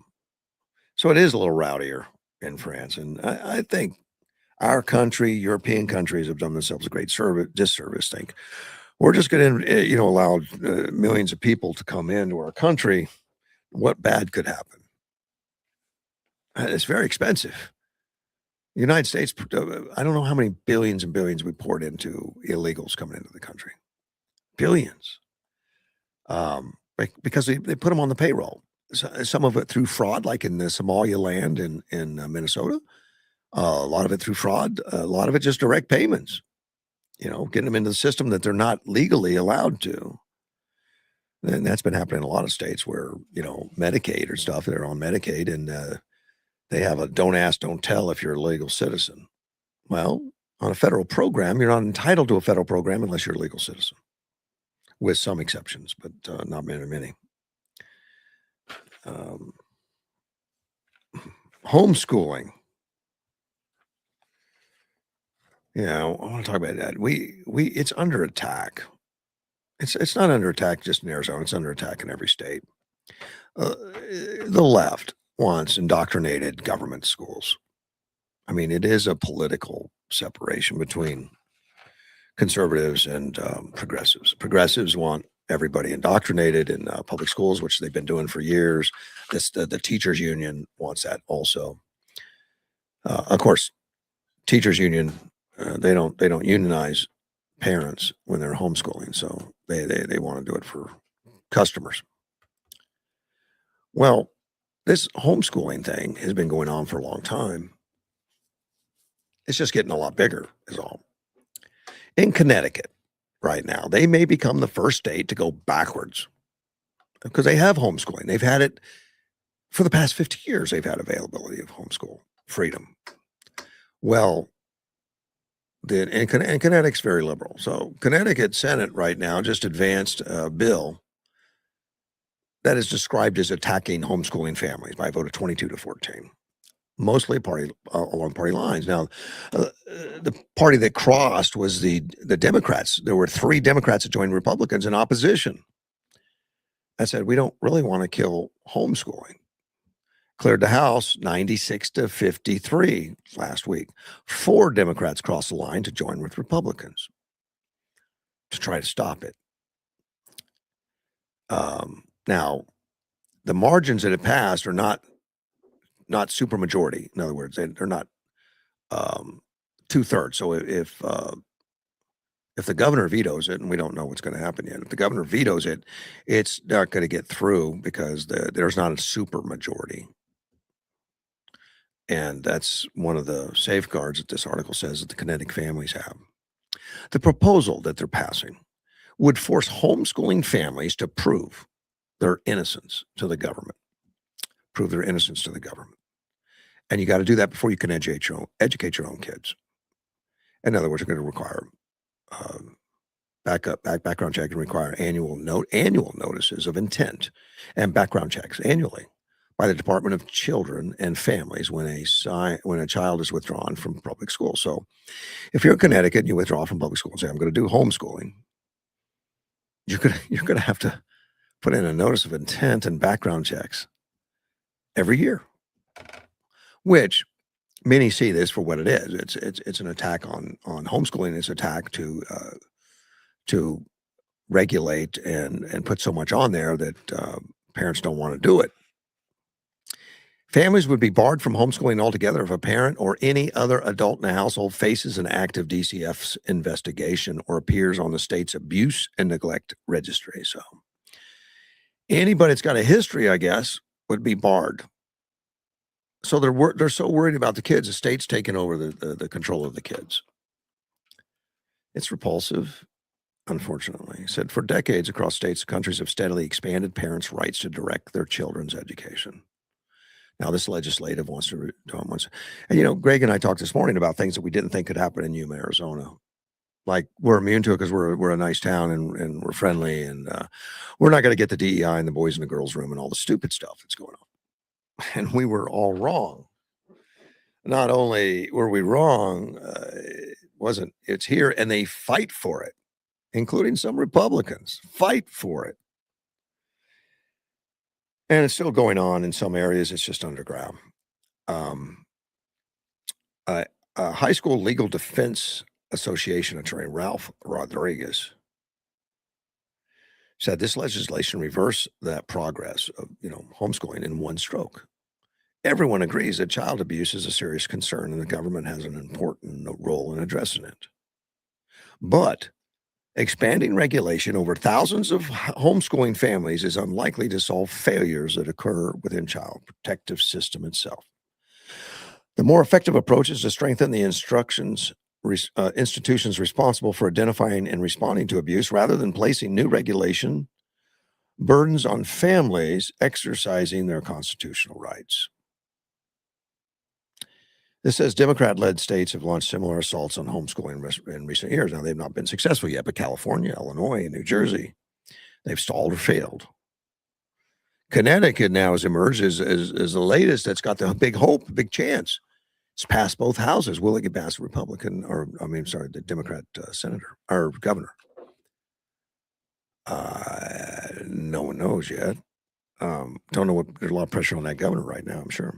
so it is a little rowdier in France, and I think our country, European countries, have done themselves a great disservice. Think we're just going to allow millions of people to come into our country. What bad could happen? It's very expensive. The United States, I don't know how many billions and billions we poured into illegals coming into the country. Billions. Because they put them on the payroll. Some of it through fraud, like in the Somalia land in Minnesota. A lot of it through fraud. A lot of it just direct payments. Getting them into the system that they're not legally allowed to. And that's been happening in a lot of states where, Medicaid or stuff, they're on Medicaid, and they have a don't ask, don't tell if you're a legal citizen. Well, on a federal program, you're not entitled to a federal program unless you're a legal citizen, with some exceptions, but not many. Homeschooling. I want to talk about that. It's under attack. It's not under attack just in Arizona. It's under attack in every state. The left wants indoctrinated government schools. I mean, it is a political separation between conservatives and progressives. Progressives want everybody indoctrinated in public schools, which they've been doing for years. The teachers union wants that also. Of course, teachers union, they don't unionize parents when they're homeschooling, so they want to do it for customers. Well, this homeschooling thing has been going on for a long time. It's just getting a lot bigger, is all. In Connecticut right now, they may become the first state to go backwards because they have homeschooling. They've had it for the past 50 years. They've had availability of homeschool freedom. Well, and Connecticut's very liberal. So Connecticut Senate right now just advanced a bill that is described as attacking homeschooling families by a vote of 22-14, mostly along party lines. Now, the party that crossed was the Democrats. There were 3 Democrats that joined Republicans in opposition. I said, we don't really want to kill homeschooling. Cleared the House 96-53 last week. 4 Democrats crossed the line to join with Republicans to try to stop it. Now, the margins that it passed are not super majority. In other words, they're not 2/3. So if the governor vetoes it, and we don't know what's going to happen yet, if the governor vetoes it, it's not going to get through because there's not a super majority. And that's one of the safeguards that this article says that the kinetic families have. The proposal that they're passing would force homeschooling families to prove their innocence to the government. Prove their innocence to the government. And you got to do that before you can educate your own kids. In other words, you're going to require background check and require annual notices of intent and background checks annually by the Department of Children and Families when a child is withdrawn from public school. So if you're in Connecticut and you withdraw from public school and say, I'm going to do homeschooling, you're going to have to put in a notice of intent and background checks every year, which many see this for what it is. It's an attack on homeschooling. It's an attack to regulate and put so much on there that parents don't want to do it. Families would be barred from homeschooling altogether if a parent or any other adult in the household faces an active DCF's investigation or appears on the state's abuse and neglect registry. So anybody that's got a history, I guess, would be barred. So they're so worried about the kids, the state's taking over the control of the kids. It's repulsive, unfortunately. He said, for decades across states, countries have steadily expanded parents' rights to direct their children's education. Now, this legislative wants to, and Greg and I talked this morning about things that we didn't think could happen in Yuma, Arizona. Like we're immune to it because we're a nice town and we're friendly, and we're not going to get the DEI and the boys in the girls' room and all the stupid stuff that's going on. And we were all wrong. Not only were we wrong, it's here, and they fight for it, including some Republicans fight for it. And it's still going on in some areas. It's just underground. High School Legal Defense Association attorney Ralph Rodriguez said this legislation reversed that progress of homeschooling in one stroke. Everyone agrees that child abuse is a serious concern and the government has an important role in addressing it. But expanding regulation over thousands of homeschooling families is unlikely to solve failures that occur within child protective system itself. The more effective approach is to strengthen the institutions responsible for identifying and responding to abuse rather than placing new regulation burdens on families exercising their constitutional rights. This says Democrat-led states have launched similar assaults on homeschooling in recent years. Now, they've not been successful yet, but California, Illinois, and New Jersey, they've stalled or failed. Connecticut now has emerged as the latest that's got the big hope, big chance. It's passed both houses. Will it get past the the Democrat senator or governor? No one knows yet. Don't know there's a lot of pressure on that governor right now, I'm sure.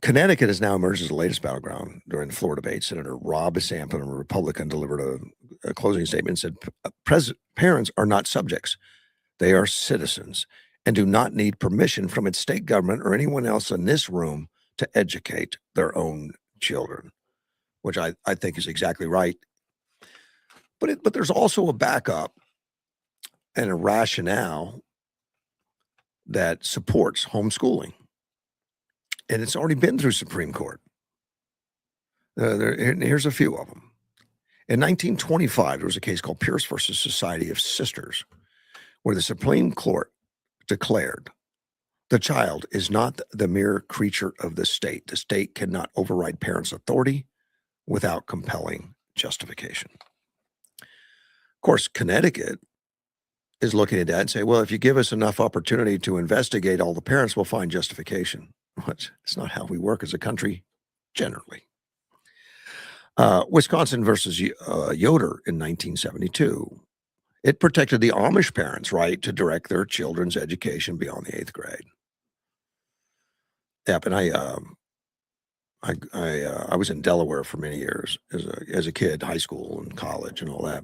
Connecticut has now emerged as the latest battleground. During the floor debate, Senator Rob DeSantis, a Republican, delivered a closing statement and said parents are not subjects. They are citizens and do not need permission from its state government or anyone else in this room to educate their own children, which I think is exactly right. But there's also a backup and a rationale that supports homeschooling. And it's already been through Supreme Court. Here's a few of them. In 1925, there was a case called Pierce versus Society of Sisters, where the Supreme Court declared the child is not the mere creature of the state. The state cannot override parents' authority without compelling justification. Of course, Connecticut is looking at that and say, well, if you give us enough opportunity to investigate all the parents, we'll find justification. It's not how we work as a country generally. Wisconsin versus Yoder in 1972. It protected the Amish parents' right to direct their children's education beyond the 8th grade. Yep, and I was in Delaware for many years as a kid, high school and college and all that.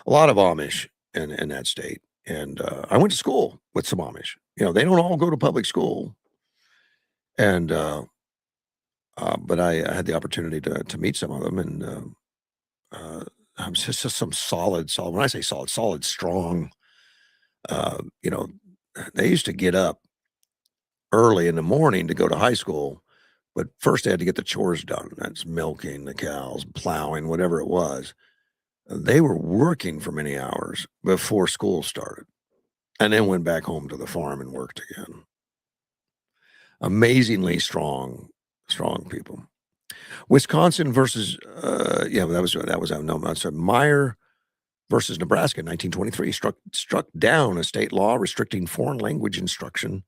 A lot of Amish in that state. And I went to school with some Amish. You know, they don't all go to public school. And but I had the opportunity to meet some of them, and just some solid. When I say solid, strong. You know, they used to get up early in the morning to go to high school, but first they had to get the chores done. That's milking the cows, plowing, whatever it was. They were working for many hours before school started, and then went back home to the farm and worked again. Amazingly strong people. Wisconsin versus Meyer versus Nebraska in 1923 struck down a state law restricting foreign language instruction,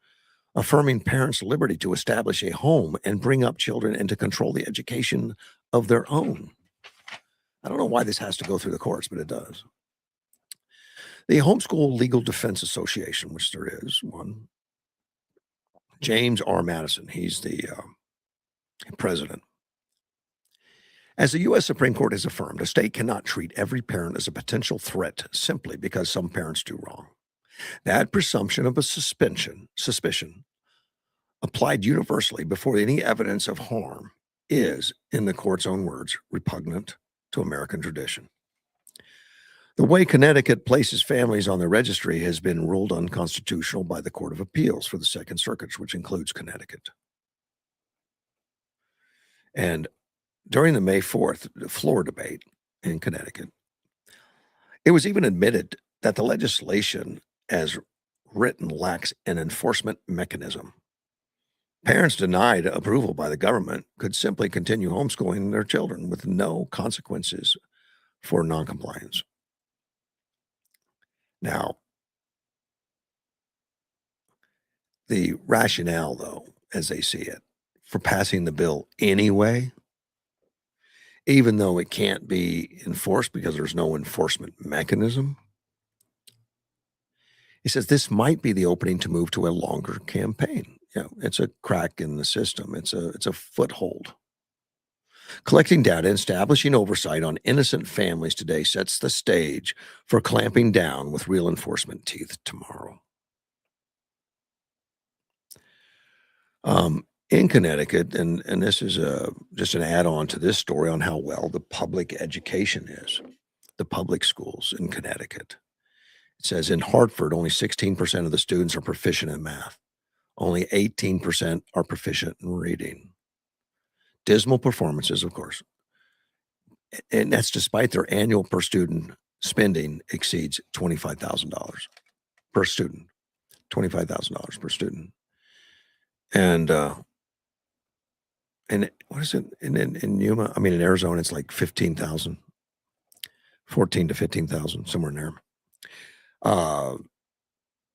affirming parents' liberty to establish a home and bring up children and to control the education of their own. I don't know why this has to go through the courts, but it does. The Homeschool Legal Defense Association, which there is one, James R. Madison, he's the president. As the U.S. Supreme Court has affirmed, a state cannot treat every parent as a potential threat simply because some parents do wrong. That presumption of a suspicion applied universally before any evidence of harm is, in the court's own words, repugnant to American tradition. The way Connecticut places families on the registry has been ruled unconstitutional by the Court of Appeals for the Second Circuit, which includes Connecticut. And during the May 4th floor debate in Connecticut, it was even admitted that the legislation as written lacks an enforcement mechanism. Parents denied approval by the government could simply continue homeschooling their children with no consequences for noncompliance. Now, the rationale, though, as they see it, for passing the bill anyway, even though it can't be enforced because there's no enforcement mechanism, he says this might be the opening to move to a longer campaign. You know, it's a crack in the system. It's a foothold. Collecting data and establishing oversight on innocent families today sets the stage for clamping down with real enforcement teeth tomorrow. In Connecticut, and this is just an add-on to this story on how well the public education is, the public schools in Connecticut. It says in Hartford, only 16% of the students are proficient in math. Only 18% are proficient in reading. Dismal performances, of course. And that's despite their annual per student spending exceeds $25,000 per student. $25,000 per student. And what is it in Yuma? I mean, in Arizona, it's like 15,000, 14 to 15,000, somewhere in there.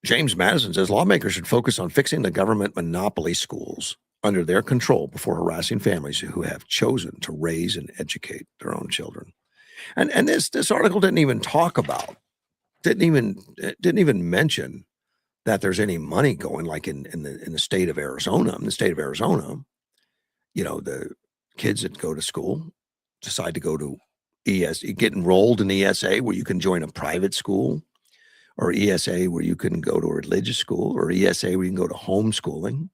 James Madison says lawmakers should focus on fixing the government monopoly schools under their control before harassing families who have chosen to raise and educate their own children. And this article didn't even talk about, didn't even mention that there's any money going, like in the state of Arizona. In the state of Arizona, you know, the kids that go to school decide to go to get enrolled in ESA, where you can join a private school, or ESA where you can go to a religious school, or ESA where you can go to homeschooling.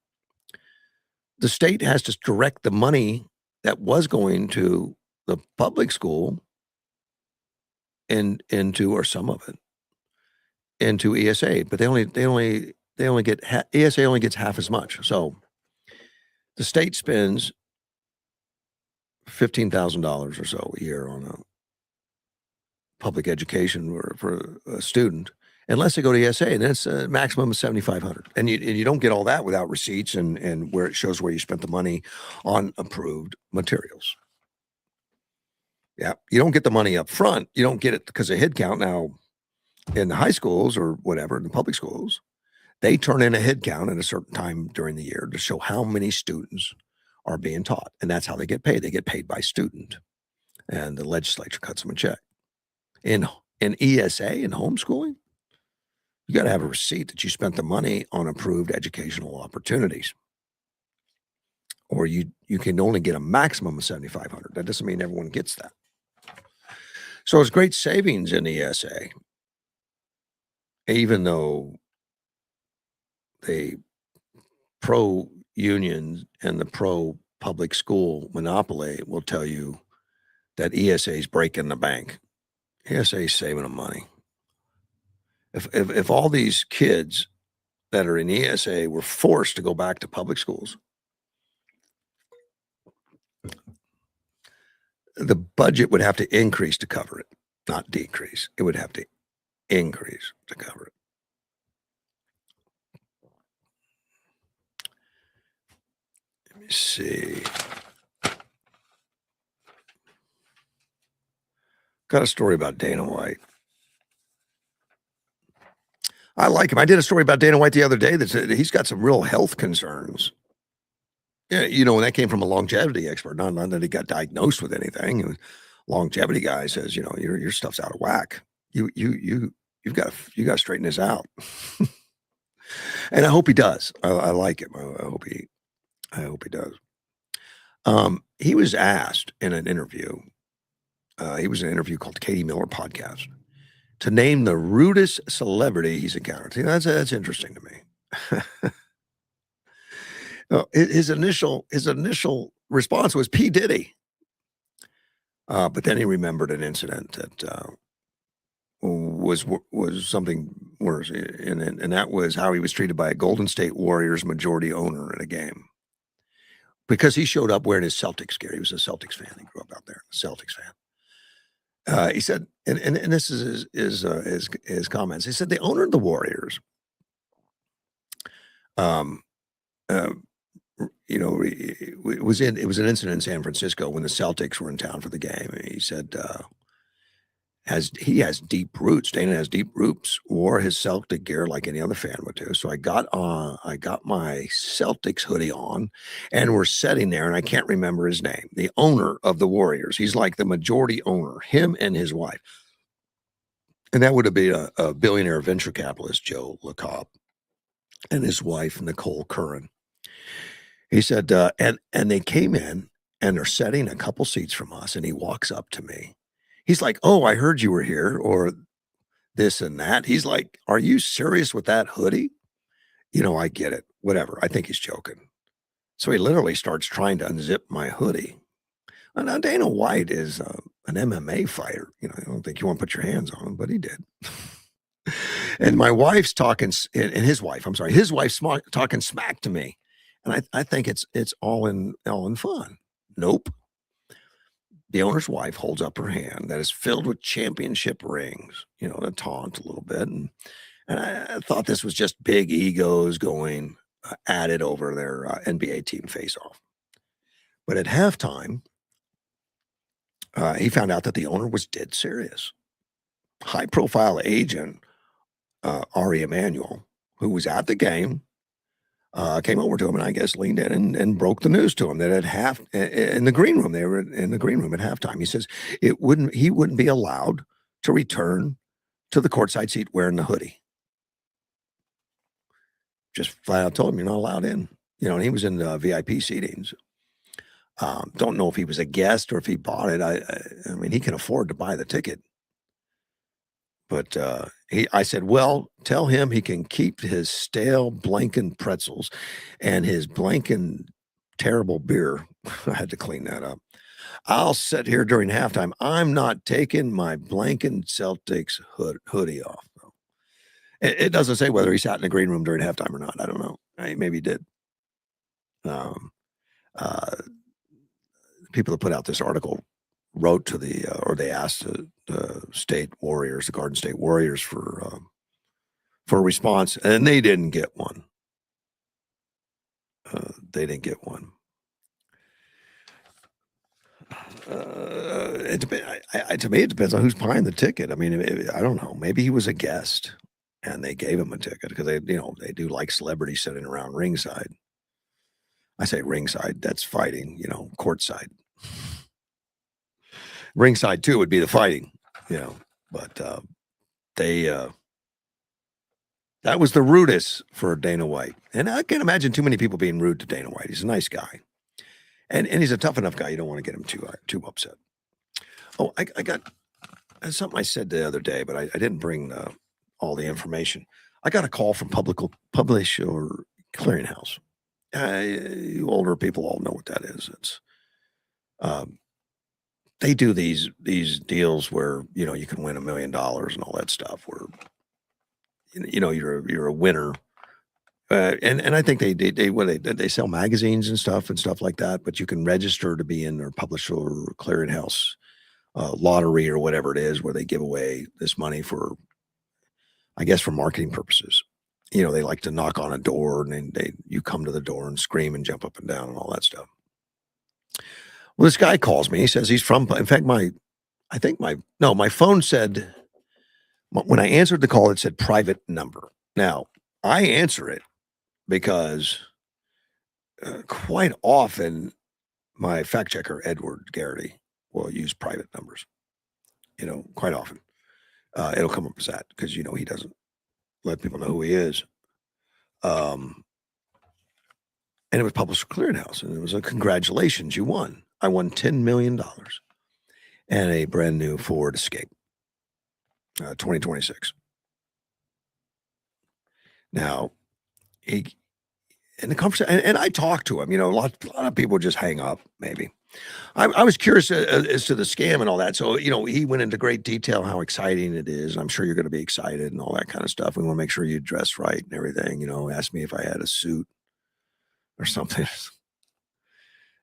The state has to direct the money that was going to the public school into, or some of it, into ESA, but they only get ESA only gets half as much. So the state spends $15,000 or so a year on a public education for a student, unless they go to ESA, and it's a maximum of $7,500. And you don't get all that without receipts and where it shows where you spent the money on approved materials. Yeah, you don't get the money up front. You don't get it because of head count. Now, in the high schools or whatever, in the public schools, they turn in a head count at a certain time during the year to show how many students are being taught. And that's how they get paid. They get paid by student. And the legislature cuts them a check. In ESA, in homeschooling, you got to have a receipt that you spent the money on approved educational opportunities. Or you can only get a maximum of $7,500. That doesn't mean everyone gets that. So it's great savings in ESA. even though the pro union and the pro public school monopoly will tell you that ESA is breaking the bank. ESA is saving them money. If all these kids that are in ESA were forced to go back to public schools, the budget would have to increase to cover it, not decrease. It would have to increase to cover it. Let me see. Got a story about Dana White. I like him. I did a story about Dana White the other day that said he's got some real health concerns. Yeah, and that came from a longevity expert. Not that he got diagnosed with anything. Longevity guy says, your stuff's out of whack. You've got to straighten this out. And I hope he does. I like him. I hope he does. He was asked in an interview. He was in an interview called Katie Miller Podcast to name the rudest celebrity he's encountered. See, that's interesting to me. His initial response was P. Diddy, but then he remembered an incident that was something worse, and that was how he was treated by a Golden State Warriors majority owner in a game because he showed up wearing his Celtics gear. He was a Celtics fan. He grew up out there, a Celtics fan. He said, and this is his comments. He said the owner of the Warriors, it was an incident in San Francisco when the Celtics were in town for the game. And he said, he has deep roots. Dana has deep roots, wore his Celtic gear like any other fan would do. So I got my Celtics hoodie on, and we're sitting there, and I can't remember his name. The owner of the Warriors. He's like the majority owner, him and his wife. And that would have been a billionaire venture capitalist, Joe LeCoq, and his wife, Nicole Curran. He said, and they came in, and they're sitting a couple seats from us, and he walks up to me. He's like, "Oh, I heard you were here," or this and that. He's like, "Are you serious with that hoodie?" I get it. Whatever. I think he's joking. So he literally starts trying to unzip my hoodie. Now, Dana White is an MMA fighter. I don't think you want to put your hands on him, but he did. And my wife's talking, and his wife's talking smack to me. And I think it's all in fun. Nope. The owner's wife holds up her hand that is filled with championship rings, to taunt a little bit. And I thought this was just big egos going at it over their NBA team face-off. But at halftime, he found out that the owner was dead serious. High-profile agent Ari Emanuel, who was at the game, came over to him and I guess leaned in and broke the news to him that in the green room, they were in the green room at halftime. He says he wouldn't be allowed to return to the courtside seat wearing the hoodie. Just flat out told him, "You're not allowed in." And he was in VIP seatings. Don't know if he was a guest or if he bought it. I mean, he can afford to buy the ticket. But I said, "Well, tell him he can keep his stale Blanken pretzels and his Blanken terrible beer." I had to clean that up. "I'll sit here during halftime. I'm not taking my Blanken Celtics hoodie off." It doesn't say whether he sat in the green room during halftime or not. I don't know. Maybe he did. People that put out this article wrote to they asked the state Warriors, the Garden State Warriors, for a response, and they didn't get one. They didn't get one. To me, it depends on who's buying the ticket. I mean, I don't know. Maybe he was a guest, and they gave him a ticket because they do like celebrities sitting around ringside. I say ringside. That's fighting. Courtside. Ringside too would be the fighting. But that was the rudest for Dana White, and I can't imagine too many people being rude to Dana White. He's a nice guy, and he's a tough enough guy. You don't want to get him too upset. Oh, I got something I said the other day, but I didn't bring all the information. I got a call from Publish or Clearinghouse. You older people all know what that is. It's they do these deals where you can win $1 million and all that stuff. Where you're a winner, and I think they sell magazines and stuff like that. But you can register to be in their Publish or Clearinghouse lottery or whatever it is, where they give away this money for, I guess, for marketing purposes. They like to knock on a door and you come to the door and scream and jump up and down and all that stuff. Well, this guy calls me. He says he's from, in fact, my phone said, when I answered the call, it said private number. Now, I answer it because quite often my fact checker, Edward Garrity, will use private numbers. Quite often. It'll come up as that because, he doesn't let people know who he is. And it was Publisher Clearinghouse, and it was a congratulations, you won. I won $10 million and a brand new Ford Escape, 2026. Now, in the conversation, and I talked to him, a lot of people just hang up, maybe. I was curious as to the scam and all that. So, he went into great detail how exciting it is. I'm sure you're going to be excited and all that kind of stuff. We want to make sure you dress right and everything. Asked me if I had a suit or something.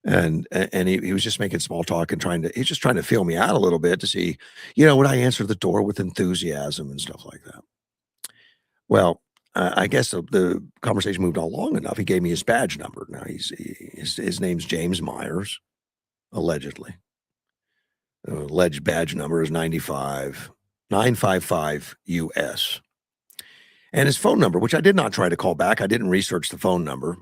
And he was just making small talk and he's just trying to feel me out a little bit to see, would I answer the door with enthusiasm and stuff like that. Well, I guess the conversation moved on long enough. He gave me his badge number. Now his name's James Myers, allegedly. The alleged badge number is 955 US. And his phone number, which I did not try to call back. I didn't research the phone number.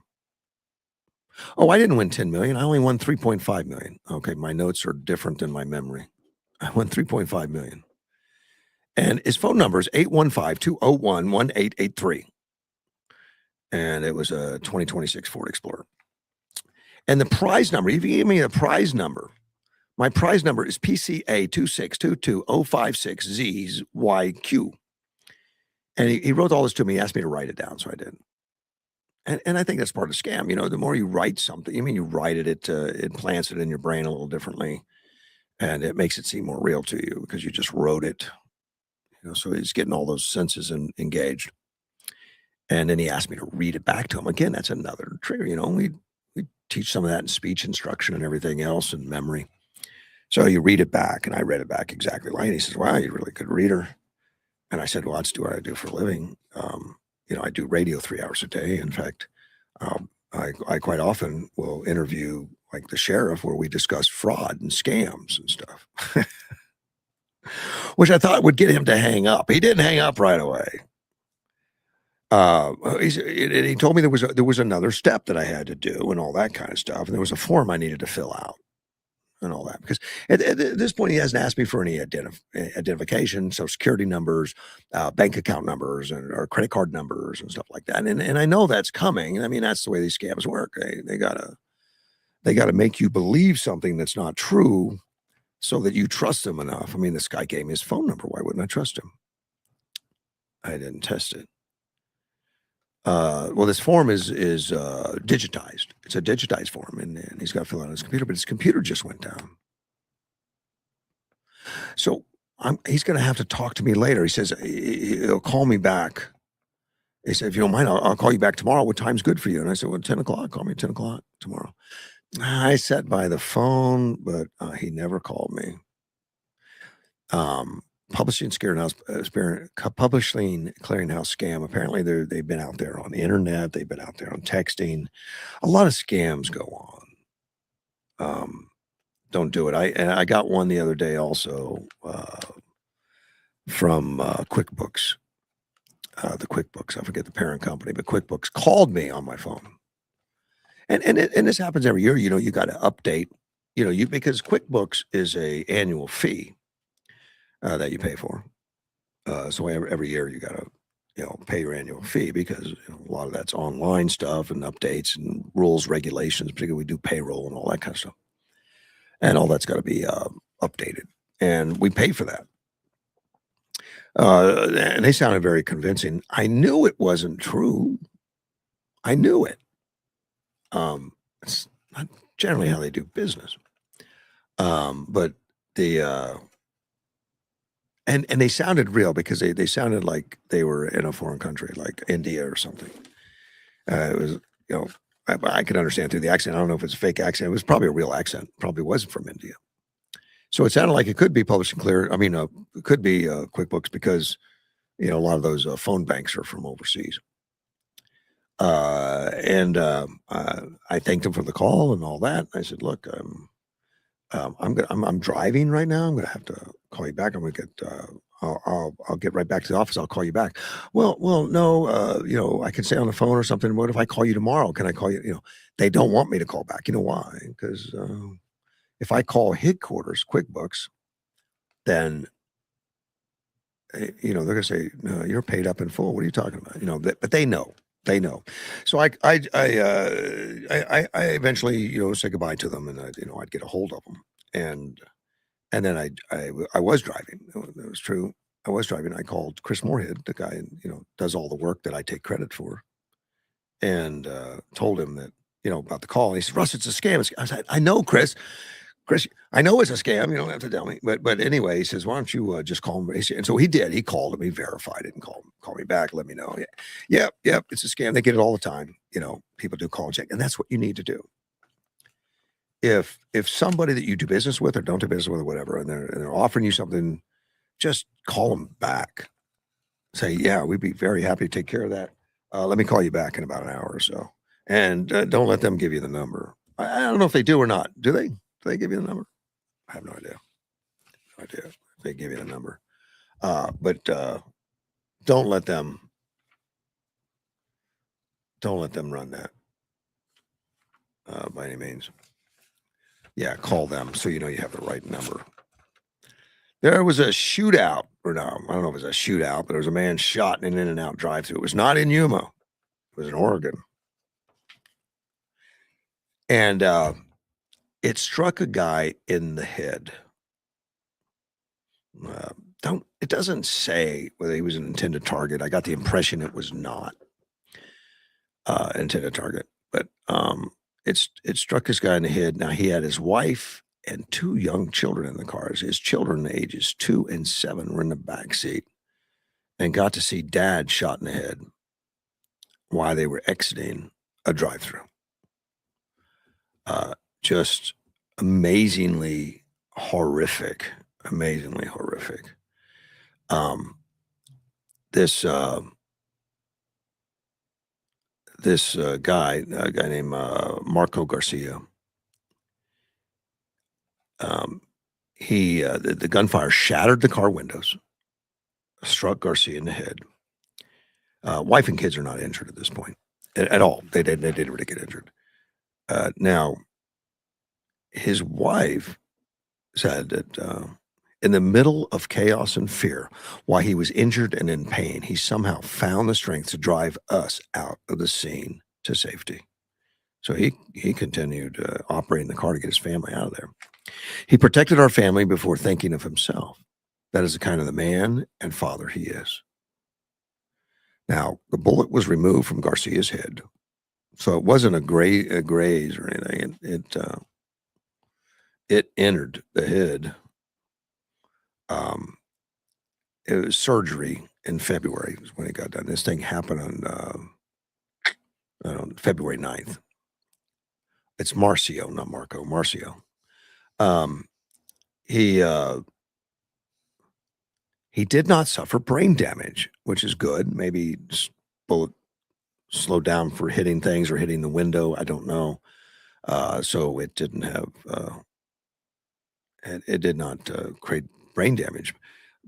Oh, I didn't win 10 million. I only won 3.5 million. Okay, my notes are different than my memory. I won 3.5 million. And his phone number is 815-201-1883. And it was a 2026 Ford Explorer. And the prize number, if you gave me a prize number, my prize number is PCA 2622056ZYQ. And he wrote all this to me. He asked me to write it down, so I did. And I think that's part of the scam. The more you write something, you write it, it plants it in your brain a little differently, and it makes it seem more real to you because you just wrote it. So he's getting all those senses engaged. And then he asked me to read it back to him. Again, that's another trigger. We teach some of that in speech instruction and everything else and memory. So you read it back, and I read it back exactly right. And he says, wow, you're a really good reader. And I said, well, that's what I do for a living. I do radio 3 hours a day. In fact, I quite often will interview like the sheriff where we discuss fraud and scams and stuff, which I thought would get him to hang up. He didn't hang up right away. He told me there was another step that I had to do and all that kind of stuff. And there was a form I needed to fill out and all that, because at this point, he hasn't asked me for any identification, social security numbers, bank account numbers, or credit card numbers and stuff like that. And I know that's coming. I mean, that's the way these scams work. They gotta make you believe something that's not true so that you trust them enough. I mean, this guy gave me his phone number. Why wouldn't I trust him? I didn't test it. Well, this form is digitized. It's a digitized form, and he's got to fill it on his computer, but his computer just went down. So he's going to have to talk to me later. He says he'll call me back. He said, if you don't mind, I'll call you back tomorrow. What time's good for you? And I said, well, 10 o'clock. Call me at 10 o'clock tomorrow. I sat by the phone, but he never called me. Publishing Clearinghouse scam. Apparently, they've been out there on the internet. They've been out there on texting. A lot of scams go on. Don't do it. I got one the other day also from QuickBooks. The QuickBooks. I forget the parent company, but QuickBooks called me on my phone. And this happens every year. You got to update. Because QuickBooks is a annual fee. That you pay for. So every year you got to, pay your annual fee because a lot of that's online stuff and updates and rules, regulations, particularly we do payroll and all that kind of stuff. And all that's got to be updated. And we pay for that. And they sounded very convincing. I knew it wasn't true. I knew it. It's not generally how they do business. But the and they sounded real because they sounded like they were in a foreign country, like India or something. It was, you know, I could understand through the accent. I don't know if it's a fake accent. It was probably a real accent. Probably wasn't from India. So it sounded like it could be Publishing Clear. I mean, it could be QuickBooks because a lot of those phone banks are from overseas. And I thanked him for the call and all that. I said, "Look, I'm driving right now. I'm going to have to call you back. I'm going to get. I'll get right back to the office. I'll call you back." Well, no. I can stay on the phone or something. What if I call you tomorrow? Can I call you? They don't want me to call back. You know why? Because if I call headquarters QuickBooks, then they're going to say, "No, you're paid up in full. What are you talking about?" But they know. They know. So I eventually, say goodbye to them, and I'd get a hold of them, and then I was driving. That was true. I was driving. I called Chris Moorhead, the guy, does all the work that I take credit for, and told him that, about the call. And he said, "Russ, it's a scam." I said, "I know, Chris, I know it's a scam. You don't have to tell me." But anyway, he says, "Why don't you just call him?" And so he did. He called him. He verified it and called me back. Let me know. Yeah, yep. It's a scam. They get it all the time. People do call and check, and that's what you need to do. If somebody that you do business with or don't do business with or whatever, and they're offering you something, just call them back. Say, "Yeah, we'd be very happy to take care of that. Let me call you back in about an hour or so." And don't let them give you the number. I don't know if they do or not. Do they? Do they give you the number? I have no idea. No idea if they give you the number. But don't let them run that by any means. Yeah, call them so you have the right number. There was a shootout, or no, I don't know if it was a shootout, but there was a man shot in an In-N-Out drive-thru. It was not in Yuma. It was in Oregon. And it struck a guy in the head. It doesn't say whether he was an intended target. I got the impression it was not intended target, but it struck this guy in the head. Now he had his wife and 2 young children in the cars. His children, ages 2 and 7, were in the back seat and got to see dad shot in the head while they were exiting a drive-thru. Just amazingly horrific. Amazingly horrific. This guy, a guy named Marco Garcia, the gunfire shattered the car windows, struck Garcia in the head. Wife and kids are not injured at this point at all. They didn't really get injured. Now, his wife said that in the middle of chaos and fear, while he was injured and in pain, he somehow found the strength to drive us out of the scene to safety. So he continued operating the car to get his family out of there. He protected our family before thinking of himself. That is the kind of the man and father he is. Now, the bullet was removed from Garcia's head, so it wasn't a graze or anything. It entered the head. It was surgery in February when it got done. This thing happened on February 9th. It's Marcio, not Marco. Marcio. He did not suffer brain damage, which is good. Maybe bullet slowed down for hitting things or hitting the window. I don't know. So it didn't have. It did not create brain damage,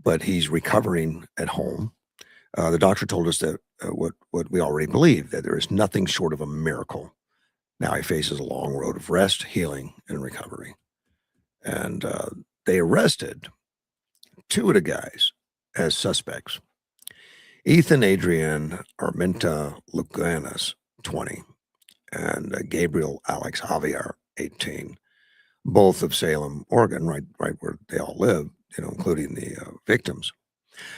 but he's recovering at home. The doctor told us that what we already believe, that there is nothing short of a miracle. Now he faces a long road of rest, healing, and recovery. And they arrested 2 of the guys as suspects. Ethan Adrian Armenta Luganas, 20, and Gabriel Alex Javier, 18, both of Salem, Oregon, right where they all live, including the victims.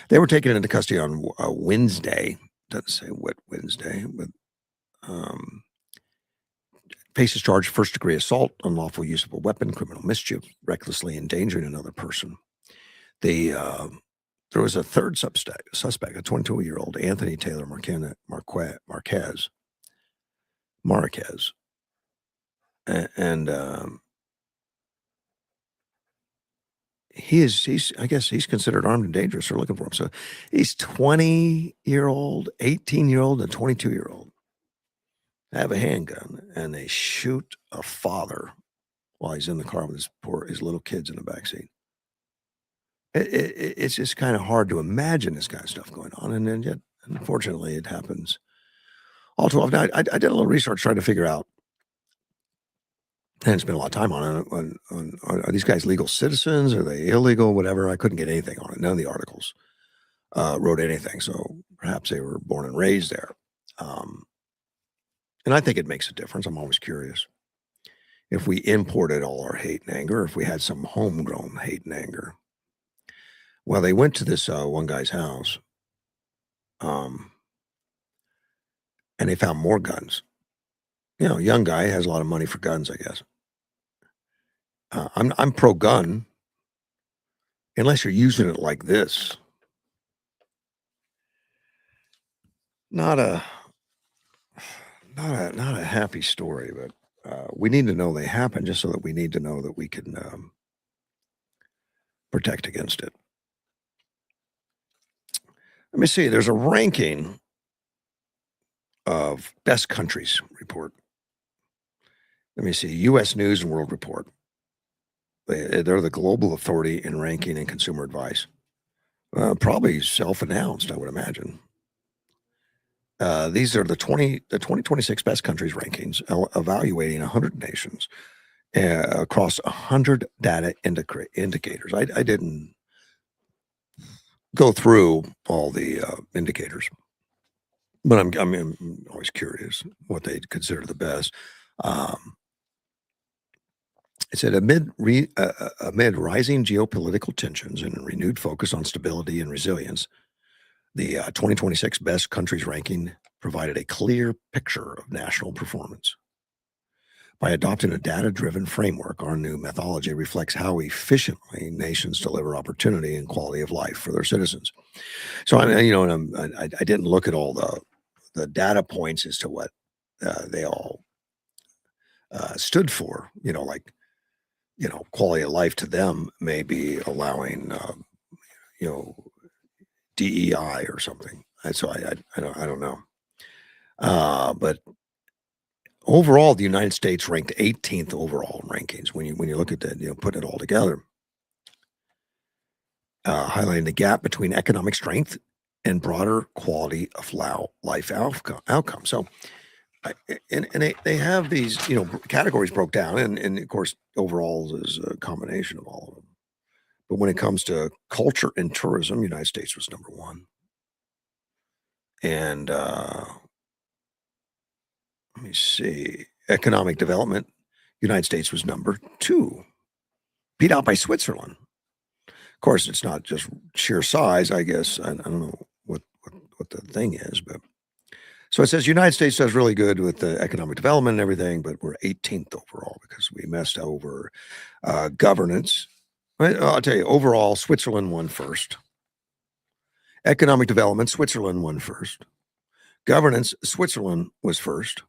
They were taken into custody on Wednesday. Doesn't say what Wednesday, but faces charge first-degree assault, unlawful use of a weapon, criminal mischief, recklessly endangering another person. There was a third suspect, a 22-year-old Anthony Taylor Marquez, and he's I guess he's considered armed and dangerous. They're looking for him. So he's 20-year-old, 18-year-old, and 22-year-old have a handgun, and they shoot a father while he's in the car with his little kids in the backseat. It's just kind of hard to imagine this kind of stuff going on, and then yet, unfortunately, it happens all too often. I did a little research trying to figure out, and spent a lot of time on it. Are these guys legal citizens? Are they illegal? Whatever. I couldn't get anything on it. None of the articles wrote anything. So perhaps they were born and raised there. And I think it makes a difference. I'm always curious. If we imported all our hate and anger, if we had some homegrown hate and anger. Well, they went to this one guy's house, and they found more guns. You know, young guy has a lot of money for guns, I guess. I'm pro-gun, unless you're using it like this. Not a happy story, but we need to know they happen, just so that we need to know that we can protect against it. Let me see. There's a ranking of best countries report. Let me see. U.S. News and World Report. They're the global authority in ranking and consumer advice. Probably self-announced, I would imagine. These are the 2026 best countries rankings, evaluating 100 nations across 100 data indicators. I didn't go through all the indicators, but I'm always curious what they consider the best. It said amid rising geopolitical tensions and a renewed focus on stability and resilience, the 2026 best countries ranking provided a clear picture of national performance. By adopting a data-driven framework, our new methodology reflects how efficiently nations deliver opportunity and quality of life for their citizens. So I didn't look at all the data points as to what they all stood for. Quality of life to them may be allowing, DEI or something. So I don't know. But overall, the United States ranked 18th overall in rankings. When you look at that, put it all together, highlighting the gap between economic strength and broader quality of life outcome. So, and they have these categories broke down, and of course, overall is a combination of all of them. But when it comes to culture and tourism, United States was number one. And let me see, economic development, United States was number two, beat out by Switzerland. Of course, it's not just sheer size, I guess. I don't know what the thing is, but so it says United States does really good with the economic development and everything, but we're 18th overall because we messed over governance. I'll tell you, overall, Switzerland won first. Economic development, Switzerland won first. Governance, Switzerland was first.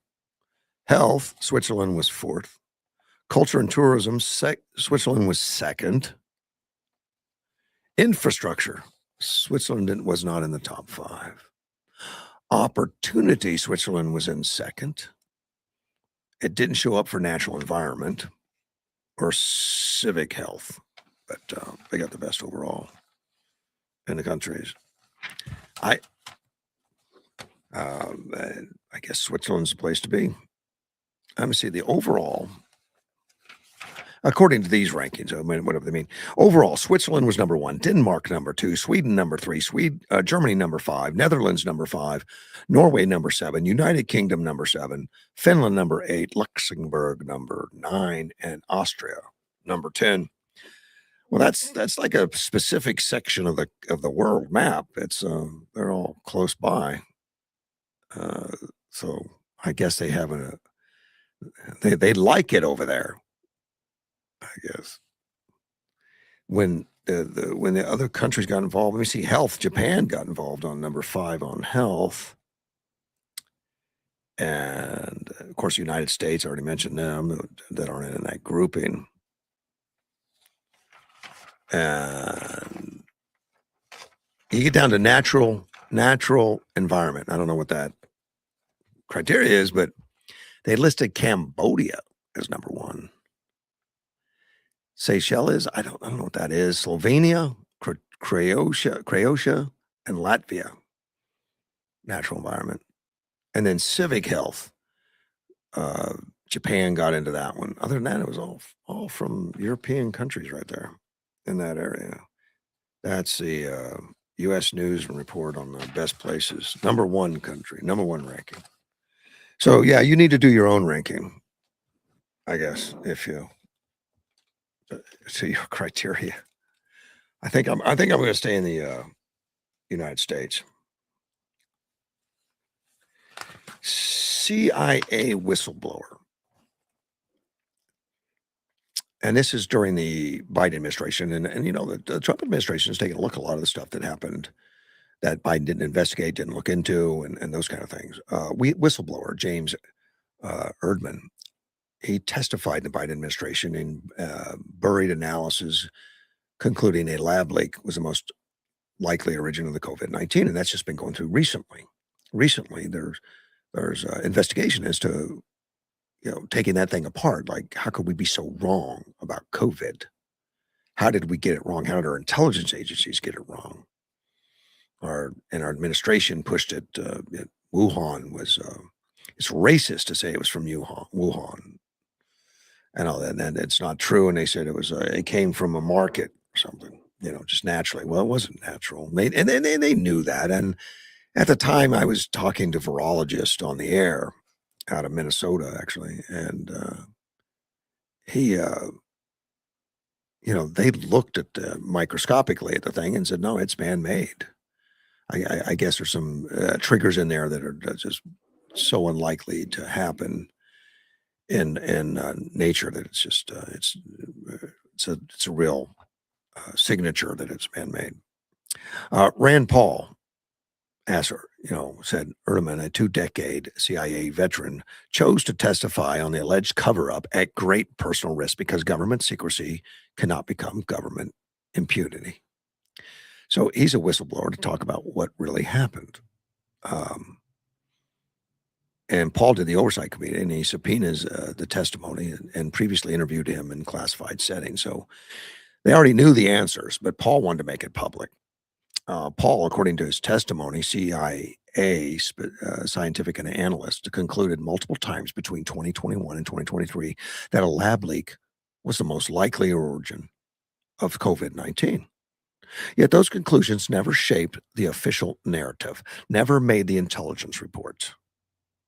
Health, Switzerland was fourth. Culture and tourism, Switzerland was second. Infrastructure, Switzerland was not in the top 5. Opportunity, Switzerland was in second. It didn't show up for natural environment or civic health, but they got the best overall in the countries. I guess Switzerland's the place to be. Let me see the overall. According to these rankings, whatever they mean, overall, Switzerland was number 1, Denmark number 2, Sweden number 3, Germany number 5, Netherlands number 5, Norway number 7, United Kingdom number 7, Finland number 8, Luxembourg number 9, and Austria number 10. Well, that's like a specific section of the world map. It's they're all close by. Uh, so I guess they have they like it over there. I guess when the other countries got involved, let me see. Health, Japan got involved on number 5 on health, and of course, the United States. I already mentioned them that aren't in that grouping. And you get down to natural environment. I don't know what that criteria is, but they listed Cambodia as number 1. Seychelles, I don't know what that is. Slovenia, Croatia, and Latvia, natural environment. And then civic health, Japan got into that one. Other than that, it was all from European countries right there in that area. That's the U.S. News and Report on the best places. Number 1 country, number 1 ranking. So yeah, you need to do your own ranking, I guess, if you see your criteria. I think I'm going to stay in the United States. CIA whistleblower. And this is during the Biden administration. And you know, the Trump administration is taking a look at a lot of the stuff that happened that Biden didn't investigate, didn't look into, and those kind of things. Whistleblower James Erdman, he testified in the Biden administration in buried analysis, concluding a lab leak was the most likely origin of the COVID-19, and that's just been going through recently. Recently, there's investigation as to, you know, taking that thing apart. Like, how could we be so wrong about COVID? How did we get it wrong? How did our intelligence agencies get it wrong? Our administration pushed it. Wuhan was it's racist to say it was from Wuhan, and all that. And then it's not true. And they said it came from a market or something. You know, just naturally. Well, it wasn't natural. They knew that. And at the time, I was talking to a virologist on the air out of Minnesota, actually, and he, you know, they looked at microscopically at the thing and said, no, it's man-made. I guess there's some triggers in there that are just so unlikely to happen in nature that it's just it's a real signature that it's man-made. Rand Paul said Ehrman, a 2-decade CIA veteran, chose to testify on the alleged cover-up at great personal risk because government secrecy cannot become government impunity. So he's a whistleblower to talk about what really happened. And Paul did the oversight committee, and he subpoenas the testimony and previously interviewed him in classified settings. So they already knew the answers, but Paul wanted to make it public. Paul, according to his testimony, CIA scientific and analyst, concluded multiple times between 2021 and 2023 that a lab leak was the most likely origin of COVID-19. Yet those conclusions never shaped the official narrative, never made the intelligence reports.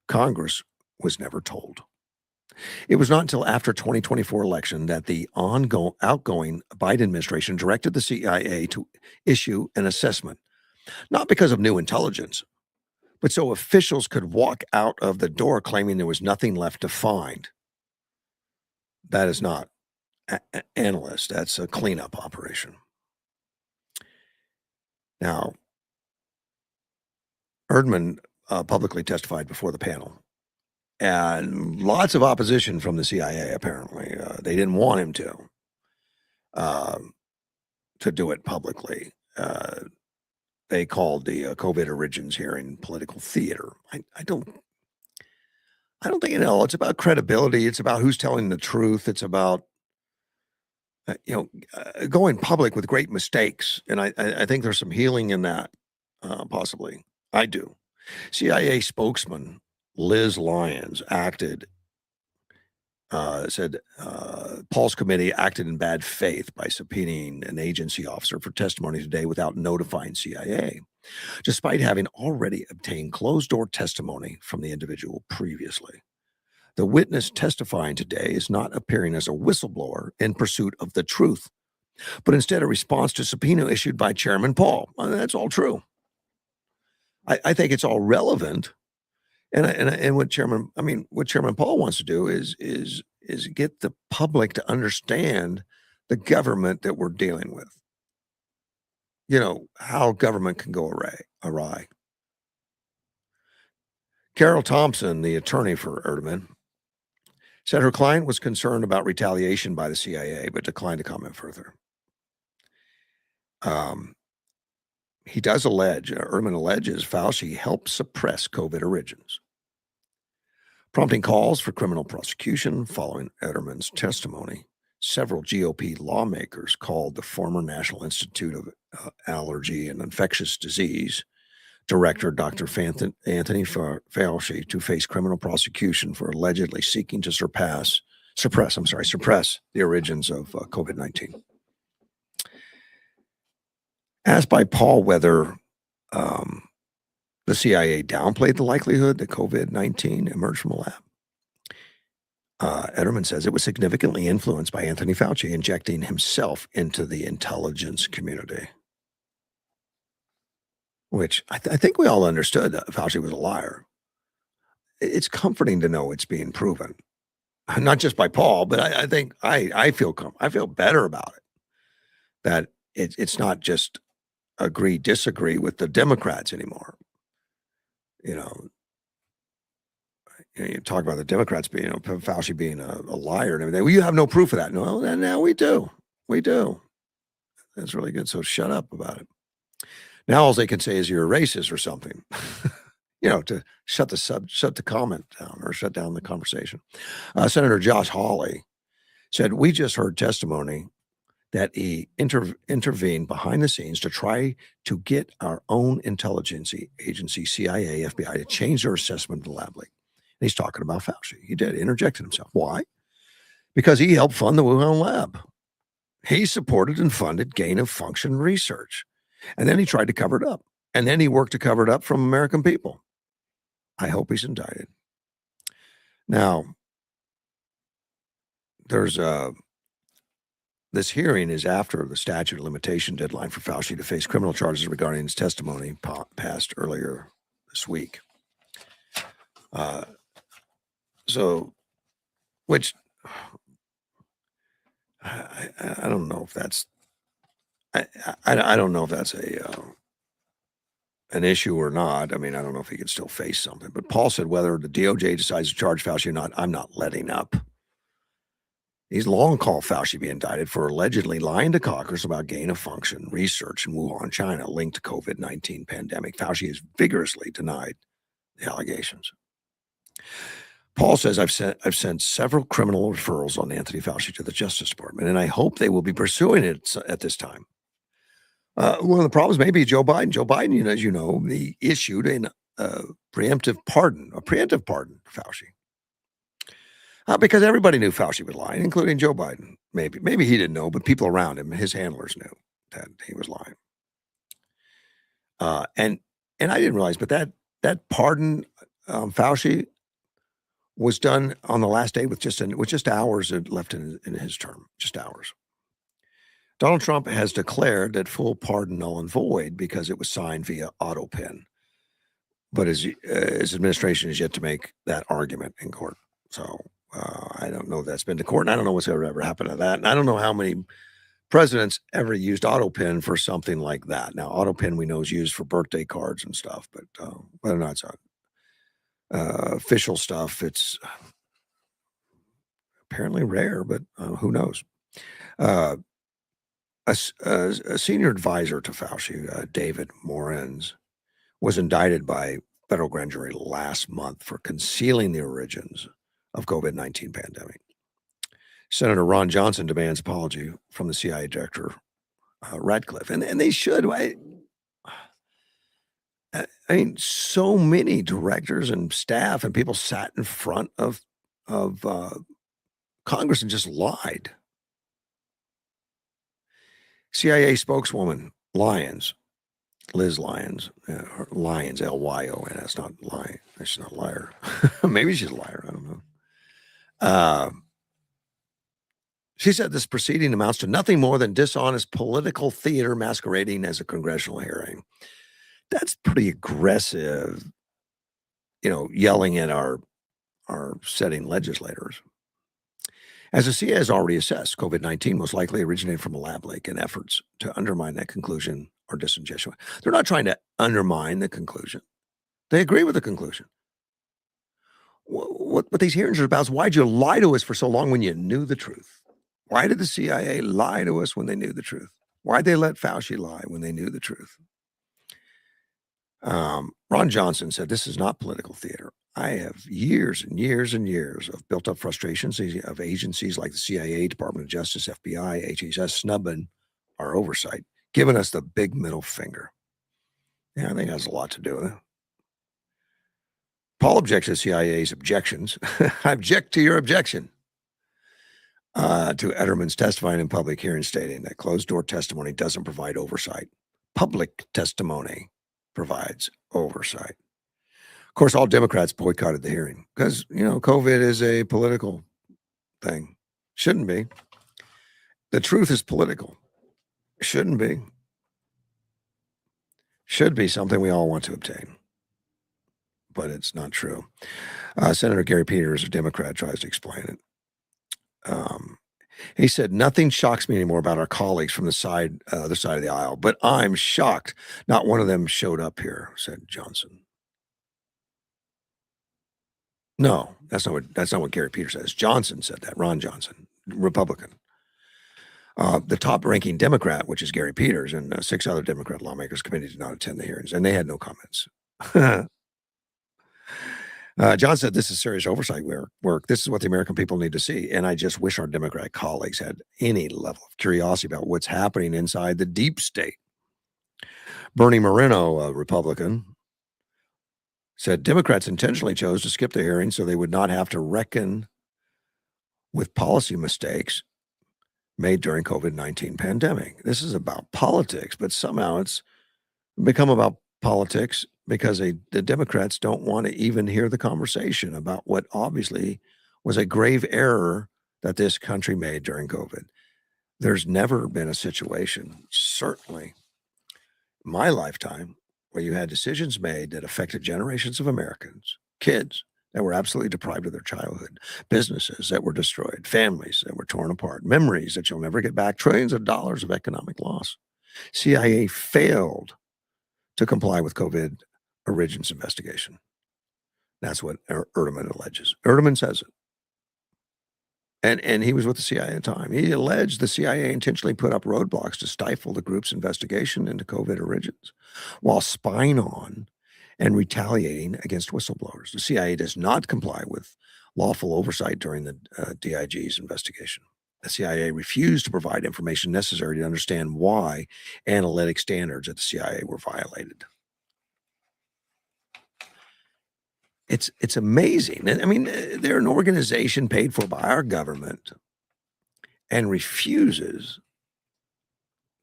Congress was never told. It was not until after 2024 election that the outgoing Biden administration directed the CIA to issue an assessment, not because of new intelligence, but so officials could walk out of the door claiming there was nothing left to find. That is not analyst. That's a cleanup operation. Now, Erdman publicly testified before the panel. And lots of opposition from the CIA, apparently. They didn't want him to do it publicly. They called the COVID origins hearing political theater. I don't think, it's about credibility. It's about who's telling the truth. It's about, going public with great mistakes. And I think there's some healing in that, possibly. I do. CIA spokesman Liz Lyons said Paul's committee acted in bad faith by subpoenaing an agency officer for testimony today without notifying CIA, despite having already obtained closed-door testimony from the individual previously. The witness testifying today is not appearing as a whistleblower in pursuit of the truth, but instead a response to subpoena issued by Chairman Paul. Well, that's all true. I think it's all relevant. And what Chairman Paul wants to do is get the public to understand the government that we're dealing with. How government can go awry. Carol Thompson, the attorney for Erdogan, said her client was concerned about retaliation by the CIA, but declined to comment further. He does allege, Erdogan alleges Fauci helped suppress COVID origins, prompting calls for criminal prosecution following Erdogan's testimony. Several GOP lawmakers called the former National Institute of Allergy and Infectious Disease director, Dr. Anthony Fauci, to face criminal prosecution for allegedly seeking to suppress the origins of COVID-19. Asked by Paul whether the CIA downplayed the likelihood that COVID-19 emerged from a lab, Ederman says it was significantly influenced by Anthony Fauci injecting himself into the intelligence community, which I think we all understood that Fauci was a liar. It's comforting to know it's being proven, not just by Paul, but I think I feel better about it, that it's not just agree, disagree with the Democrats anymore. You talk about the Democrats being, Fauci being a liar and everything. Well, you have no proof of that. No, now we do. We do. That's really good. So shut up about it. Now all they can say is you're a racist or something, to shut the comment down or shut down the conversation. Senator Josh Hawley said, we just heard testimony that he intervened behind the scenes to try to get our own intelligence agency, CIA, FBI, to change their assessment of the lab leak. And he's talking about Fauci. He did, interjected himself. Why? Because he helped fund the Wuhan lab. He supported and funded gain-of-function research. And then he tried to cover it up. And then he worked to cover it up from American people. I hope he's indicted. Now, there's this hearing is after the statute of limitation deadline for Fauci to face criminal charges regarding his testimony passed earlier this week. Which I don't know if that's I don't know if that's an issue or not. I mean, I don't know if he could still face something. But Paul said whether the DOJ decides to charge Fauci or not, I'm not letting up. He's long called Fauci be indicted for allegedly lying to Congress about gain-of-function research in Wuhan, China, linked to COVID-19 pandemic. Fauci has vigorously denied the allegations. Paul says, I've sent several criminal referrals on Anthony Fauci to the Justice Department, and I hope they will be pursuing it at this time. One of the problems may be Joe Biden. Joe Biden, as you know, he issued a preemptive pardon for Fauci. Because everybody knew Fauci was lying, including Joe Biden. Maybe he didn't know, but people around him, his handlers, knew that he was lying. And I didn't realize, but that pardon, Fauci, was done on the last day with just hours left in his term, just hours. Donald Trump has declared that full pardon null and void because it was signed via auto pen, but his administration is yet to make that argument in court. So I don't know if that's been to court, and I don't know what's ever happened to that. And I don't know how many presidents ever used auto pen for something like that. Now, auto pen we know is used for birthday cards and stuff, but whether or not it's official stuff, it's apparently rare, but who knows? A senior advisor to Fauci, David Morens, was indicted by federal grand jury last month for concealing the origins of COVID-19 pandemic. Senator Ron Johnson demands apology from the CIA director, Radcliffe, and they should. I mean, so many directors and staff and people sat in front of Congress and just lied. CIA spokeswoman Lyons, Liz Lyons, Lyons, Lyons. That's not lying. She's not a liar. Maybe she's a liar. I don't know. She said this proceeding amounts to nothing more than dishonest political theater masquerading as a congressional hearing. That's pretty aggressive, yelling at our sitting legislators. As the CIA has already assessed, COVID-19 most likely originated from a lab leak, and efforts to undermine that conclusion are disingenuous. They're not trying to undermine the conclusion. They agree with the conclusion. What these hearings are about is, why'd you lie to us for so long when you knew the truth? Why did the CIA lie to us when they knew the truth? Why'd they let Fauci lie when they knew the truth? Ron Johnson said, this is not political theater. I have years and years and years of built up frustrations of agencies like the CIA, Department of Justice, FBI, HHS snubbing our oversight, giving us the big middle finger. Yeah, I think it has a lot to do with it. Paul objects to the CIA's objections. I object to your objection to Etterman's testifying in public hearing, stating that closed-door testimony doesn't provide oversight. Public testimony provides oversight. Of course, all Democrats boycotted the hearing because, COVID is a political thing. Shouldn't be. The truth is political. Shouldn't be. Should be something we all want to obtain. But it's not true. Senator Gary Peters, a Democrat, tries to explain it. He said, nothing shocks me anymore about our colleagues from the other side of the aisle, but I'm shocked not one of them showed up here, said Johnson. No, that's not what Gary Peters says. Johnson said that. Ron Johnson, Republican. The top-ranking Democrat, which is Gary Peters, and 6 other Democrat lawmakers committee did not attend the hearings, and they had no comments. John said, this is serious oversight work. This is what the American people need to see. And I just wish our Democrat colleagues had any level of curiosity about what's happening inside the deep state. Bernie Moreno, a Republican, said Democrats intentionally chose to skip the hearing so they would not have to reckon with policy mistakes made during COVID-19 pandemic. This is about politics, but somehow it's become about politics because the Democrats don't want to even hear the conversation about what obviously was a grave error that this country made during COVID. There's never been a situation, certainly in my lifetime, where you had decisions made that affected generations of Americans, kids that were absolutely deprived of their childhood, businesses that were destroyed, families that were torn apart, memories that you'll never get back, trillions of dollars of economic loss. CIA failed to comply with COVID origins investigation. That's what Erdeman alleges. Erdeman says it. And he was with the CIA at the time. He alleged the CIA intentionally put up roadblocks to stifle the group's investigation into COVID origins while spying on and retaliating against whistleblowers. The CIA does not comply with lawful oversight during the DIG's investigation. The CIA refused to provide information necessary to understand why analytic standards at the CIA were violated. It's amazing. I mean, they're an organization paid for by our government and refuses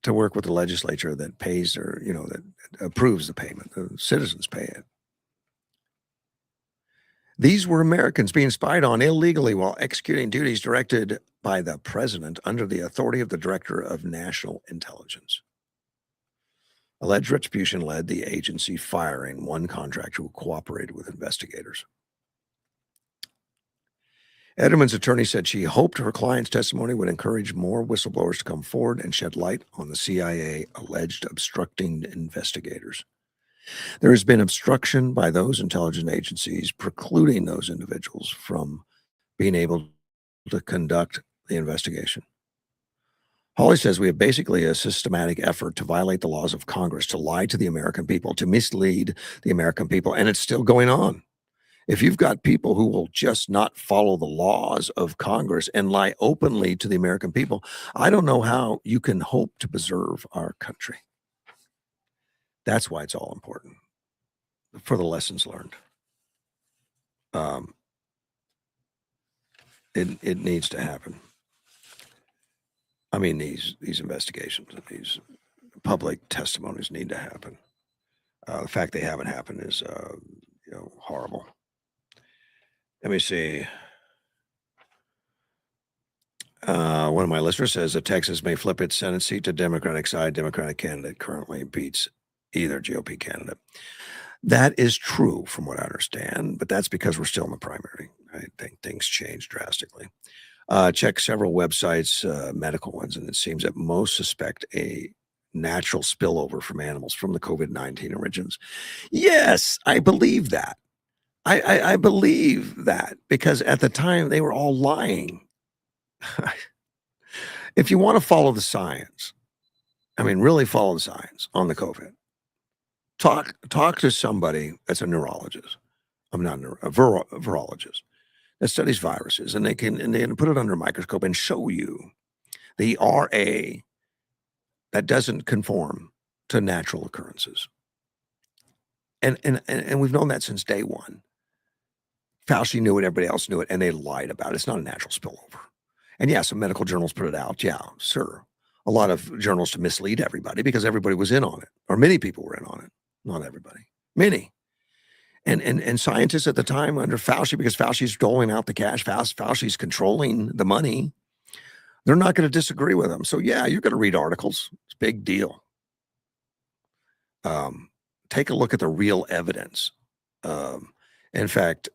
to work with the legislature that pays or, that approves the payment. The citizens pay it. These were Americans being spied on illegally while executing duties directed by the president under the authority of the Director of National Intelligence. Alleged retribution led the agency firing one contractor who cooperated with investigators. Etterman's attorney said she hoped her client's testimony would encourage more whistleblowers to come forward and shed light on the CIA alleged obstructing investigators. There has been obstruction by those intelligence agencies precluding those individuals from being able to conduct the investigation. Hawley says we have basically a systematic effort to violate the laws of Congress, to lie to the American people, to mislead the American people, and it's still going on. If you've got people who will just not follow the laws of Congress and lie openly to the American people, I don't know how you can hope to preserve our country. That's why it's all important, for the lessons learned. It needs to happen. I mean, these investigations and these public testimonies need to happen. The fact they haven't happened is, horrible. Let me see. One of my listeners says that Texas may flip its Senate seat to Democratic side. Democratic candidate currently beats either GOP candidate. That is true from what I understand, but that's because we're still in the primary. I think things change drastically. Check several websites, medical ones, and it seems that most suspect a natural spillover from animals from the COVID-19 origins. Yes, I believe that. I believe that because at the time they were all lying. If you want to follow the science, I mean, really follow the science on the COVID, talk to somebody that's a neurologist. I'm not a virologist that studies viruses, and they can put it under a microscope and show you the RA that doesn't conform to natural occurrences. And we've known that since day one. Fauci knew it, everybody else knew it, and they lied about it. It's not a natural spillover. And yeah, some medical journals put it out. Yeah, sure. A lot of journals to mislead everybody because everybody was in on it, or many people were in on it. Not everybody, many. And scientists at the time under Fauci, because Fauci's doling out the cash, Fauci's controlling the money, they're not going to disagree with him. So yeah, you're going to read articles. It's a big deal. Take a look at the real evidence. In fact,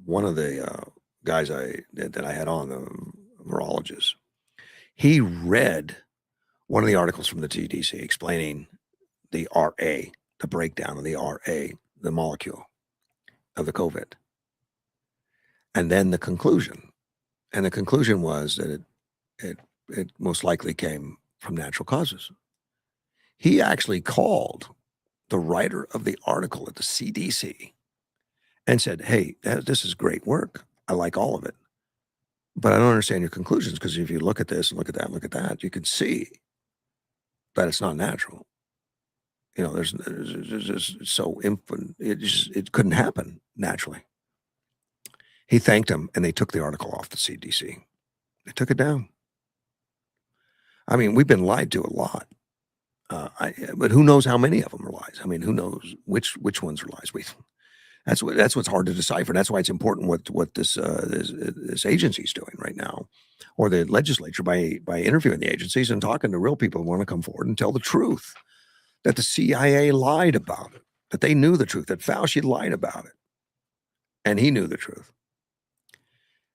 one of the guys that I had on, the virologist, he read one of the articles from the CDC explaining the RA, the breakdown of the RA, the molecule of the COVID, and then the conclusion. And the conclusion was that it most likely came from natural causes. He actually called the writer of the article at the CDC and said, "Hey, this is great work. I like all of it. But I don't understand your conclusions because if you look at this and look at that and look at that, you can see that it's not natural. You know, there's just so infinite. It couldn't happen naturally." He thanked him, and they took the article off the CDC. They took it down. I mean, we've been lied to a lot. But who knows how many of them are lies? I mean, who knows which ones are lies? That's what's hard to decipher. That's why it's important what this agency is doing right now, or the legislature by interviewing the agencies and talking to real people who want to come forward and tell the truth, that the CIA lied about it, that they knew the truth, that Fauci lied about it, and he knew the truth.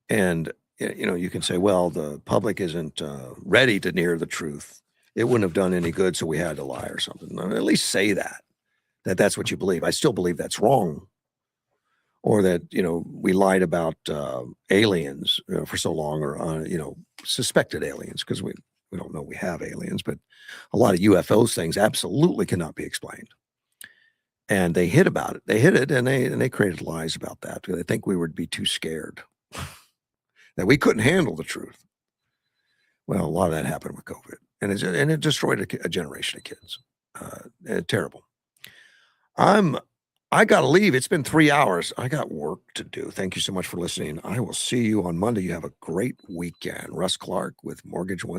And you know, you can say, well, the public isn't ready to hear the truth. It wouldn't have done any good, so we had to lie or something. At least say that's what you believe. I still believe that's wrong. Or that, you know, we lied about aliens for so long, or, you know, suspected aliens, because we don't know we have aliens, but a lot of UFOs things absolutely cannot be explained. And they hid about it. They hid it, and they created lies about that. They think we would be too scared, that we couldn't handle the truth. Well, a lot of that happened with COVID, and it destroyed a generation of kids. Terrible. I got to leave. It's been 3 hours. I got work to do. Thank you so much for listening. I will see you on Monday. You have a great weekend. Russ Clark with Mortgage One.